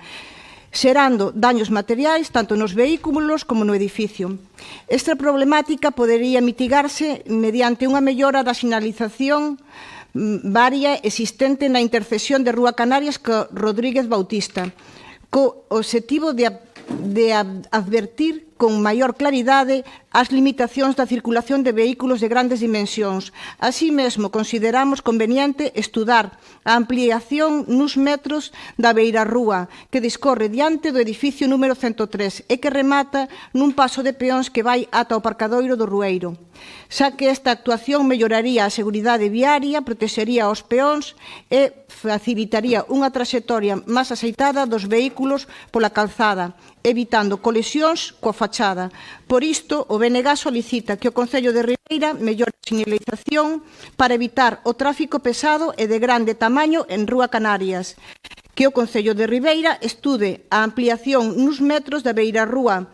xerando daños materiais tanto nos vehículos como no edificio. Esta problemática podería mitigarse mediante unha mellora da sinalización varia existente na intersección de Rúa Canarias co Rodríguez Bautista, co obxectivo de advertir con maior claridade as limitacións da circulación de vehículos de grandes dimensións. Así mesmo, consideramos conveniente estudar a ampliación nuns metros da beirarrúa que discorre diante do edificio número 103 e que remata nun paso de peóns que vai ata o parcadoiro do Rueiro, xa que esta actuación melloraría a seguridade viaria, protexería os peóns e facilitaría unha traxectoria máis axeitada dos vehículos pola calzada, evitando colisións coa fachada. Por isto, o BNG solicita que o Concello de Ribeira mellore a sinalización para evitar o tráfico pesado e de grande tamaño en Rúa Canarias, que o Concello de Ribeira estude a ampliación nuns metros da beirarrúa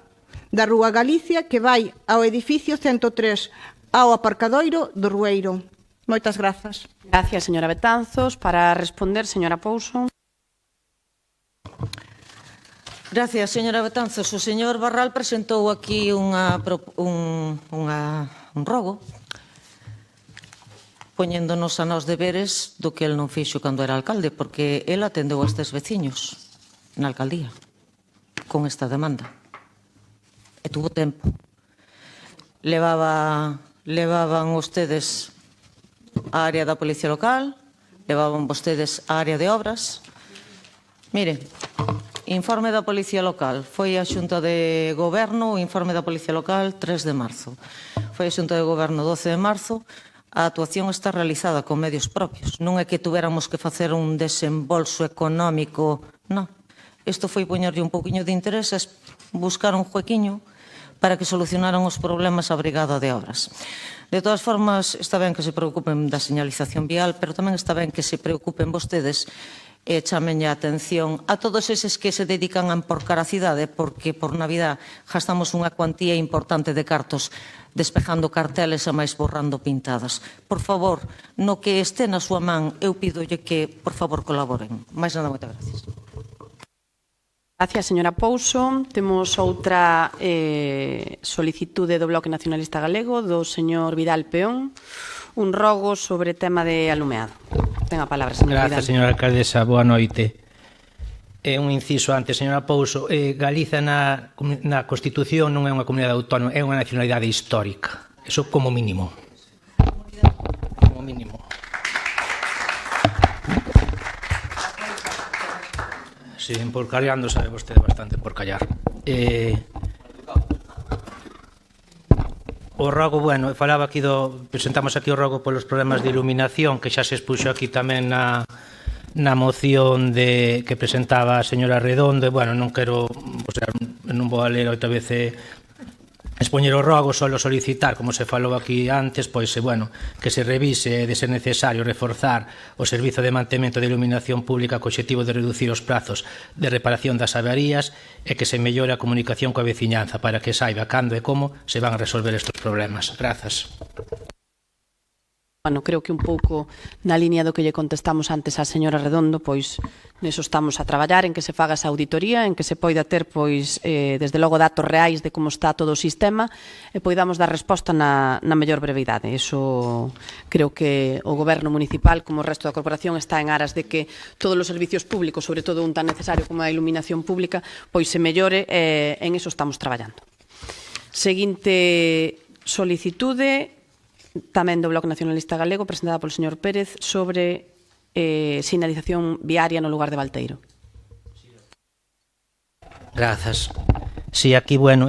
da Rúa Galicia que vai ao edificio 103, ao aparcadoiro do Rueiro. Moitas grazas. Gracias, señora Betanzos. Para responder, señora Pouso. Gracias, señora Betanzos. O señor Barral presentou aquí un rogo poñéndonos a nós deberes do que el non fixo cando era alcalde, porque el atendeu a estes veciños na alcaldía con esta demanda. E tuvo tempo. Levaban vostedes a área da Policía Local, levaban vostedes a área de obras. Mire, informe da Policía Local. Foi a Xunta de Goberno, o informe da Policía Local 3 de marzo. Foi a Xunta de Goberno 12 de marzo. A actuación está realizada con medios propios. Non é que tuéramos que facer un desembolso económico, non. Isto foi poñerlle un pouquiño de intereses, buscar un juequiño para que solucionaran os problemas a Brigada de Obras. De todas formas, está ben que se preocupen da señalización vial, pero tamén está ben que se preocupen vostedes e chamen a atención a todos eses que se dedican a emporcar a cidade, porque por Navidad gastamos unha cuantía importante de cartos despejando carteles e máis borrando pintadas. Por favor, no que este na súa man, eu pídolle que, por favor, colaboren. Mais nada, moitas gracias. Gracias, señora Pouso. Temos outra solicitude do Bloque Nacionalista Galego, do señor Vidal Peón, un rogo sobre tema de alumeado. Ten a palabra, señor Vidal. Gracias, señora alcaldesa. Boa noite. un inciso antes, señora Pouso, Galiza na Constitución non é unha comunidade autónoma, é unha nacionalidade histórica. Eso como mínimo. Como mínimo. Sí, por callando sabe vostede bastante por callar. O rogo, bueno, falaba aquí presentamos aquí o rogo polos problemas de iluminación, que xa se expuxo aquí tamén na moción que presentaba a señora Redondo, e, bueno, non quero, non vou a ler outra vez expoñer o rogo, solo solicitar, como se falou aquí antes, pois, bueno, que se revise de ser necesario reforzar o servizo de mantemento de iluminación pública co obxectivo de reducir os prazos de reparación das averías e que se mellore a comunicación coa veciñanza para que saiba cando e como se van a resolver estes problemas. Grazas. Bueno, creo que un pouco na línea do que lle contestamos antes á señora Redondo, pois neso estamos a traballar, en que se faga esa auditoría, en que se poida ter, pois, desde logo datos reais de como está todo o sistema e poidamos dar resposta na mellor brevidade. Eso creo que o Goberno municipal, como o resto da corporación, está en aras de que todos os servicios públicos, sobre todo un tan necesario como a iluminación pública, pois se mellore, en eso estamos traballando. Seguinte solicitude, tamén do Bloque Nacionalista Galego, presentada polo señor Pérez, sobre sinalización viaria no lugar de Valteiro. Grazas. Si, aquí, bueno,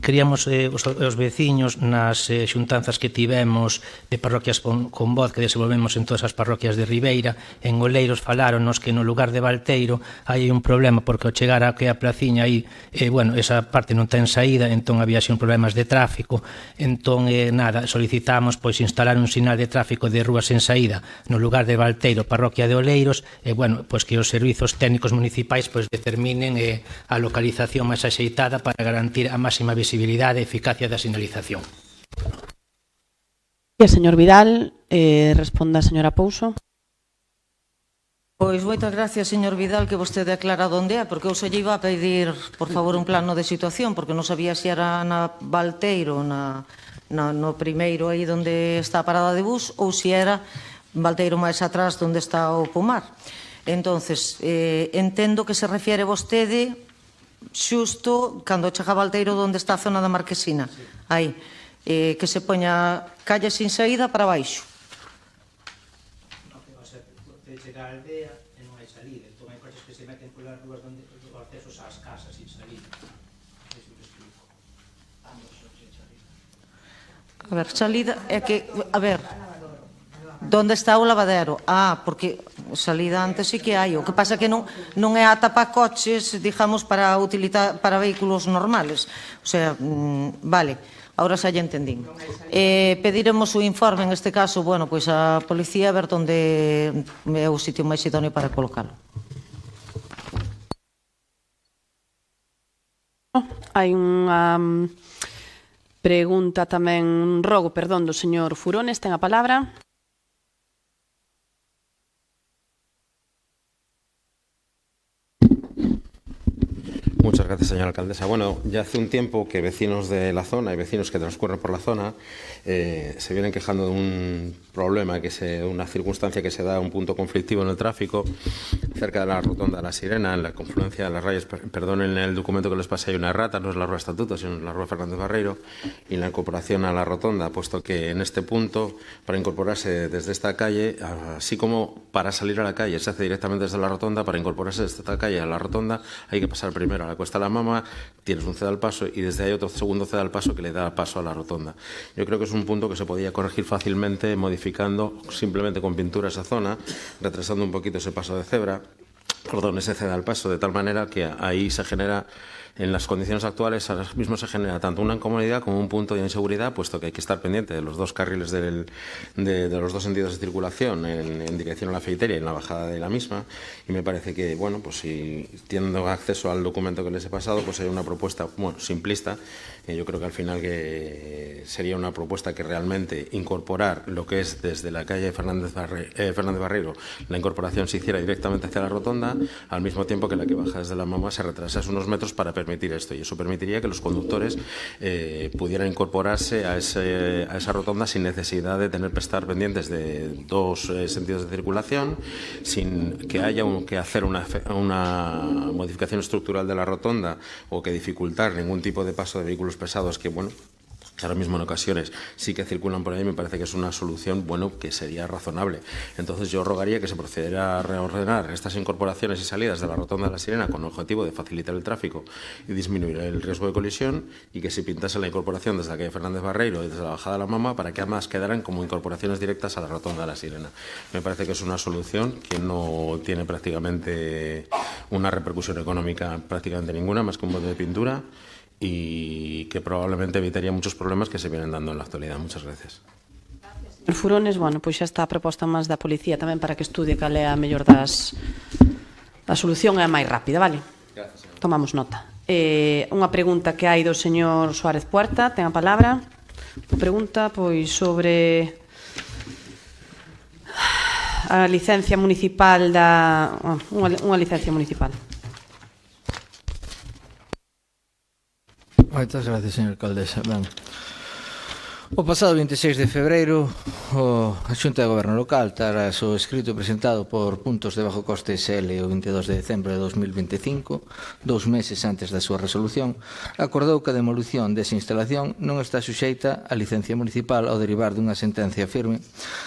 queríamos os veciños nas xuntanzas que tivemos de parroquias con voz que desenvolvemos en todas as parroquias de Ribeira, en Oleiros falaronnos que no lugar de Valteiro hai un problema porque ao chegar a que a placiña aí, bueno, esa parte non ten saída, entón había un problemas de tráfico, entón, nada, solicitamos pois instalar un sinal de tráfico de rúas en saída no lugar de Valteiro, parroquia de Oleiros, e, bueno, pois que os servizos técnicos municipais pois determinen a localización máis axeitada para garantir a máxima visibilidade e eficacia da sinalización. E a señor Vidal, responda a señora Pouso. Pois moitas gracias, señor Vidal, que vostede aclara onde é, porque eu se lle iba a pedir, por favor, un plano de situación, porque non sabía se era na Valteiro, no primeiro aí onde está a parada de bus, ou se era Valteiro máis atrás onde está o pomar. Entonces, entendo que se refiere vostede xusto cando chega a Valteiro onde está a zona da Marquesina, aí, que se poña calle sin saída para baixo. Chega a aldea e non hai salida, entón hai coches que se meten polas rúas onde os accesos ás casas sin salida. A ver, salida é que, a ver, onde está o lavadero? Porque salida antes sí que hai. O que pasa que non é ata para coches, digamos, para vehículos normales. O sea, vale, ahora xa lle entendín. Pediremos o informe, en este caso, bueno, pois a policía, a ver onde é o sitio máis idóneo para colocalo. Hai unha pregunta tamén, un rogo, perdón, do señor Furones, ten a palabra. Muchas gracias, señora alcaldesa. Bueno, ya hace un tiempo que vecinos de la zona y vecinos que transcurren por la zona se vienen quejando de un problema, una circunstancia que se da, un punto conflictivo en el tráfico cerca de la rotonda de la Sirena, en la confluencia de las rayas. Perdonen el documento que les pasé, hay una errata, no es la Rúa Estatuto, sino la Rúa Fernández Barreiro, y la incorporación a la rotonda, puesto que en este punto, para incorporarse desde esta calle, así como para salir a la calle se hace directamente desde la rotonda, para incorporarse desde esta calle a la rotonda hay que pasar primero a la Cuesta de la Mama, tienes un ceda al paso y desde ahí otro segundo ceda al paso que le da paso a la rotonda. Yo creo que es un punto que se podía corregir fácilmente modificando simplemente con pintura esa zona, retrasando un poquito ese paso de cebra, ese ceda al paso, de tal manera que ahí se genera, en las condiciones actuales, ahora mismo se genera tanto una incomodidad como un punto de inseguridad, puesto que hay que estar pendiente de los dos carriles de los dos sentidos de circulación en dirección a la feiteria y en la bajada de la misma. Y me parece que, bueno, pues si teniendo acceso al documento que les he pasado, pues hay una propuesta, bueno, simplista. Yo creo que al final que sería una propuesta que realmente incorporar lo que es desde la calle Fernández Barreiro, la incorporación se hiciera directamente hacia la rotonda, al mismo tiempo que la que baja desde la Mama se retrasase unos metros para permitir permitir esto, y eso permitiría que los conductores pudieran incorporarse a esa rotonda sin necesidad de tener que estar pendientes de dos sentidos de circulación, sin que haya que hacer una modificación estructural de la rotonda o que dificultar ningún tipo de paso de vehículos pesados que, bueno, ahora mismo en ocasiones sí que circulan por ahí. Me parece que es una solución, bueno, que sería razonable. Entonces yo rogaría que se procediera a reordenar estas incorporaciones y salidas de la rotonda de la Sirena con el objetivo de facilitar el tráfico y disminuir el riesgo de colisión, y que se pintase la incorporación desde la calle Fernández Barreiro y desde la bajada de la Mama para que además quedaran como incorporaciones directas a la rotonda de la Sirena. Me parece que es una solución que no tiene prácticamente una repercusión económica prácticamente ninguna, más que un bote de pintura, y que probablemente evitaría muchos problemas que se vienen dando en la actualidad. Muchas gracias. Señor Furones, bueno, pois xa está a proposta máis da policía tamén para que estudie cal é a mellor das... A solución é a máis rápida, vale? Gracias, señor. Tomamos nota. Unha pregunta que hai do señor Suárez Puerta, ten a palabra. Unha pregunta, pois, sobre a licencia municipal da... Unha licencia municipal. Moitas gracias, señor alcaldesa. Ben, o pasado 26 de febreiro, a Xunta de Goberno Local, tras o escrito presentado por Puntos de Bajo Coste SL o 22 de decembro de 2025, 2 meses antes da súa resolución, acordou que a demolición desa instalación non está suxeita a licencia municipal ao derivar dunha sentencia firme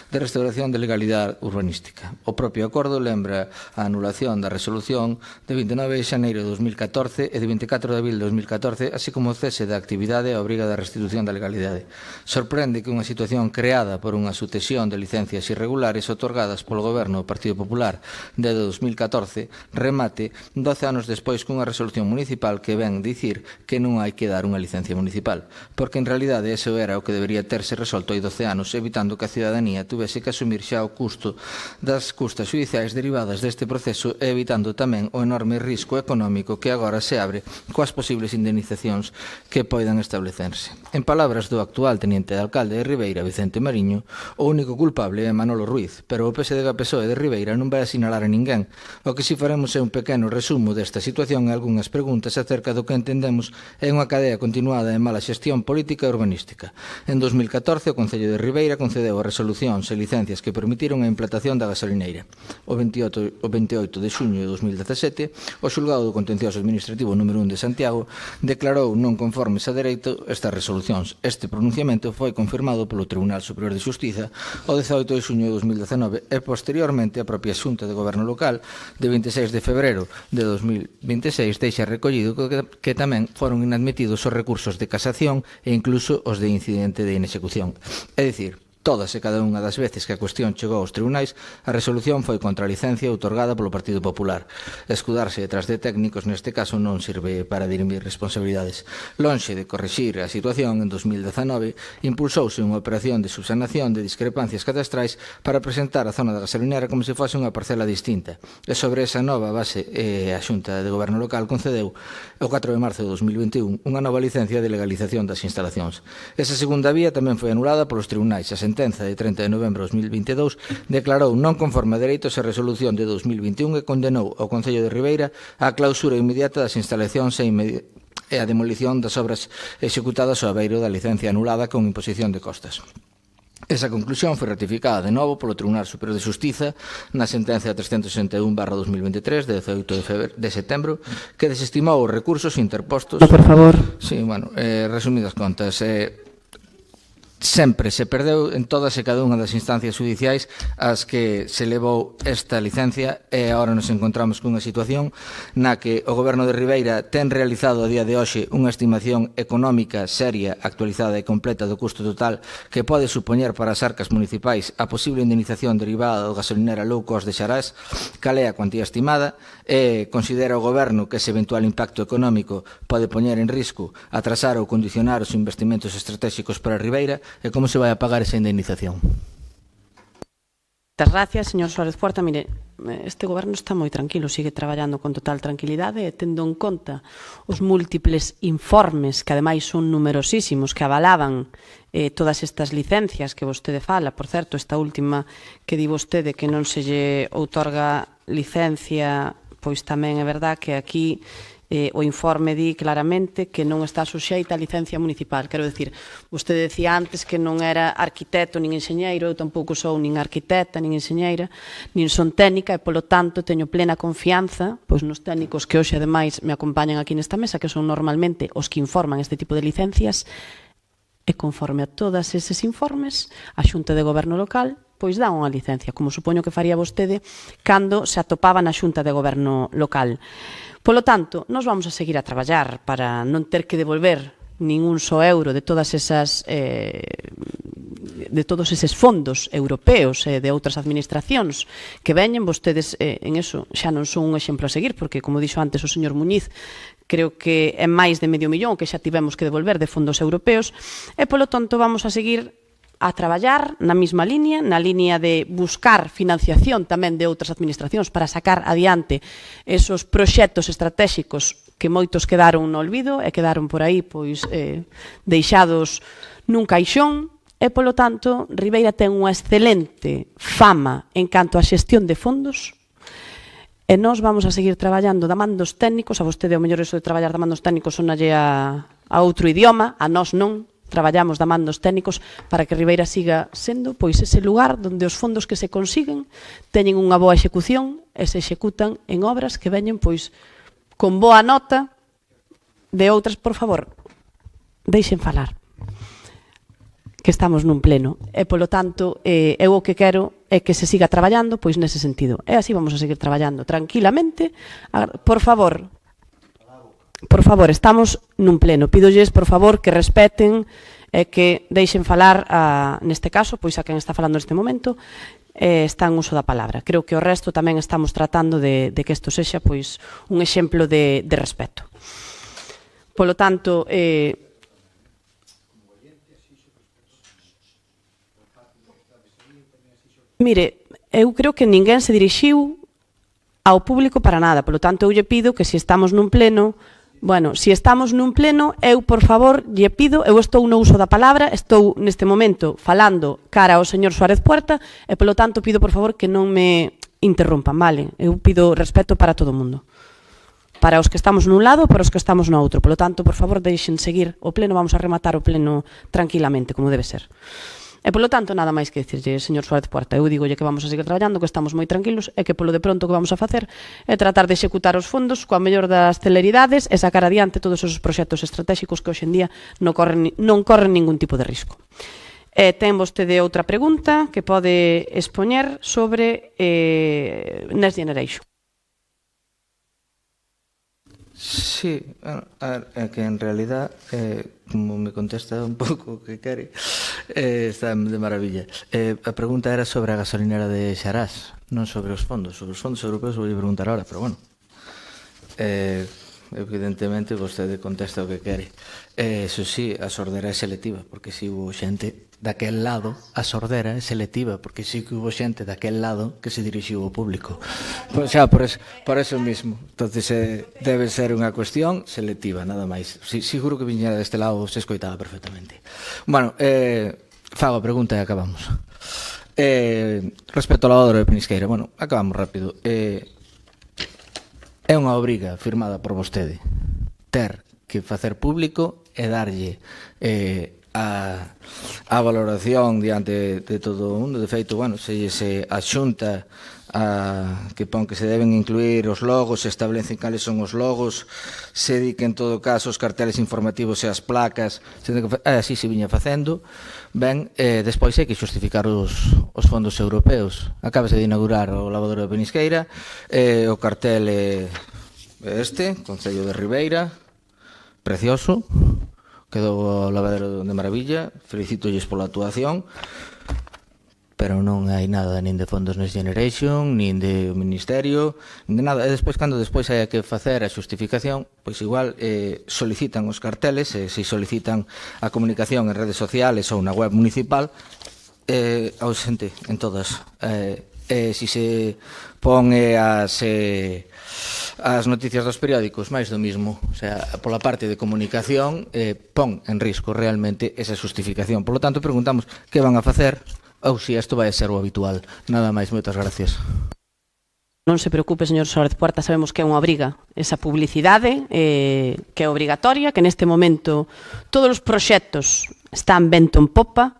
de restauración de legalidade urbanística. O propio acordo lembra a anulación da resolución de 29 de xaneiro de 2014 e de 24 de abril de 2014, así como o cese da actividade e a obriga da restitución da legalidade. Sorprende que unha situación creada por unha sucesión de licencias irregulares otorgadas polo Goberno do Partido Popular desde 2014 remate 12 anos despois cunha resolución municipal que ven dicir que non hai que dar unha licencia municipal, porque en realidade eso era o que debería terse resolto hai 12 anos, evitando que a cidadanía tuvese que asumir xa o custo das custas xudiciais derivadas deste proceso e evitando tamén o enorme risco económico que agora se abre coas posibles indemnizacións que poidan establecerse. En palabras do actual teniente de alcalde de Ribeira, Vicente Mariño, o único culpable é Manolo Ruiz, pero o PSDG-PSOE de Ribeira non vai asinalar a ninguén. O que si faremos é un pequeno resumo desta situación e algunhas preguntas acerca do que entendemos é unha cadea continuada de mala xestión política e urbanística. En 2014, o Concello de Ribeira concedeu a resolucións e licencias que permitiron a implantación da gasolineira. O 28 de xuño de 2017, o Xulgado do Contencioso Administrativo número 1 de Santiago declarou non conformes a dereito estas resolucións. Este pronunciamento foi confirmado polo Tribunal Superior de Xustiza o 18 de xuño de 2019 e posteriormente a propia Xunta de Goberno Local de 26 de febreiro de 2026 deixa recollido que tamén foron inadmitidos os recursos de casación e incluso os de incidente de inexecución. É dicir, todas e cada unha das veces que a cuestión chegou aos tribunais, a resolución foi contra a licencia outorgada polo Partido Popular. Escudarse detrás de técnicos neste caso non sirve para dirimir responsabilidades. Lonxe de corrixir a situación, en 2019 impulsouse unha operación de subsanación de discrepancias catastrais para presentar a zona da gasolinera como se fose unha parcela distinta. E sobre esa nova base, a Xunta de Goberno Local concedeu o 4 de marzo de 2021 unha nova licencia de legalización das instalacións. Esa segunda vía tamén foi anulada polos tribunais. A sentenza de 30 de novembro de 2022 declarou non conforme a dereitos a resolución de 2021 e condenou ao Concello de Ribeira a clausura inmediata das instalacións e a demolición das obras executadas ao abeiro da licencia anulada con imposición de costas. Esa conclusión foi ratificada de novo polo Tribunal Superior de Xustiza na sentencia 361/2023 de 18 de setembro que desestimou os recursos interpostos. Por favor. Sí, bueno, resumidas contas, sempre se perdeu en todas e cada unha das instancias judiciais as que se levou esta licencia e agora nos encontramos cunha situación na que o Goberno de Ribeira ten realizado a día de hoxe unha estimación económica seria, actualizada e completa do custo total que pode supoñer para as arcas municipais a posible indemnización derivada do gasolinera low cost de Xarás, cal é a cuantía estimada, e considera o Goberno que ese eventual impacto económico pode poñer en risco atrasar ou condicionar os investimentos estratégicos para Ribeira e como se vai a pagar esa indemnización. Moitas gracias, señor Suárez Puerta. Mire, este goberno está moi tranquilo, sigue traballando con total tranquilidade e tendo en conta os múltiples informes que ademais son numerosísimos que avalaban todas estas licencias que vostede fala. Por certo, esta última que di vostede que non se lle outorga licencia, pois tamén é verdad que aquí o informe di claramente que non está suxeita a licencia municipal. Quero dicir, vostede decía antes que non era arquitecto nin enxeñeiro, eu tampouco sou nin arquitecta, nin enxeñeira, nin son técnica e, polo tanto, teño plena confianza pois nos técnicos que hoxe, ademais, me acompañan aquí nesta mesa, que son normalmente os que informan este tipo de licencias, e conforme a todos eses informes, a Xunta de Goberno local pois dá unha licencia, como supoño que faría vostede cando se atopaba na Xunta de Goberno local. Polo tanto, nós vamos a seguir a traballar para non ter que devolver ningún só euro de todas esas de todos eses fondos europeos e de outras administracións que veñen. Vostedes en eso xa non son un exemplo a seguir, porque, como dixo antes o señor Muñiz, creo que é máis de medio millón que xa tivemos que devolver de fondos europeos, e, polo tanto, vamos a seguir a traballar na mesma liña, na liña de buscar financiación tamén de outras administracións para sacar adiante esos proxectos estratégicos que moitos quedaron no olvido e quedaron por aí pois deixados nun caixón. E, polo tanto, Ribeira ten unha excelente fama en canto a xestión de fondos, e nós vamos a seguir traballando da man dos técnicos. A vostede, ao mellor, eso de traballar da man dos técnicos sonalle a outro idioma, a nós non. Traballamos da man dos técnicos para que Ribeira siga sendo pois ese lugar onde os fondos que se consiguen teñen unha boa execución e se executan en obras que veñen pois con boa nota de outras. Por favor, deixen falar, que estamos nun pleno, e, polo tanto, eu o que quero é que se siga traballando pois nese sentido, e así vamos a seguir traballando tranquilamente. Por favor, estamos nun pleno. Pídolles, por favor, que respeten e que deixen falar, neste caso, pois a quen está falando neste momento, está en uso da palabra. Creo que o resto tamén estamos tratando de que isto sexa pois un exemplo de respeto. Polo tanto, mire, eu creo que ninguén se dirixiu ao público para nada. Polo tanto, eu lle pido que se estamos nun pleno, se estamos nun pleno, eu, por favor, lle pido, eu estou no uso da palabra, estou neste momento falando cara ao señor Suárez Puerta, e, polo tanto, pido, por favor, que non me interrompan, vale? Eu pido respeto para todo o mundo. Para os que estamos nun lado, para os que estamos no outro. Polo tanto, por favor, deixen seguir o pleno, vamos a rematar o pleno tranquilamente, como debe ser. E, polo tanto, nada máis que dicirlle, señor Suárez Puerta. Eu digolle que vamos a seguir traballando, que estamos moi tranquilos e que, polo de pronto, o que vamos a facer é tratar de executar os fondos coa mellor das celeridades e sacar adiante todos os proxectos estratégicos que hoxe en día non corren ningún tipo de risco. Ten vostede outra pregunta que pode expoñer sobre Next Generation. Sí, é que en realidad, como me contesta un pouco o que quere, está de maravilla. A pregunta era sobre a gasolinera de Xarás, non sobre os fondos. Sobre os fondos europeos vou preguntar ahora, pero bueno, evidentemente vostede contesta o que quere. Eso sí, a sordera é selectiva, porque si hubo xente daquel lado, a sordera é selectiva, porque sí que hubo xente daquel lado que se dirixiu ao público. Xa, por eso mismo. Entonces, debe ser unha cuestión selectiva, nada máis. Seguro que viñera deste lado se escoitaba perfectamente. Bueno, fago a pregunta e acabamos. Respecto ao lavadero de Penisqueira, bueno, acabamos rápido. É unha obriga firmada por vostede ter que facer público e darlle a valoración diante de todo o mundo. De feito, bueno, se a Xunta que pon que se deben incluir os logos, se establecen cales son os logos, se di que en todo caso os carteles informativos e as placas, así se viña facendo. Ben, despois hai que xustificar os fondos europeos. Acabase de inaugurar o lavadero de Penisqueira, o cartel este, Concello de Ribeira, precioso, quedou o lavadero de maravilla, felicítolles pola actuación, pero non hai nada nin de fondos Next Generation, nin de Ministerio, nin de nada. E despois, cando despois hai que facer a xustificación, pois igual solicitan os carteles, se solicitan a comunicación en redes sociales ou na web municipal, ausente en todas. Si se pon as noticias dos periódicos, máis do mismo. O sea, pola parte de comunicación, pon en risco realmente esa justificación. Por lo tanto, preguntamos que van a facer ou se isto vai ser o habitual. Nada máis, moitas gracias. non se preocupe, señor Suárez Puerta, sabemos que é unha obriga esa publicidade, que é obrigatoria, que neste momento todos os proxectos están vento en popa,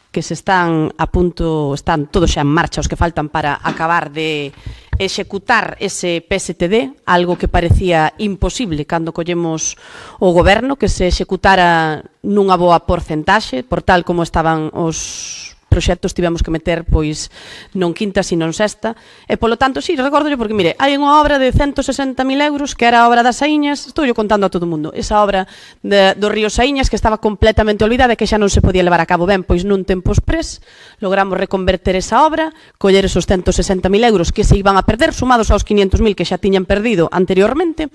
que se están a punto, están todos xa en marcha os que faltan para acabar de executar ese PSTD, algo que parecía imposible cando collemos o goberno, que se executara nunha boa porcentaxe, por tal como estaban os proxectos tivemos que meter pois non quinta sino en sexta e polo tanto, sí, recórdollo porque mire, hai unha obra de 160.000 euros que era a obra das Saíñas, estou yo contando a todo o mundo, esa obra do río Saíñas que estaba completamente olvidada e que xa non se podía levar a cabo ben, pois nun tempo exprés logramos reconverter esa obra, coller esos 160.000 euros que se iban a perder sumados aos 500.000 que xa tiñan perdido anteriormente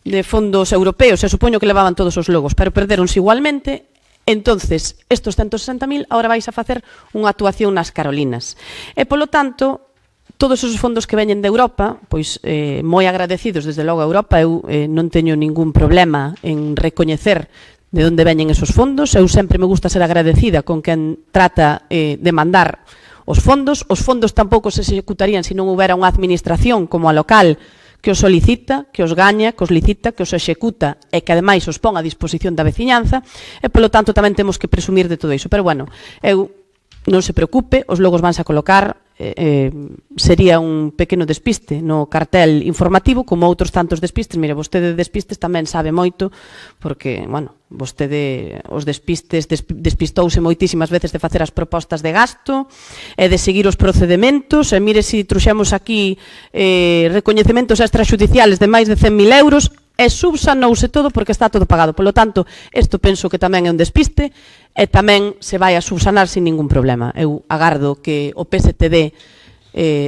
de fondos europeos, se supoño que levaban todos os logos, pero perderonse igualmente. Entonces, estos 160.000 agora vais a facer unha actuación nas Carolinas. E, polo tanto, todos esos fondos que veñen de Europa, pois moi agradecidos desde logo a Europa, eu non teño ningún problema en recoñecer de onde veñen esos fondos, eu sempre me gusta ser agradecida con quen trata de mandar os fondos tampouco se executarían se non houbera unha administración como a local que os solicita, que os gaña, que os licita, que os executa e que ademais os pon a disposición da veciñanza e polo tanto tamén temos que presumir de todo iso. Pero bueno, eu non se preocupe, os logos vanse a colocar, sería un pequeno despiste no cartel informativo, como outros tantos despistes. Mire, vostede de despistes tamén sabe moito, porque, bueno, vostede os despistes despistouse moitísimas veces de facer as propostas de gasto e de seguir os procedementos, e mire se trouxemos aquí recoñecementos extrajudiciales de máis de 100.000 euros, e subsanouse todo porque está todo pagado. Polo tanto, isto penso que tamén é un despiste e tamén se vai a subsanar sin ningún problema. Eu agardo que o PSTD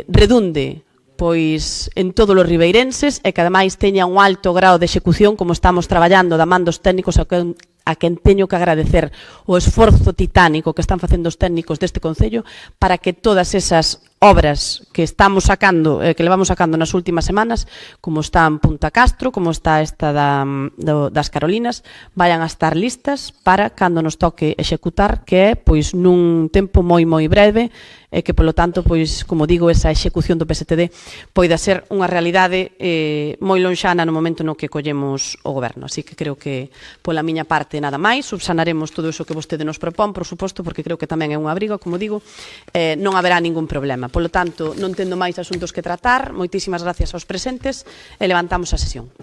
redunde pois en todos os ribeirenses e que ademais teña un alto grado de execución como estamos traballando da man dos técnicos a quen teño que agradecer o esforzo titánico que están facendo os técnicos deste Concello para que todas esas obras que estamos sacando, que levamos sacando nas últimas semanas, como está en Punta Castro, como está esta das Carolinas, vayan a estar listas para cando nos toque executar, que é pois nun tempo moi breve e que, polo tanto, pois, como digo, esa execución do PSTD poida ser unha realidade moi lonxana no momento no que collemos o goberno. Así que creo que, pola miña parte, nada máis, subsanaremos todo iso que vostede nos propón, por suposto, porque creo que tamén é unha abriga, como digo, non haberá ningún problema. Polo tanto, non tendo máis asuntos que tratar, moitísimas gracias aos presentes e levantamos a sesión.